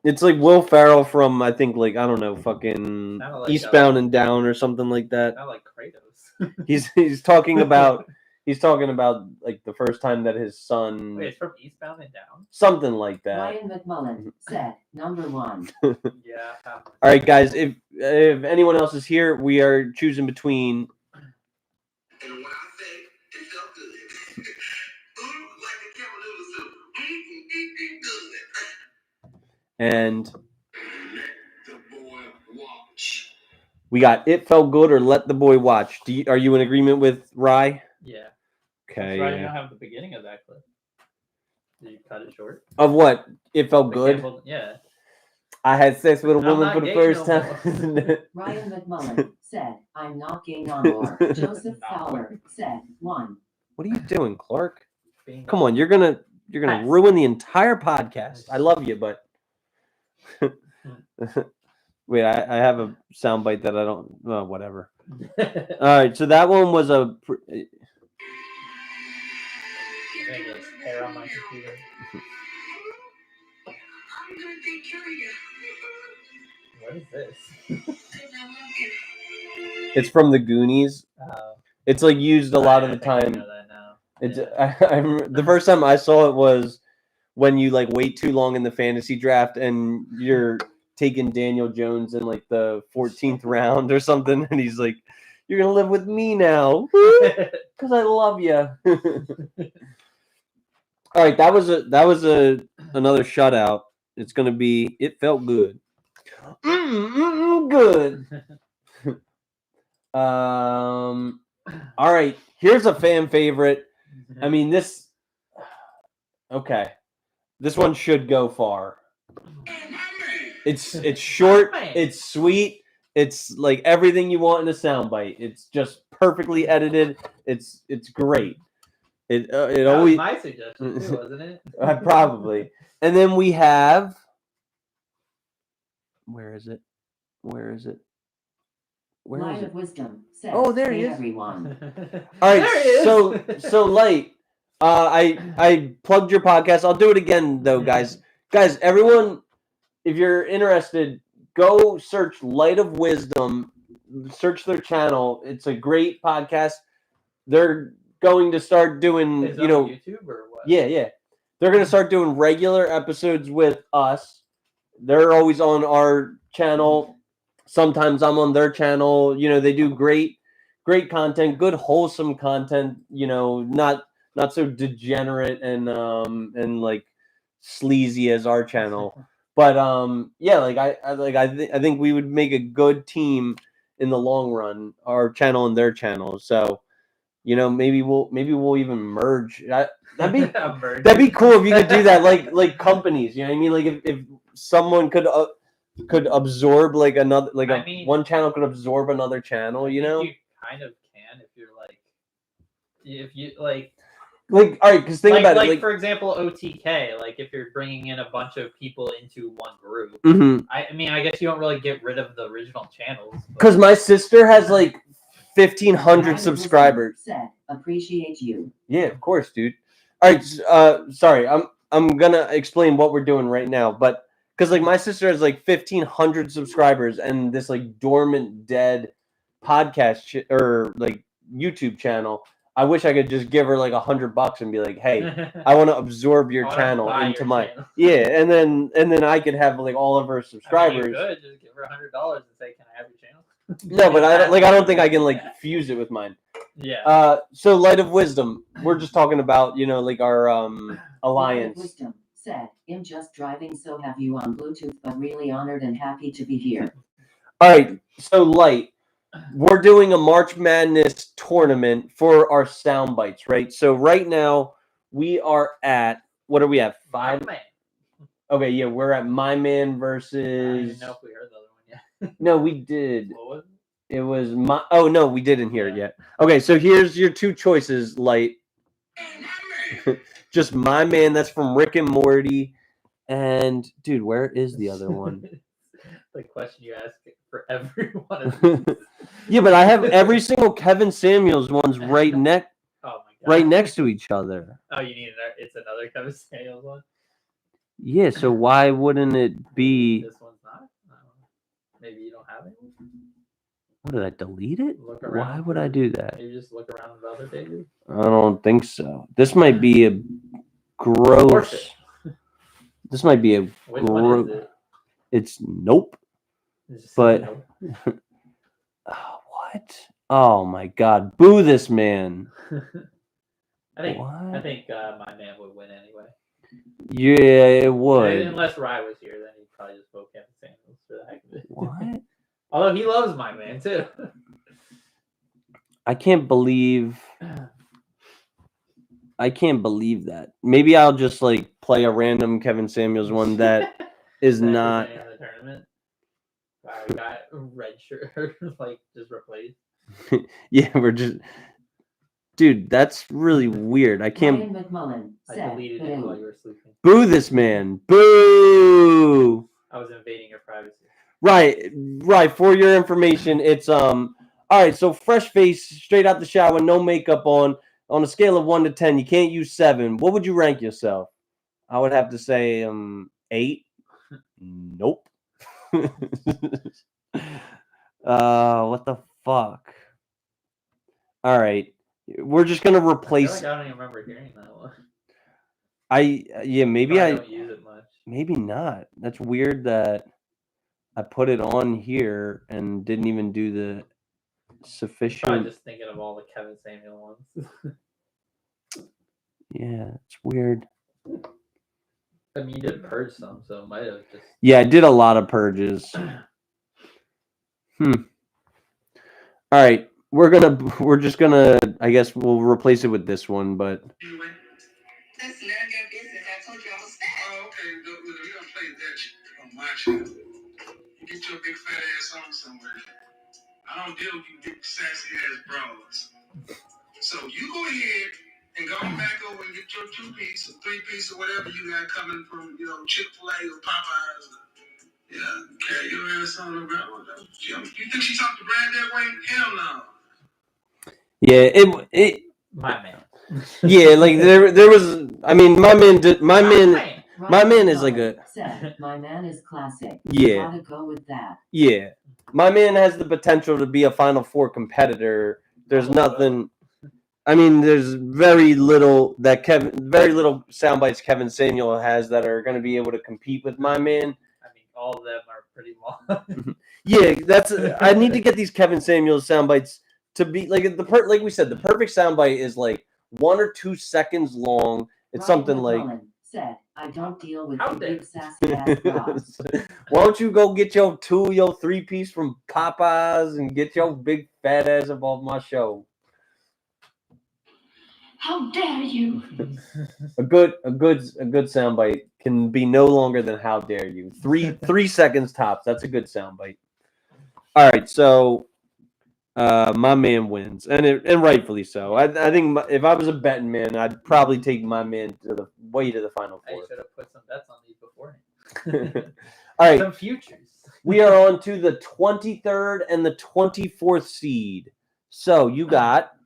It's like Will Ferrell from I think I don't know, fucking Kinda like, Eastbound and Down or something like that. not like Kratos? He's talking about like the first time that his son Wait, it's from Eastbound and Down. something like that. Ryan McMullen said, number one. Yeah. All right, guys. If anyone else is here, we are choosing between. And when I say it felt good, like a camel noodle soup. Good. And Let the boy watch. we got It Felt Good or Let the Boy Watch. Are you in agreement with Rye? Yeah. Okay. That's why I Yeah. don't have the beginning of that clip. Did you cut it short? Of what? It felt The good. Campbell- yeah. I had sex with a I'm woman not for the gay first no time. Ryan McMullen said, I'm not gay no more. Joseph Fowler said, one. What are you doing, Clark? Being- Come on, you're gonna Pass. ruin the entire podcast. I love you, but wait, I have a soundbite that I don't. Well, whatever. All right, so that one was a. I think it's hair on my computer. I'm gonna take care of you. What is this? It's from the Goonies. It's like used a lot of the I think I time. know that now. It's Yeah. the first time I saw it was when you like wait too long in the fantasy draft and you're taking Daniel Jones in like the 14th round or something, and he's like, "You're gonna live with me now, because I love you." All right, that was another shutout. It's gonna be It Felt Good. Good. All right, here's a fan favorite. I mean, this. Okay, this one should go far. It's short. Man. It's sweet. It's like everything you want in a soundbite. It's just perfectly edited. It's great. It That always was my suggestion too, wasn't it? probably. And then we have where is it? Where is it? Where Light is of it? Wisdom says, Oh, there he "Hey, is. everyone." All right, There it is. so Light. I plugged your podcast. I'll do it again though, guys. Guys, everyone, if you're interested, go search Light of Wisdom. Search their channel. It's a great podcast. They're going to start doing, Is it you know, on YouTube or what? yeah. They're going to start doing regular episodes with us. They're always on our channel. Sometimes I'm on their channel. You know, they do great content, good wholesome content, you know, not so degenerate and like sleazy as our channel. But yeah, like I think we would make a good team in the long run, our channel and their channel. So, you know, maybe we'll even merge. That'd be cool if you could do that, like companies. You know what I mean? Like if someone could absorb like another, like one channel could absorb another channel. You know, you kind of can if you're like, if you like all right, because think about it. Like for example, OTK. Like if you're bringing in a bunch of people into one group, mhm. I mean, I guess you don't really get rid of the original channels. Because my sister has like Light 1,500 of Wisdom subscribers. said, "Appreciate you." Yeah, of course, dude. All right, sorry, I'm gonna explain what we're doing right now, but because like my sister has like 1,500 subscribers and this like dormant dead podcast or like YouTube channel. I wish I could just give her like $100 and be like, "Hey, I want to absorb your channel into my channel. Yeah," and then I could have like all of her subscribers. I mean, you could just give her $100 and say, "Can I have your channel?" No, but I don't think I can like fuse it with mine. Yeah. So Light of Wisdom, we're just talking about, you know, like our Light of alliance. Wisdom said, "I'm just driving, so have you on Bluetooth, but really honored and happy to be here." All right, so Light, we're doing a March Madness tournament for our sound bites, right? So right now we are at, what are we at? 5? Man. Okay, yeah, we're at My Man I don't versus. even know if we heard the other one yet. No, we did. What was it? It was my. Oh no, we didn't hear it yet. Okay, so here's your two choices, Light. Just My Man. That's from Rick and Morty. And dude, where is the other one? The question you ask for every one of these. Yeah, but I have every single Kevin Samuels ones right Oh my god. right next to each other. Oh, you need it's another Kevin Samuels one. Yeah, so why wouldn't it be? This one's not. Maybe you don't have it. What, did I delete it? Look Why around. would I do that? Maybe just look around the other pages. I don't think so. This might be a gross. This might be a Which one is it? It's nope. But what? Oh my god! Boo this man! I think What? My Man would win anyway. Yeah, it would. Unless Rye was here, then he'd probably just vote Kevin Samuels for the heck of it. What? Although he loves My Man too. I can't believe that. Maybe I'll just like play a random Kevin Samuels one that is not. In the tournament. I got red shirt, like just replaced. Yeah, we're just. Dude, that's really weird. I can't. Ryan McMullen I said, deleted it while "Boo." you were sleeping. Boo this man. Boo. I was invading your privacy. Right. For your information, it's all right. So fresh face, straight out the shower, no makeup on. On a scale of 1 to 10, you can't use 7. What would you rank yourself? I would have to say 8. Nope. What the fuck? All right, we're just gonna replace. I don't even remember hearing that one. Maybe I don't use it much. Maybe not. That's weird that I put it on here and didn't even do the sufficient. Probably just thinking of all the Kevin Samuel ones. Yeah, it's weird. I mean, you did purge some, so it might have just. Yeah, I did a lot of purges. All right, we're just gonna. I guess we'll replace it with this one, but. That's none of your business. I told you I was fat. Oh, okay. We don't play that shit on my channel. get your big fat ass on somewhere. I don't deal with you big sassy ass broads. So you go ahead and go back over and get your 2-piece or 3-piece or whatever you got coming from, Chick-fil-A or Popeyes. Yeah, carry your ass on around. You think she talked to Brad that way? Hell no. Yeah, it My man. yeah, like there was. I mean, my man is like a. Said, my man is classic. Yeah. Gotta go with that. Yeah, my man has the potential to be a Final Four competitor. There's nothing. I mean, there's very little sound bites Kevin Samuel has that are going to be able to compete with my man. I mean, all of them are pretty long. Yeah, I need to get these Kevin Samuel sound bites to be like like we said, the perfect sound bite is like 1 or 2 seconds long. It's Ryan something like. McMullen said, I don't deal with How the dare- big sassy ass bras. Why don't you go get your 3-piece from Popeyes and get your big fat ass above my show? How dare you? A good soundbite can be no longer than "How dare you." 3 seconds tops. That's a good soundbite. All right, so my man wins, and rightfully so. I think if I was a betting man, I'd probably take my man to the Final I Four. should have put some bets on these beforehand. All right, Some futures. we are on to the 23rd and the 24th seed. So you got.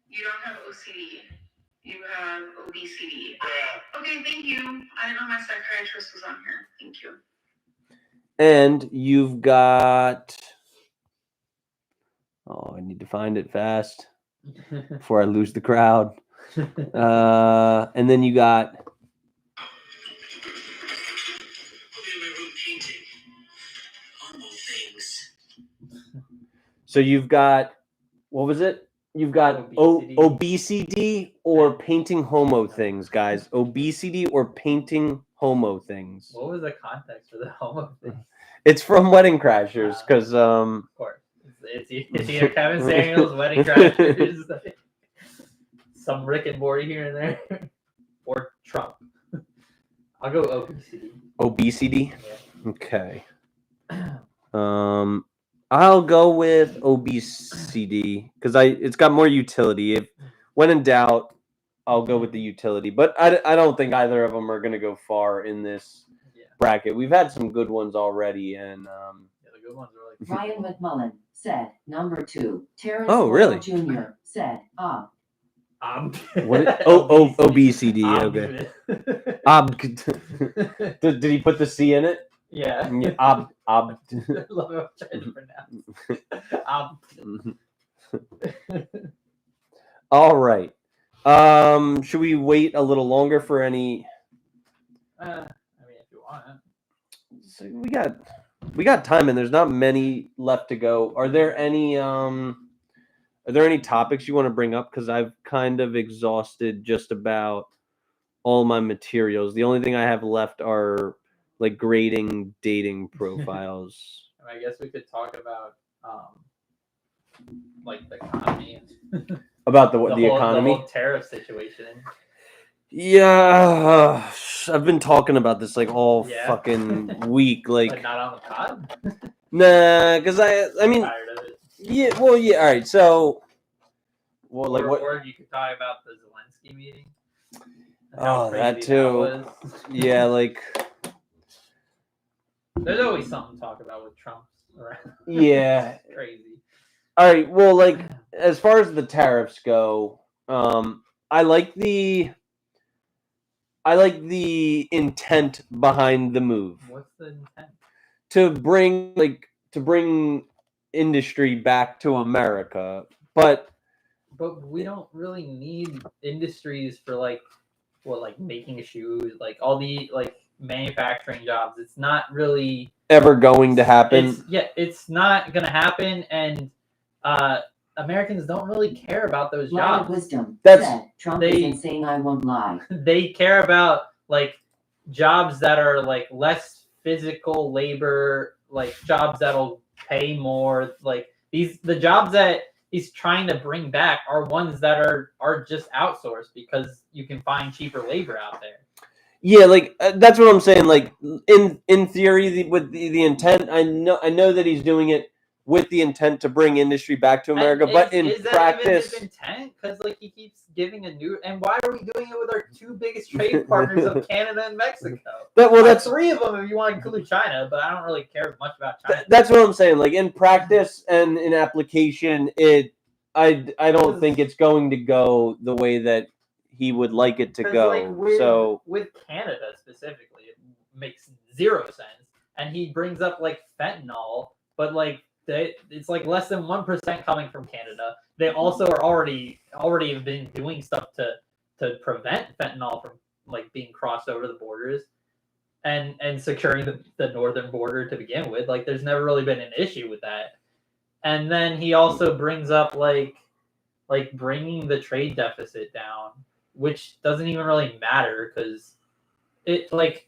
You don't have OCD. You have obesity. Okay, thank you. I didn't know my psychiatrist was on here. Thank you. And you've got. Oh, I need to find it fast before I lose the crowd. And then you got. So you've got. What was it? You've got obesity or painting homo things, guys. Obesity or painting homo things. What was the context for the homo thing? It's from Wedding Crashers, because Of course, it's either Kevin Samuels, Wedding Crashers, some Rick and Morty here and there, or Trump. I'll go obesity. Obesity. Yeah. Okay. I'll go with obesity because it's got more utility. If when in doubt, I'll go with the utility. But I don't think either of them are going to go far in this bracket. We've had some good ones already, and the good ones are like Ryan McMullen said, number 2. Terrence really? Jr. said, what? Obesity. Okay. Did he put the C in it? Yeah. Ob. I love how I'm trying to pronounce. All right. Should we wait a little longer for any? I mean, if you want. So we got time, and there's not many left to go. Are there any topics you want to bring up? Because I've kind of exhausted just about all my materials. The only thing I have left are like grading dating profiles. I guess we could talk about like the economy. About the whole, economy? The whole tariff situation. Yeah, I've been talking about this like all fucking week. Like, but not on the pod? Nah, because I mean, I'm tired of it. Yeah, well, yeah, all right. So, well, like what? Or you could talk about the Zelensky meeting. Oh, that too. Yeah, like. There's always something to talk about with Trump around. Yeah. It's crazy. All right. Well, like as far as the tariffs go, I like the intent behind the move. What's the intent? To bring industry back to America, but we don't really need industries for like making shoes, like all the like manufacturing jobs. It's not really ever going to happen. It's not gonna happen, and Americans don't really care about those Line jobs. of wisdom. That's said, Trump isn't saying I won't lie. They care about like jobs that are like less physical labor, like jobs that'll pay more. Like the jobs that he's trying to bring back are ones that are just outsourced because you can find cheaper labor out there. Yeah, like that's what I'm saying. Like in theory, with the intent, I know that he's doing it with the intent to bring industry back to America. And But in is that practice, even his intent? Because like he keeps giving a new. And why are we doing it with our two biggest trade partners of Canada and Mexico? that's three of them if you want to include China, but I don't really care much about China. that's what I'm saying. Like in practice and in application, I don't think it's going to go the way that he would like it to go. Like with Canada specifically, it makes zero sense. And he brings up like fentanyl, but like it's like less than 1% coming from Canada. They also are already have been doing stuff to prevent fentanyl from like being crossed over the borders and securing the northern border to begin with. Like there's never really been an issue with that. And then he also brings up like bringing the trade deficit down, which doesn't even really matter because it like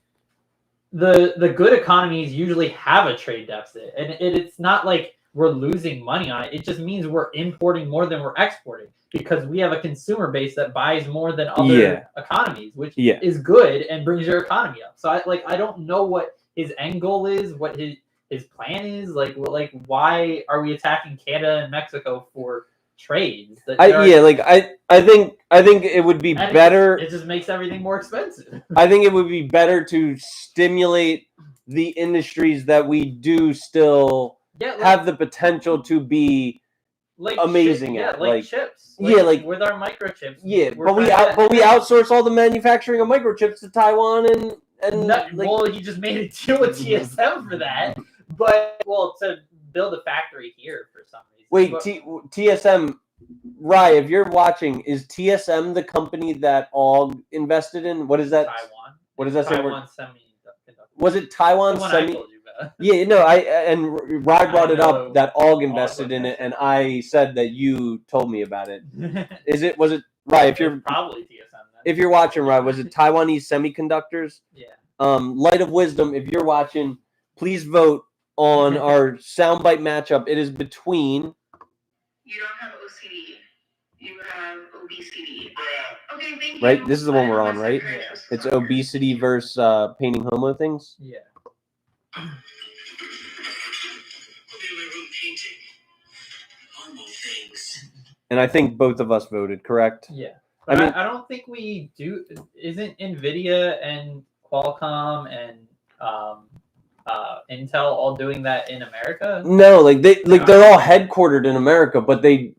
the good economies usually have a trade deficit, and it's not like we're losing money on it. It just means we're importing more than we're exporting because we have a consumer base that buys more than other economies, which is good and brings your economy up. So I don't know what his end goal is, what his plan is. Like why are we attacking Canada and Mexico for trades? I think it would be better. It just makes everything more expensive. I think it would be better to stimulate the industries that we do still have the potential to be amazing at, like chips. Like with our microchips. Yeah, but we outsource all the manufacturing of microchips to Taiwan well, he just made a deal with TSM for that, but to build a factory here for some reason. Wait, TSM. Rye, if you're watching, is TSM the company that AUG invested in? What is that? Taiwan. What does that say? Taiwan Semiconductor. Was it Taiwan Semi? Yeah, no, Rye brought it up that AUG invested in it, and I said that you told me about it. Was it Rye? If you're probably TSM. Then. If you're watching, Rye, was it Taiwanese Semiconductors? Yeah. Light of Wisdom, if you're watching, please vote on our soundbite matchup. It is between. You don't have OCD. You have obesity. Okay, thank you. Right? This is the one we're on, right? Yeah. It's obesity versus painting homo things. Yeah. And I think both of us voted, correct? Yeah. But I don't think we do. Isn't NVIDIA and Qualcomm and Intel all doing that in America? No, they're all headquartered in America, but they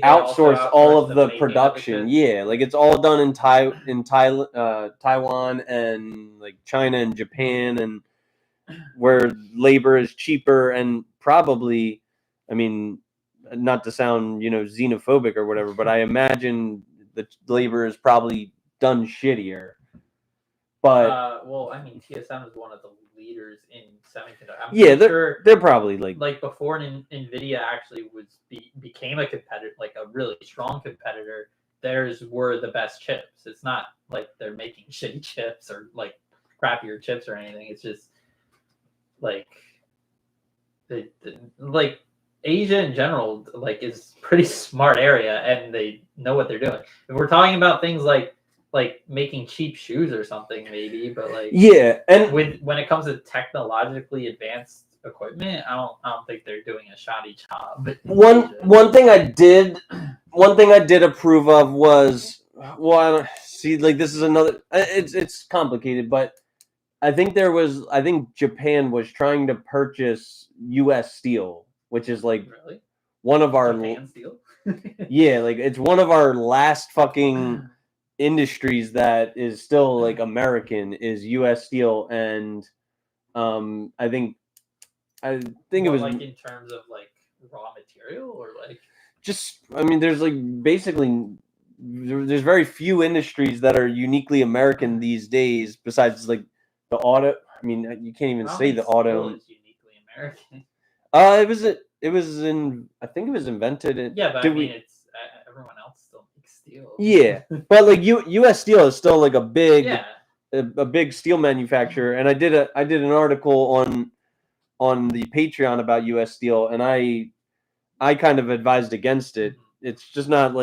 outsource all of the production. Yeah, like it's all done in Taiwan and like China and Japan, and where labor is cheaper and probably, I mean, not to sound xenophobic or whatever, but I imagine the labor is probably done shittier. But TSM is one of the leaders in semiconductor. They're probably like before NVIDIA actually became a competitor, like a really strong competitor. Theirs were the best chips. It's not like they're making shitty chips or like crappier chips or anything. It's just like like Asia in general is pretty smart area and they know what they're doing. If we're talking about things like making cheap shoes or something, maybe, but and when it comes to technologically advanced equipment, I don't think they're doing a shoddy job. One thing I did approve of was I don't see this is another. It's complicated, but I think Japan was trying to purchase U.S. steel, which is really one of our Japan steel. it's one of our last fucking industries that is still American is U.S. steel, and I think it was in terms of raw material or there's basically there's very few industries that are uniquely American these days besides the auto. I mean, you can't even say the auto is uniquely American. It was I think it was invented in. Yeah, but it's everyone else still makes steel. Yeah, but U.S. Steel is still a big steel manufacturer, and I did an article on the Patreon about U.S. Steel, and I kind of advised against it. It's just not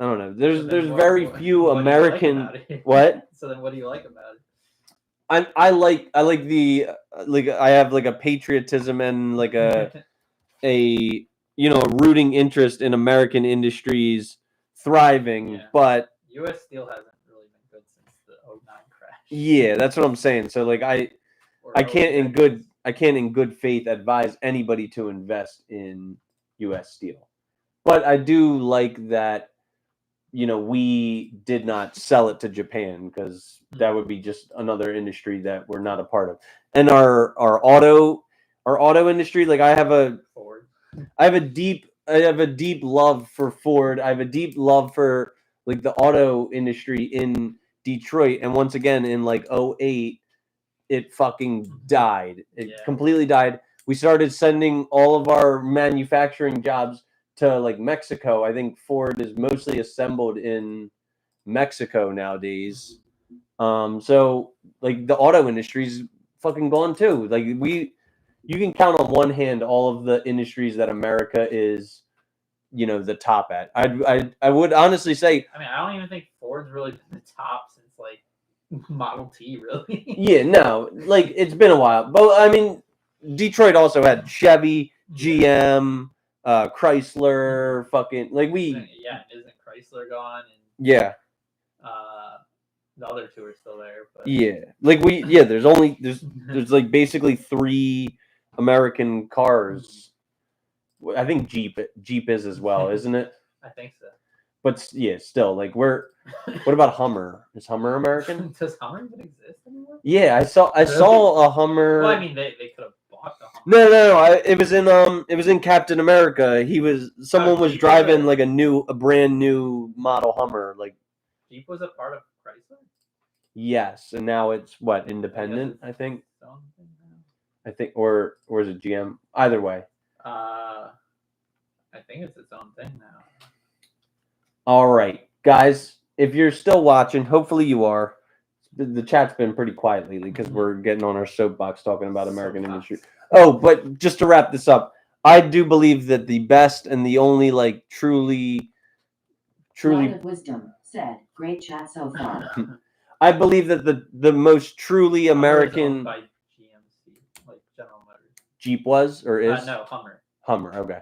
I don't know. So then There's very few what do you like American. about it? What? So then, what do you like about it? I like the like I have like a patriotism and like a rooting interest in American industries thriving, Yeah. but U.S. steel hasn't really been good since the '09 crash. yeah, that's what I'm saying. So like I Or can't in 06. good faith advise anybody to invest in U.S. steel, but I do like that. We did not sell it to Japan because that would be just another industry that we're not a part of. And our auto industry, like I have a Ford. deep love for Ford. I have a deep love for like the auto industry in Detroit. And once again, in like '08, it fucking died. It Yeah. completely died. We started sending all of our manufacturing jobs to like Mexico. I think Ford is mostly assembled in Mexico nowadays. So like the auto industry's fucking gone too. Like you can count on one hand all of the industries that America is, the top at. I would honestly say, I mean, I don't even think Ford's really been the top since like Model T, really. yeah, no, like it's been a while. But I mean, Detroit also had Chevy, GM, Chrysler, fucking like Yeah, isn't Chrysler gone? And yeah. the other two are still there. But Yeah, like there's like basically 3 American cars. I think Jeep is as well, isn't it? I think so. But yeah, still like what about Hummer? Is Hummer American? Does Hummer even exist anymore? Yeah, I saw a Hummer. Well, I mean, they could have bought the Hummer. No. It was in Captain America. Someone was Jeep driving was a brand new model Hummer. Like Jeep was a part of Chrysler. yes, and now it's independent. I think. Something now. I think, or is it GM? Either way. I think it's its own thing now. All right, guys. If you're still watching, hopefully you are. The chat's been pretty quiet lately because we're getting on our soapbox talking about American industry. Oh, but just to wrap this up, I do believe that the best and the only like truly Light of Wisdom said, "Great chat so far." I believe that the most truly Hummer is owned American by GMC, like General Motors. Jeep was or is No, Hummer. Hummer. Okay,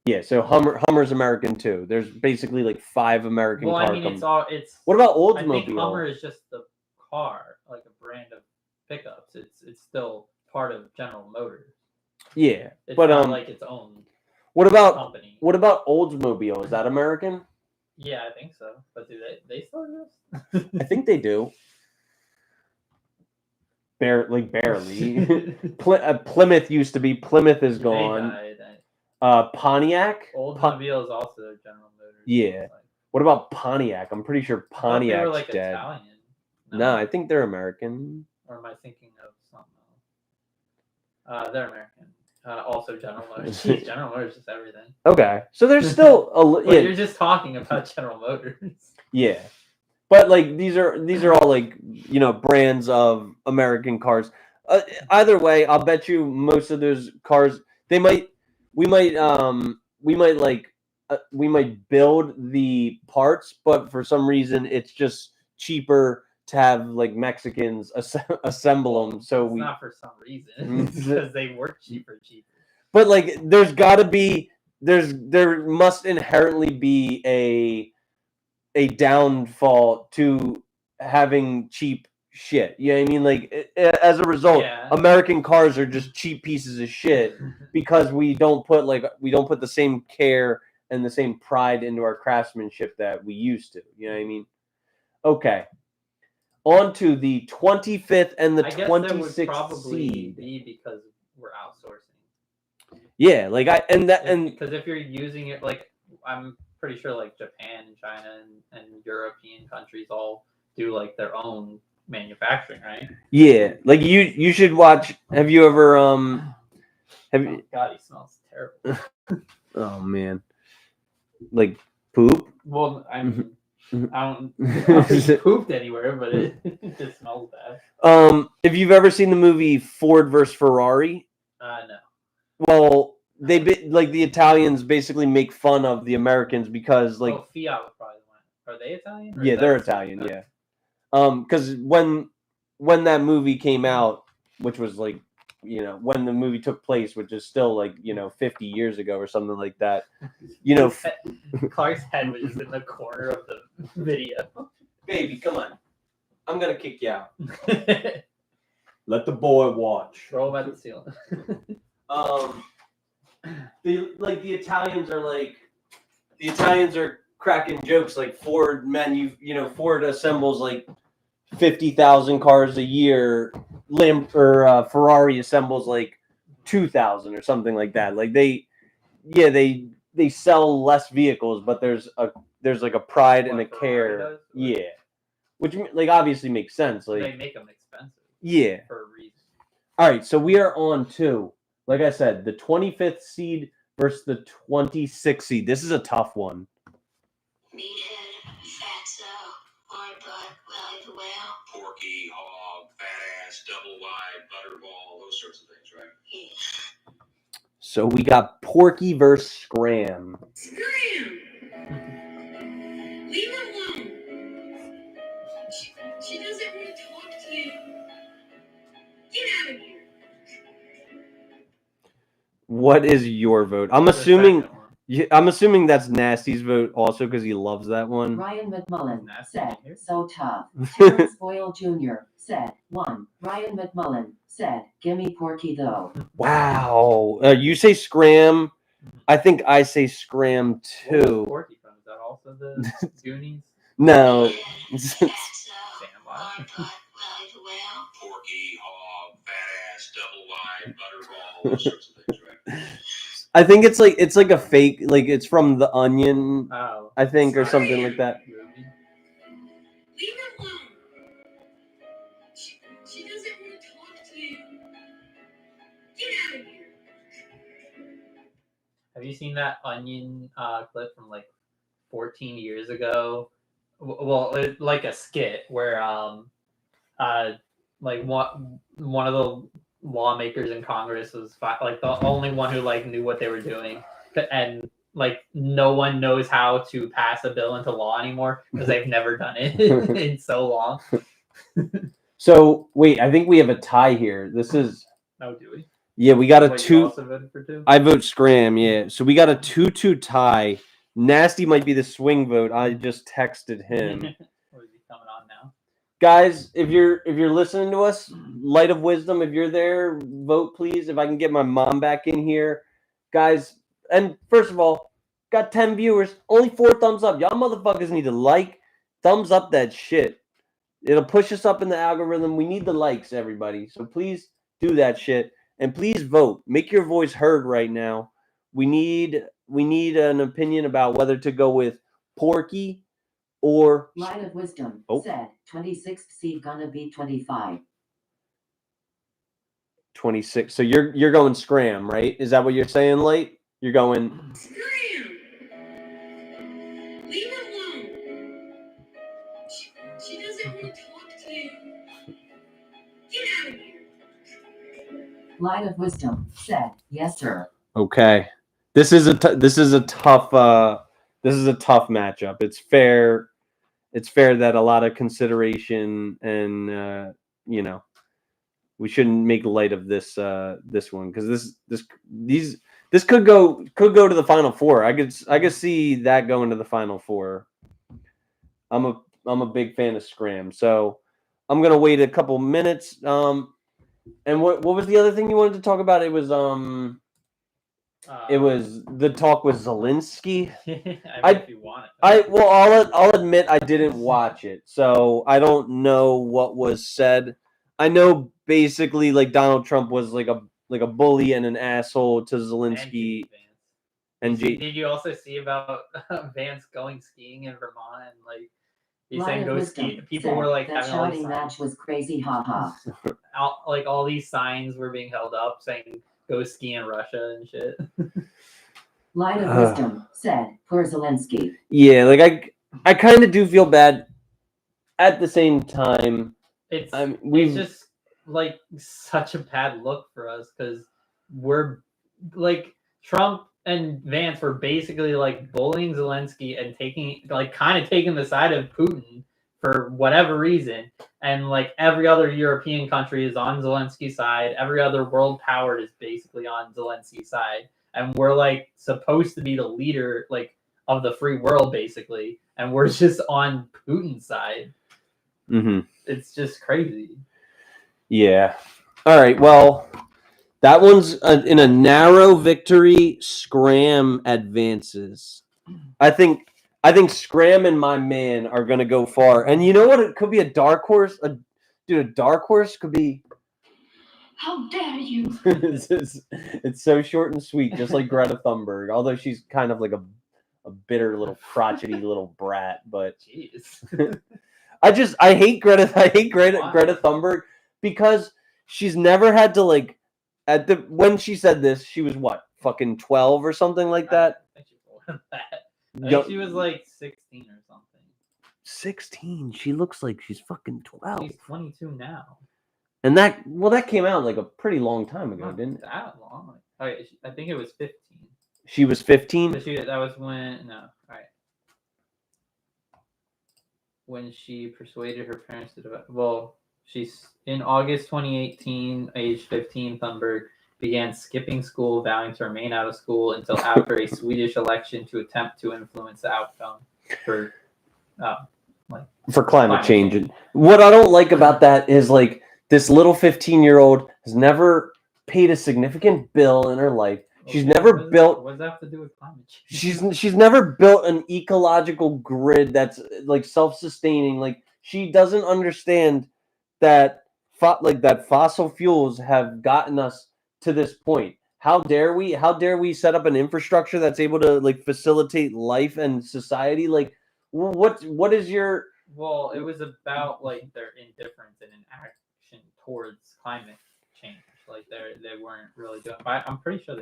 yeah. So Hummer's American too. There's basically like 5 American Well, car I mean, companies. it's. What about I think Oldsmobile? Hummer is just the car, like a brand of pickups. It's still part of General Motors. Yeah, It's but not like its own what about company. Oldsmobile? Is that American? Yeah, I think so. But do they still exist? I think they do. Barely. Plymouth used to be. Plymouth is gone. They died. Pontiac. Oldsmobile is also General Motors. Yeah. What about Pontiac? I'm pretty sure I thought they were Pontiac's like dead. Italian. No, I think they're American. Or am I thinking of something else? They're American. Also General Motors. Jeez, General Motors is everything. Okay, so there's still But you're just talking about General Motors. Yeah, but like these are all like brands of American cars. Either way, I'll bet you most of those cars we might build the parts, but for some reason it's just cheaper to have like Mexicans assemble them. So not for some reason. It's because they work cheaper. But like, there must inherently be a downfall to having cheap shit. You know what I mean? Like, as a result, American cars are just cheap pieces of shit because we don't put the same care and the same pride into our craftsmanship that we used to. You know what I mean? Okay. On to the 25th and the 26th would probably seed. Be because we're outsourcing. Yeah, like because if you're using it, like I'm pretty sure like Japan and China and European countries all do like their own manufacturing, right? Yeah, like you should watch. Have you ever God, he smells terrible. Oh man, like poop. Well, I don't think pooped anywhere, but it just smells bad. If you've ever seen the movie Ford vs Ferrari, no. Well, like the Italians basically make fun of the Americans because like Fiat was probably Are they Italian? Or Yeah, is they're that- Italian. Yeah. Because when that movie came out, which was like, when the movie took place, which is still like 50 years ago or something like that. Clark's head was just in the corner of the video. Baby, come on. I'm gonna kick you out. Let the boy watch. Throw him at the ceiling. The Italians are cracking jokes like Ford Ford assembles like 50,000 cars a year. Ferrari assembles like 2,000 or something like that. Like they sell less vehicles, but there's like a pride and a What, Ferrari care. does? Yeah, which like obviously makes sense. Like They make them expensive. Yeah. For a reason. All right, so we are on to, like I said, the 25th seed versus the 26th seed. This is a tough one. Meathead, fatso, hard butt, Wally the whale. Porky, hog, fat ass, double wide, butterball, those sorts of things, right? Yeah. So we got Porky versus Scram. Scram! Leave her alone. She doesn't want to talk to you. Get out of here. What is your vote? I'm The assuming second one. I'm assuming that's Nasty's vote also because he loves that one. Ryan McMullen Nasty said, here. so tough. Terrence Boyle Jr. said, 1. Ryan McMullen said, gimme Porky though. Wow. You say Scram. I think I say Scram What was too. Porky from? Is that also the Goonies? No. Fatso, Sandlot. hard butt, Wally the whale. Porky, hog, fat ass, double wide, butterball, those sorts of things, right? I think it's like a fake, like it's from The Onion, Oh. I think, or Sorry. something like that. Movie. Leave her alone. She doesn't want to talk to you. Get out of here. Have you seen that Onion clip from like 14 years ago? Well, it's like a skit where like one of the lawmakers in Congress was like the only one who like knew what they were doing, and like no one knows how to pass a bill into law anymore because they've never done it in so long. So wait, I think we have a tie here. This is Oh, do we? yeah, we got a Wait, you 2. also voted for 2? I vote Scram, yeah. So we got a 2-2 tie. Nasty might be the swing vote. I just texted him. Or is he coming on now? Guys, if you're listening to us, Light of Wisdom, if you're there, vote please. If I can get my mom back in here. Guys, and first of all, got 10 viewers, only 4 thumbs up. Y'all motherfuckers need to like, thumbs up that shit. It'll push us up in the algorithm. We need the likes, everybody. So please do that shit. And please vote. Make your voice heard right now. We need an opinion about whether to go with Porky or Light of Wisdom Oh. said, 26th seed gonna be 25. 26. So you're going Scram, right? Is that what you're saying, Light? You're going Scram! Leave her alone. She doesn't want to talk to you. Get out of here. Light of Wisdom said, yes sir. okay. This is a tough matchup. It's fair that a lot of consideration and we shouldn't make light of this one because this could go to the Final Four. I could see that going to the Final Four. I'm a big fan of Scram, so I'm gonna wait a couple minutes. And what was the other thing you wanted to talk about? It was the talk with Zelensky. I mean, if you want it. I'll admit I didn't watch it, so I don't know what was said. I know basically like Donald Trump was like a bully and an asshole to Zelensky. And Did you also see about Vance going skiing in Vermont and like he Light saying of go Wisdom ski? People said, were like that having all these shouting signs, match was crazy, haha. like all these signs were being held up saying go ski in Russia and shit. Light of Wisdom said, poor Zelensky. Yeah, like I kind of do feel bad. At the same time, It's we've just like such a bad look for us because we're like Trump and Vance were basically like bullying Zelensky and kind of taking the side of Putin for whatever reason. And like every other European country is on Zelensky's side. Every other world power is basically on Zelensky's side. And we're like supposed to be the leader like of the free world basically. And we're just on Putin's side. Mm-hmm. It's just crazy. Yeah. All right. Well, that one's in a narrow victory. Scram advances. I think Scram and my man are going to go far. And you know what? It could be a dark horse. A dark horse could be. How dare you? It's so short and sweet, just like Greta Thunberg. Although she's kind of like a bitter little crotchety little brat. But jeez. I hate Greta Thunberg because she's never had to like when she said this, she was what, fucking 12 or something like that. I think she was like 16 or something. 16. She looks like she's fucking 12. She's 22 now. And that came out like a pretty long time ago, Not didn't it? that long. I think it was 15. She was 15. That was when when she persuaded her parents to develop. Well, she's in August 2018, age 15. Thunberg began skipping school, vowing to remain out of school until after a Swedish election to attempt to influence the outcome for climate change. And what I don't like about that is like this little 15-year-old has never paid a significant bill in her life. She's never built. What does that have to do with climate change? She's never built an ecological grid that's like self-sustaining. Like she doesn't understand that fossil fuels have gotten us to this point. How dare we set up an infrastructure that's able to like facilitate life and society? Like what is your? Well, it was about like their indifference and inaction towards climate change. Like they weren't really doing. But I'm pretty sure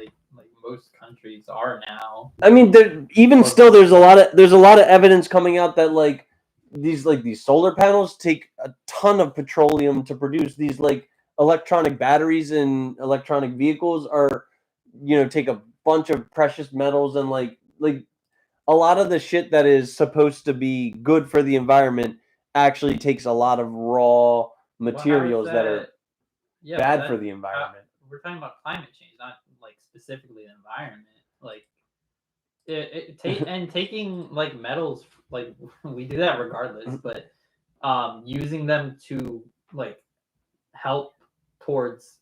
most countries are now. I mean, there's a lot of evidence coming out that like these solar panels take a ton of petroleum to produce. These like electronic batteries in electronic vehicles are, take a bunch of precious metals, and like a lot of the shit that is supposed to be good for the environment actually takes a lot of raw materials that are bad for the environment. We're talking about climate change, not like specifically the environment. Like taking like metals, like we do that regardless, but using them to like help towards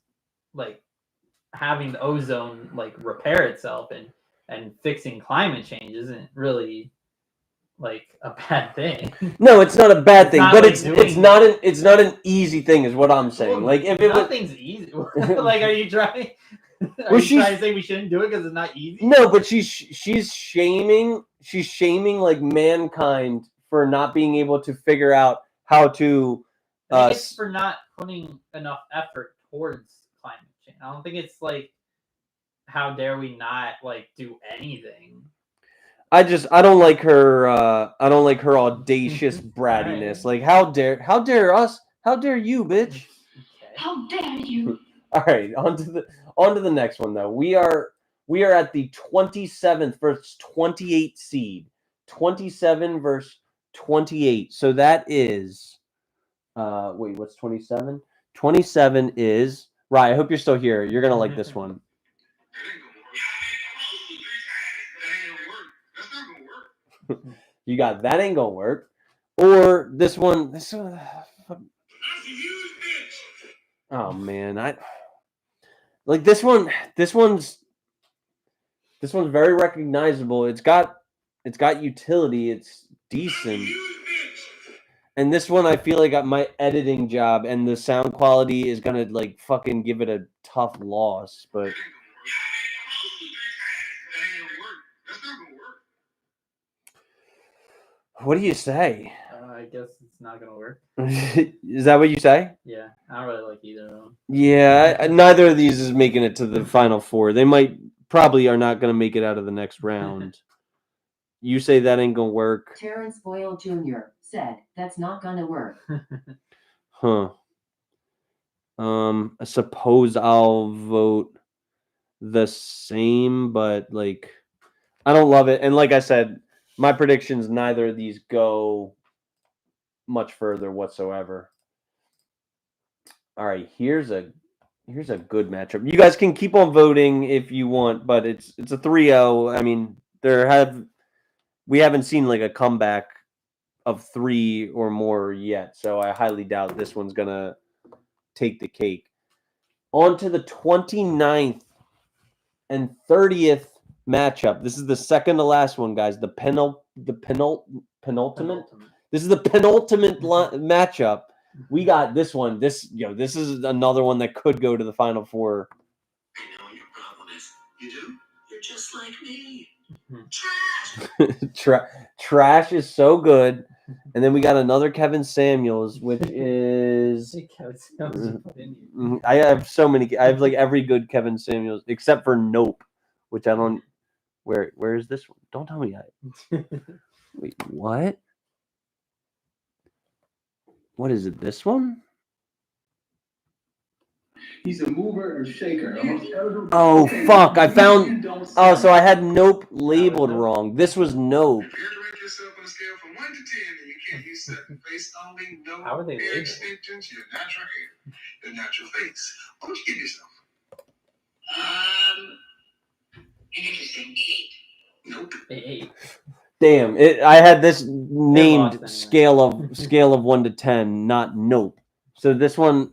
like having the ozone like repair itself and fixing climate change isn't really like a bad thing. No, it's not a bad thing, but like it's not an easy thing, is what I'm saying. Like if nothing's easy. Like, are you trying? Are you trying to say we shouldn't do it because it's not easy? No, but she's shaming like mankind for not being able to figure out how to. I think it's for not putting enough effort towards climate change. I don't think it's like, how dare we not like do anything. I don't like her. I don't like her audacious brattiness. Like how dare us? How dare you, bitch? How dare you? All right, on to the next one though. We are at the 27th versus 28 seed. 27 versus 28. So that is wait, what's 27? 27 is right. I hope you're still here. You're gonna like this one. You got that ain't gonna work, or this one. Oh man, I like this one. This one's very recognizable. It's got utility. It's decent. And this one, I feel like my editing job and the sound quality is gonna like fucking give it a tough loss. But what do you say? I guess it's not gonna work. Is that what you say? Yeah, I don't really like either of them. Yeah, neither of these is making it to the final four. They probably are not going to make it out of the next round. You say that ain't gonna work. Terrence Boyle Jr. said that's not gonna work. Huh. I suppose I'll vote the same, but like I don't love it. And like I said, my predictions, neither of these go much further whatsoever. All right, here's a good matchup. You guys can keep on voting if you want, but it's a 3-0. I mean, we haven't seen like a comeback of 3 or more yet, so I highly doubt this one's gonna take the cake. On to the 29th and 30th matchup. This is the second to last one, guys. The penultimate. This is the penultimate matchup. We got this one. This is another one that could go to the Final Four. I know what your problem is. You do? You're just like me. Trash. Trash is so good. And then we got another Kevin Samuels, which is I have so many. I have like every good Kevin Samuels except for Nope, which I don't. Where is this one? Don't tell me that. Wait, what? What is it? This one? He's a mover or shaker. Oh, fuck. I found... Oh, so I had Nope labeled wrong. This was Nope. If you had to rate yourself on a scale from 1 to 10, and you can't use certain face only, no How are they hair labeled? extensions, your natural hair, your natural face. What would you give yourself? Interesting. 8. Nope. 8. Damn. I had this named anyway. scale of 1 to 10, not Nope. So this one...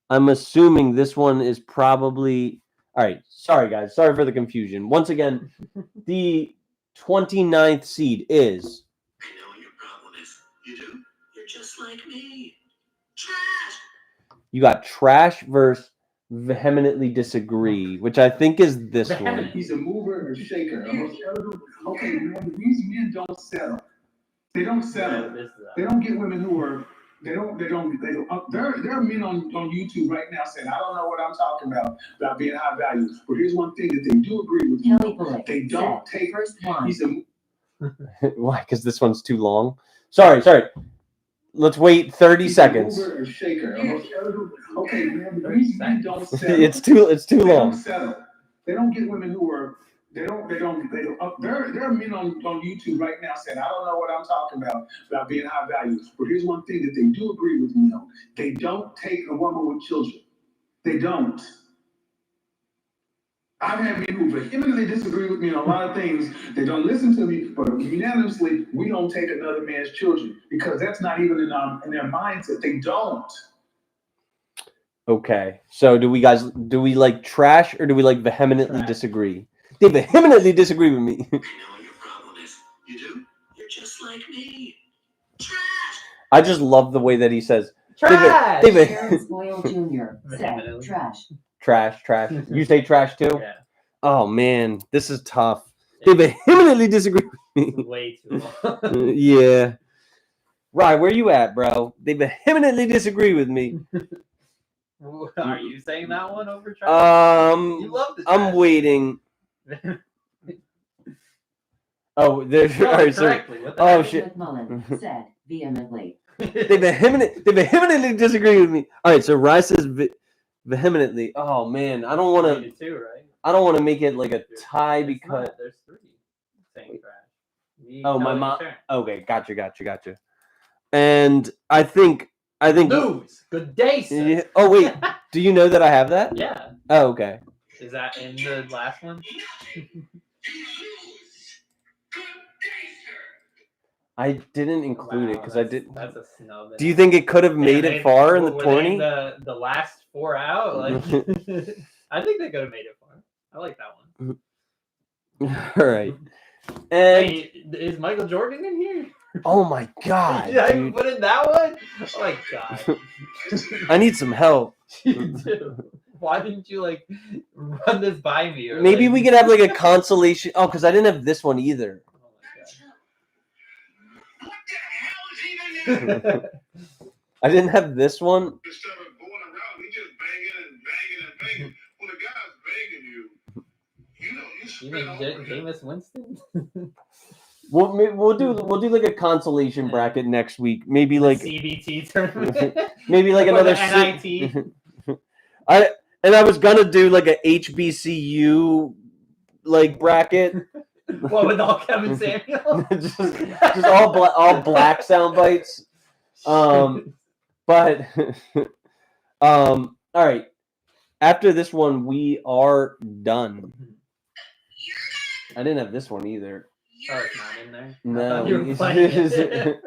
I'm assuming this one is probably... All right. Sorry, guys. Sorry for the confusion. Once again, the 29th seed is... I know what your problem is. You do? You're just like me. Trash. You got Trash versus Vehemently Disagree, which I think is this one. He's a mover or shaker. Okay, these men don't settle. They don't settle. They don't get women who are... There are men on YouTube right now saying, I don't know what I'm talking about being high value. But here's one thing that they do agree with you. Kelly Bullock They don't said, take... first one. He's a... Why? Because this one's too long? Sorry. Let's wait 30 seconds. Mover or shaker. Okay, these men don't settle. It's too They don't long. settle. They don't get women who are... There are men on YouTube right now saying, I don't know what I'm talking about being high value. But here's one thing that they do agree with me on. They don't take a woman with children. They don't. I've had men who vehemently disagree with me on a lot of things. They don't listen to me, but unanimously, we don't take another man's children because that's not even in their mindset. They don't. Okay. So do we like Trash or do we like Vehemently Trash. Disagree? They vehemently disagree with me. I know what your problem is. You do? You're just like me. Trash. I just love the way that he says Trash! Terrence Boyle Jr. said, Vehemently. trash. trash. You say Trash too? Yeah. Oh man, this is tough. They vehemently disagree with me. Way too long. Yeah. Rye, where you at, bro? They vehemently disagree with me. Are you saying that one over Trash? You love the I'm Trash. waiting. Oh, there's Spell all it right, so, correctly. What the oh heck? shit. McMullen said vehemently. They vehemently disagree with me. All right, so Rye says vehemently. Oh man, I don't want to. 3-2, right? I don't want to make it like a There's- tie it's because. not. There's 3 saying Trash. Me, Oh, my Kelly, mom. and Sharon. Okay, gotcha. And I think. News. Good day, sir. Yeah, oh wait, do you know that I have that? Yeah. Oh, okay. Is that in the last one? You lose. Good day, sir. I didn't include it Wow, because I that's- didn't. That's a snub. Do you think it could have made it far in the were they tourney? The last 4 out? Like, I think they could have made it far. I like that one. All right. And Hey, is Michael Jordan in here? oh my god, Did I dude. put in that one? Oh my god. I need some help. You do. Why didn't you like run this by me? Or Maybe like... we could have like a consolation. Oh, because I didn't have this one either. Oh What the hell is even there? I didn't have this one. Instead of going around, we just banging. When a guy's banging you, you know, you You spit mean over him. Jameis Winston? We'll do like a consolation bracket next week. Maybe like CBT tournament. maybe like Or another the NIT. And I was gonna do like a HBCU like bracket. What with all Kevin Samuel? just all black sound bites. But all right. After this one, we are done. I didn't have this one either. Oh, it's not in there. No. You were playing it.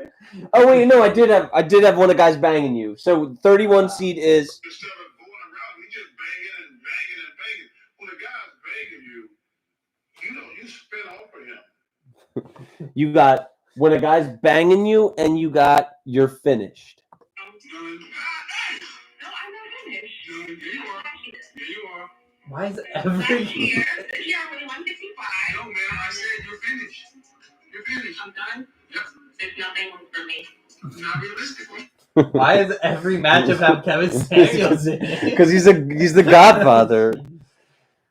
Oh wait, no, I did have one of guys banging you. So 31 seed is Instead of going around, you just banging and banging and banging. When a guy's banging you, you spin off of him. you got when a guy's banging you and you got you're finished. No, I'm not finished. No, you are. Yeah, you are. Why is Last every year, this year I'm only 155. No, man, I said you're finished. You're finished. I'm done. Yep. There's nothing for me. Not realistically. why is every matchup have Kevin Samuels in it? Because he's the Godfather.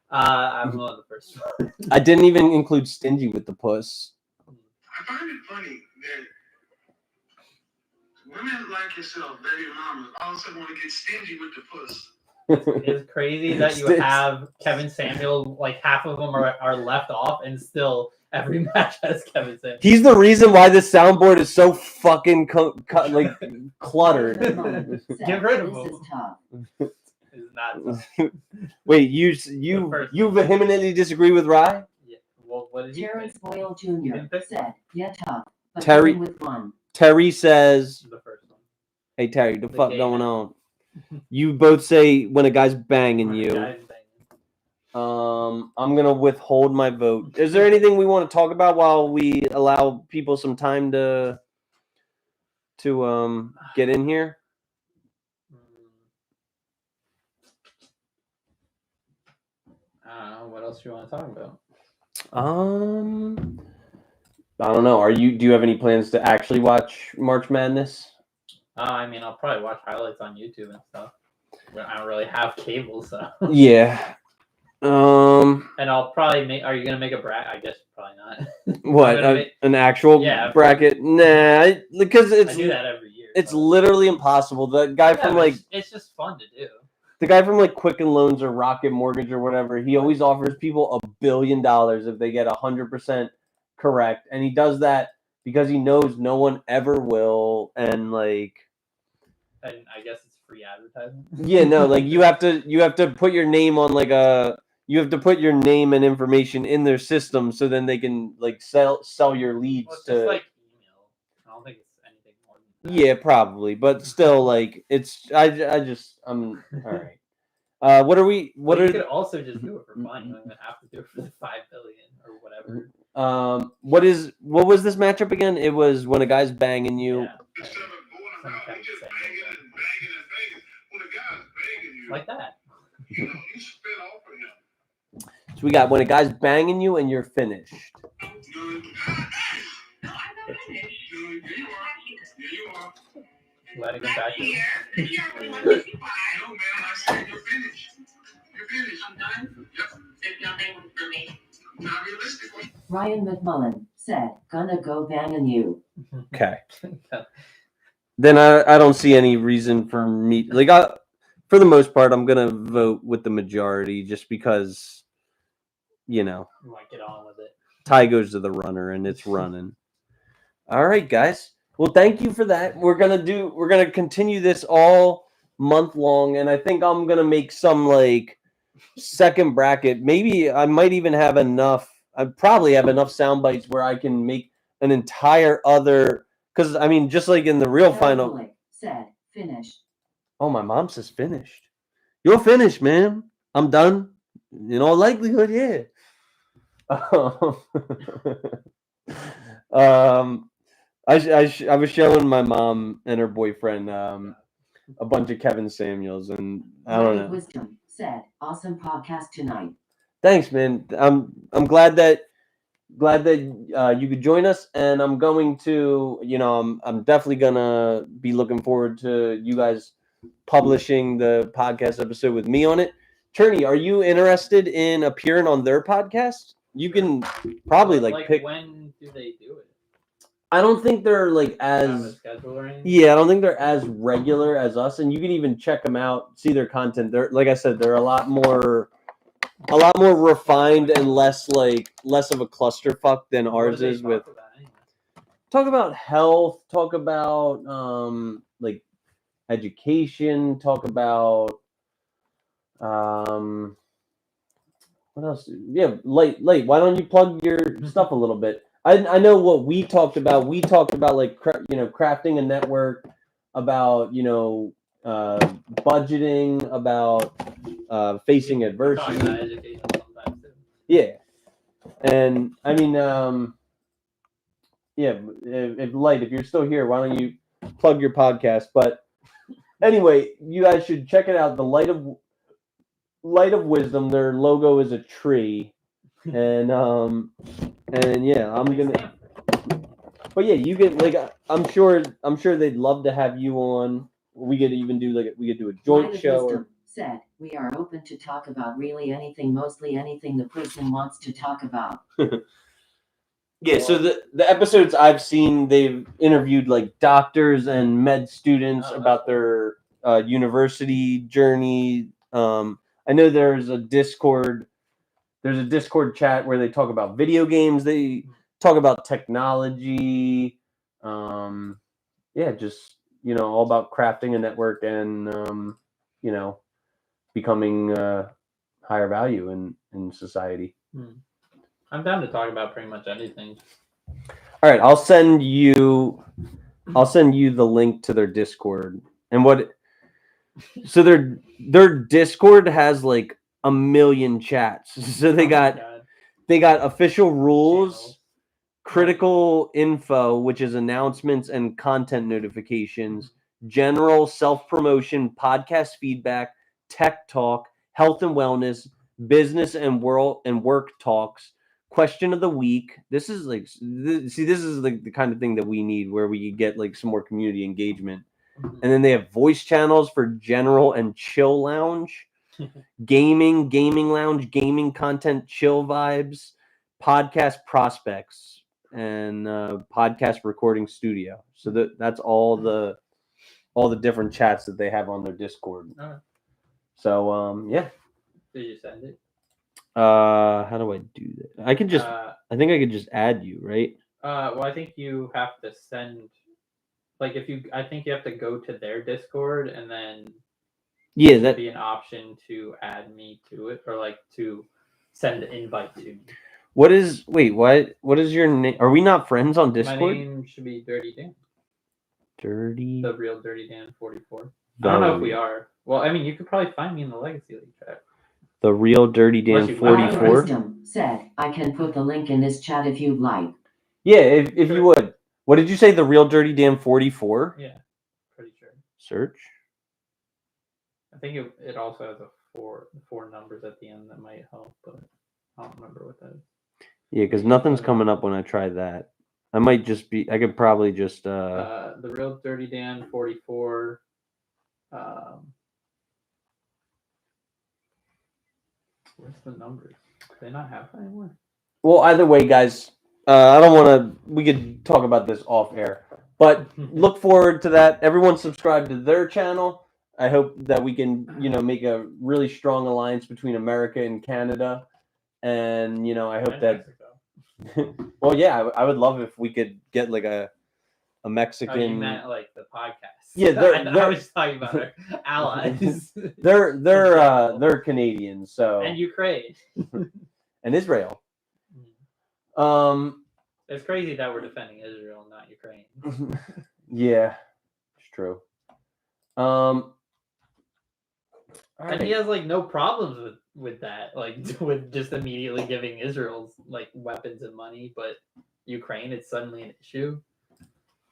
I'm on the first one. I didn't even include Stingy with the puss. I find it funny that women like yourself, baby mamas, all of a sudden want to get stingy with the puss. It's crazy that you have Kevin Samuel, like half of them are left off, and still every match has Kevin Samuel. He's the reason why this soundboard is so fucking cluttered. Get rid of This him. is tough. It's not. Wait, you vehemently disagree with Rye? Yeah. Well, what did he Terrence pick? Boyle Jr. said, yeah, tough. But Terry- going with one. Terry says, The first one. "Hey Terry, the fuck game. going on?" You both say when a guy's banging you. Guys banging. I'm gonna withhold my vote. Is there anything we want to talk about while we allow people some time to get in here? I don't know. What else do you want to talk about? I don't know. Do you have any plans to actually watch March Madness? I mean, I'll probably watch highlights on YouTube and stuff. But I don't really have cable, so. Yeah. And I'll probably make. Are you gonna make a bracket? I guess probably not. What? An actual bracket? Nah, because I do that every year. it's so. literally impossible. The guy Yeah, from but it's just fun to do. the guy from Quicken Loans or Rocket Mortgage or whatever, he always offers people $1 billion if they get 100% correct, and he does that because he knows no one ever will, and And I guess it's free advertising. yeah, no, you have to put your name on you have to put your name and information in their system so then they can sell your leads Well, it's to just like email. I don't think it's anything more than that. yeah, probably, but still it's I'm all right. What are we? What You are? could also just do it for fun. You don't even have to do it for the $5 billion or whatever. What was this matchup again? It was when a guy's banging you. Yeah. Instead of going around, you just banging and banging and banging. When a guy's banging you, Like that. you spin off of him. So we got when a guy's banging you and you're finished. No, No, I'm not finished. yeah, you are. Yeah, you are. Let it go Last back to year, this year I'm only 155. No, man, I said you're finished. You're finished. I'm done. Yep. There's nothing for me. Not realistically. Ryan McMullen said, gonna go banging you. Okay. Then I don't see any reason for me for the most part I'm gonna vote with the majority just because You might get on with it. tie goes to the runner and it's running. All right, guys. Well, thank you for that. We're gonna continue this all month long, and I think I'm gonna make some second bracket. Maybe I might even have enough. I probably have enough sound bites where I can make an entire other. Because I mean, just like in the real final. Bullock said, finished. Oh, my mom says finished. You're finished, man. I'm done. In all likelihood, yeah. I was showing my mom and her boyfriend a bunch of Kevin Samuels, and I don't know. Wisdom said, awesome podcast tonight. Thanks, man. I'm glad that you could join us, and I'm going to, I'm definitely gonna be looking forward to you guys publishing the podcast episode with me on it. Turney, are you interested in appearing on their podcast? You can probably pick. When do they do it? I don't think they're like Have a as schedule or anything? yeah, I don't think they're as regular as us, and you can even check them out, see their content. They're like I said, they're a lot more refined and less of a clusterfuck than What ours do they is. With talk about anyway? talk about health, talk about like education, talk about what else? Yeah, late. Why don't you plug your stuff a little bit? I know what we talked about. We talked about like crafting a network, about budgeting, about facing We talk adversity. about education sometimes too. Yeah, and I mean yeah, if you're still here, why don't you plug your podcast? But anyway, you guys should check it out. The Light of Wisdom. Their logo is a tree, and yeah, I'm gonna. But yeah, you get like I'm sure they'd love to have you on. We could even do we could do a joint Light of show. Wisdom said, we are open to talk about really anything, mostly anything the person wants to talk about. Yeah, so the episodes I've seen, they've interviewed like doctors and med students about their university journey. I know there's a Discord chat where they talk about video games. They talk about technology. Yeah, just all about crafting a network and becoming higher value in society. I'm down to talk about pretty much anything. All right, I'll send you the link to their Discord. And so their Discord has like a million chats. So they got official rules, Channels. critical info, which is announcements and content notifications, general self-promotion, podcast feedback, tech talk, health and wellness, business and work talks, question of the week. This is this is like the kind of thing that we need, where we could get like some more community engagement. And then they have voice channels for general and chill lounge, gaming lounge, gaming content, chill vibes, podcast prospects, and podcast recording studio. So that's all the different chats that they have on their Discord. Alright. So yeah. Did you send it? How do I do that? I can just I think I could just add you, right? Well, I think you have to send, like, I think you have to go to their Discord, and then Yeah, that'd be an option to add me to it, or like to send an invite to me. What is your name? Are we not friends on Discord? My name should be Dirty Dan. The real Dirty Dan 44. I don't know if we are. Well, I mean, you could probably find me in the Legacy League chat. The real Dirty Dan Light of 44. Wisdom said, I can put the link in this chat if you'd like. Yeah, if you would. What did you say? The real Dirty Dan 44? Yeah, pretty sure. Search. I think it also has four numbers at the end that might help, but I don't remember what that is. Yeah, because nothing's coming up when I try that. I could probably just the real Dirty Dan 44. Where's the numbers? Do they not have that anymore? Well, either way, guys, I don't want to. We could talk about this off air, but look forward to that. Everyone subscribe to their channel. I hope that we can, make a really strong alliance between America and Canada, and I hope that. Well, yeah, I would love if we could get like a Mexican. Oh, you meant like the podcast? Yeah, I was talking about our allies. they're Canadians, so and Ukraine and Israel. It's crazy that we're defending Israel, not Ukraine. Yeah, it's true. And he has like no problems with that, like with just immediately giving Israel's like weapons and money, but Ukraine, it's suddenly an issue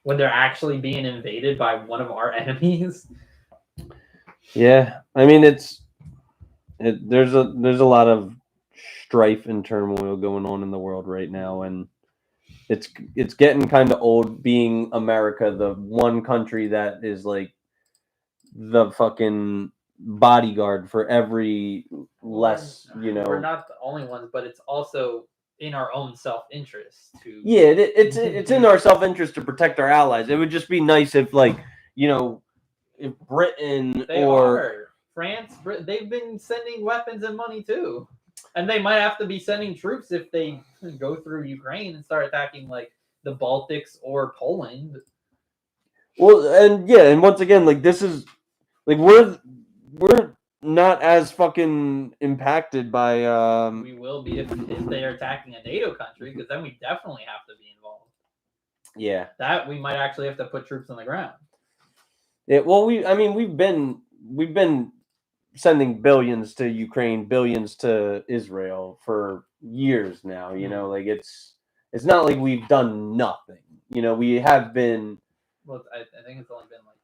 when they're actually being invaded by one of our enemies. Yeah, I mean there's a lot of strife and turmoil going on in the world right now, and it's getting kind of old being America, the one country that is like the fucking bodyguard for every less, We're not the only ones, but it's also in our own self-interest to. Yeah, it's in our self-interest to protect our allies. It would just be nice if, like, if Britain or France, they've been sending weapons and money too, and they might have to be sending troops if they go through Ukraine and start attacking like the Baltics or Poland. Well, and once again, like, this is like we're not as fucking impacted by. We will be if they are attacking a NATO country, because then we definitely have to be involved. Yeah, that we might actually have to put troops on the ground. Yeah, well, we've been sending billions to Ukraine, billions to Israel for years now. Like it's not like we've done nothing. We have been. Well, I think it's only been like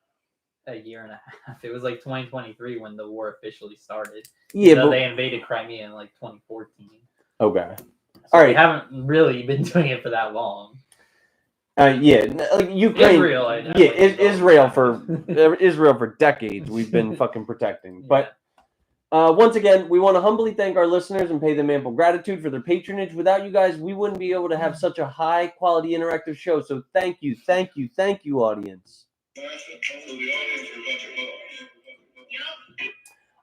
a year and a half. It was like 2023 when the war officially started. Yeah, but but they invaded Crimea in like 2014. Okay, So all right. We haven't really been doing it for that long. Yeah, like Ukraine. Israel, Israel for decades we've been fucking protecting. Yeah. But once again, we want to humbly thank our listeners and pay them ample gratitude for their patronage. Without you guys, we wouldn't be able to have such a high quality interactive show. So thank you, audience.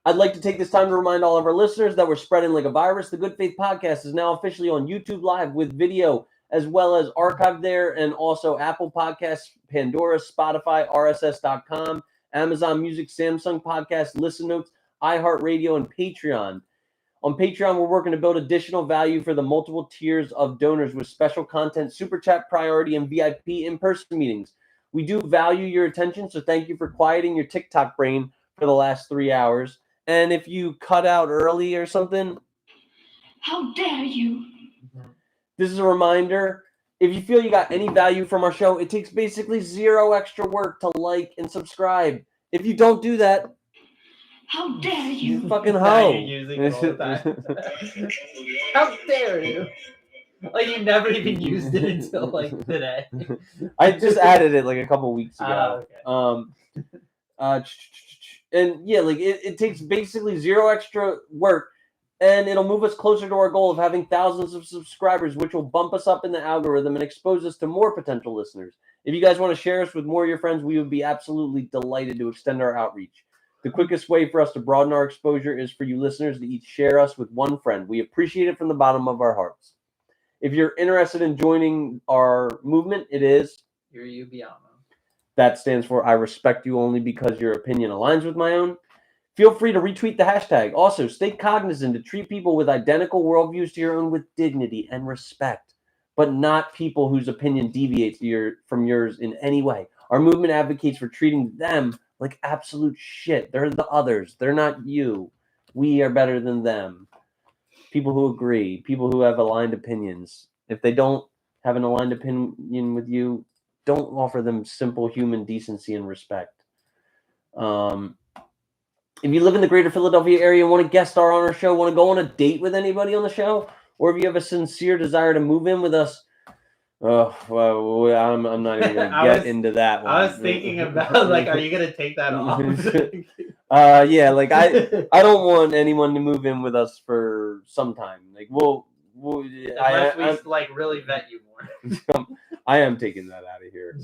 I'd like to take this time to remind all of our listeners that we're spreading like a virus. The Good Faith Podcast is now officially on YouTube Live with video, as well as archived there, and also Apple Podcasts, Pandora, Spotify, RSS.com, Amazon Music, Samsung Podcasts, Listen Notes, iHeartRadio, and Patreon. On Patreon, we're working to build additional value for the multiple tiers of donors with special content, super chat priority, and VIP in-person meetings. We do value your attention, so thank you for quieting your TikTok brain for the last 3 hours. And if you cut out early or something, How dare you? this is a reminder. If you feel you got any value from our show, it takes basically 0 extra work to like and subscribe. If you don't do that, How dare you? you fucking Now hoe. you're using it all the time. How dare you? Like you never even used it until like today. I just added it like a couple weeks ago. Okay. And yeah, like it takes basically 0 extra work, and it'll move us closer to our goal of having thousands of subscribers, which will bump us up in the algorithm and expose us to more potential listeners. If you guys want to share us with more of your friends, we would be absolutely delighted to extend our outreach. The quickest way for us to broaden our exposure is for you listeners to each share us with one friend. We appreciate it from the bottom of our hearts. If you're interested in joining our movement, it is Yubiano. That stands for I respect you only because your opinion aligns with my own. Feel free to retweet the hashtag. Also, stay cognizant to treat people with identical worldviews to your own with dignity and respect, but not people whose opinion deviates from yours in any way. Our movement advocates for treating them like absolute shit. They're the others. They're not you. We are better than them. People who agree, people who have aligned opinions. If they don't have an aligned opinion with you, don't offer them simple human decency and respect. If you live in the greater Philadelphia area and want to guest star on our show, want to go on a date with anybody on the show, or if you have a sincere desire to move in with us, I'm not even going to get into that one. I was thinking about, like, are you going to take that off? Yeah, like, I don't want anyone to move in with us for some time. Like, Unless we really vet you more. I am taking that out of here.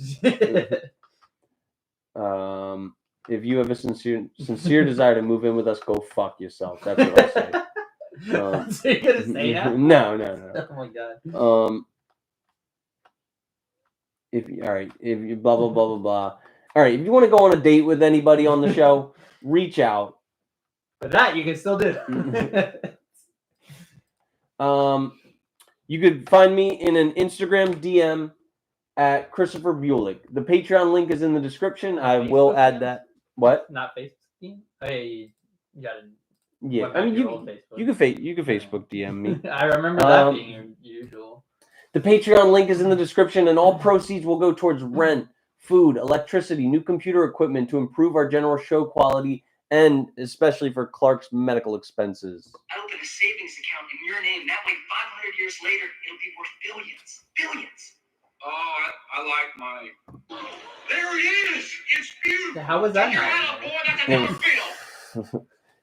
If you have a sincere desire to move in with us, go fuck yourself. That's what I'll say. So you're gonna say that? No. Oh my god. If you blah blah blah blah blah. All right, if you want to go on a date with anybody on the show, reach out. But that you can still do. You could find me in an Instagram DM at Christopher Bulick. The Patreon link is in the description. I will add that. What? Not Facebook. Hey, you gotta. Yeah, I mean you can Facebook DM me. I remember that being your usual. The Patreon link is in the description, and all proceeds will go towards rent, food, electricity, new computer equipment to improve our general show quality, and especially for Clark's medical expenses. I open a savings account in your name. That way, 500 years later, it'll be worth billions. Billions. Oh, I like my. There he is. It's beautiful. How was that?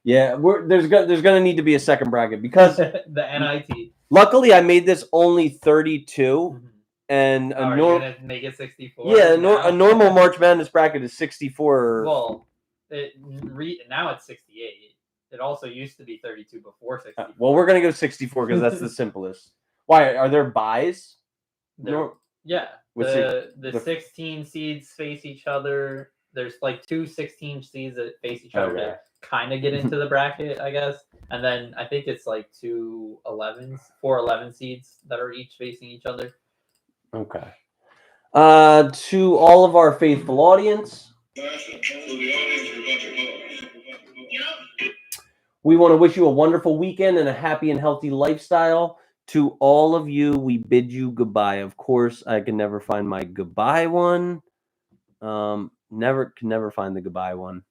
Yeah, there's gonna need to be a second bracket because the NIT. Luckily, I made this only 32, Mhm. and Oh, are you gonna make it 64? yeah, a now? normal March Madness bracket is 64. Well, now it's 68. It also used to be 32 before 64. Well, we're gonna go 64 because that's the simplest. Why are there buys? Yeah, With the 16 seeds face each other. There's like 2 16 seeds that face each other Okay. to kind of get into the bracket, I guess. And then I think it's like 4 11 seeds that are each facing each other. Okay. To all of our faithful audience, we want to wish you a wonderful weekend and a happy and healthy lifestyle. To all of you, we bid you goodbye. Of course, I can never find my goodbye one. Can never find the goodbye one.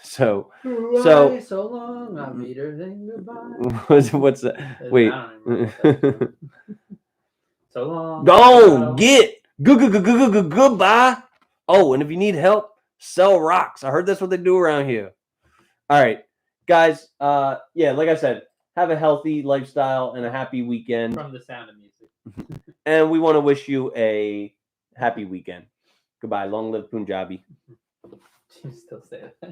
So long, I made her think goodbye. what's that? Wait. I don't even know what that is. So long. Go get goodbye. Oh, and if you need help, sell rocks. I heard that's what they do around here. All right, guys. Yeah, like I said, have a healthy lifestyle and a happy weekend. From the Sound of Music. And we want to wish you a happy weekend. Goodbye. Long live Punjabi. You still say that.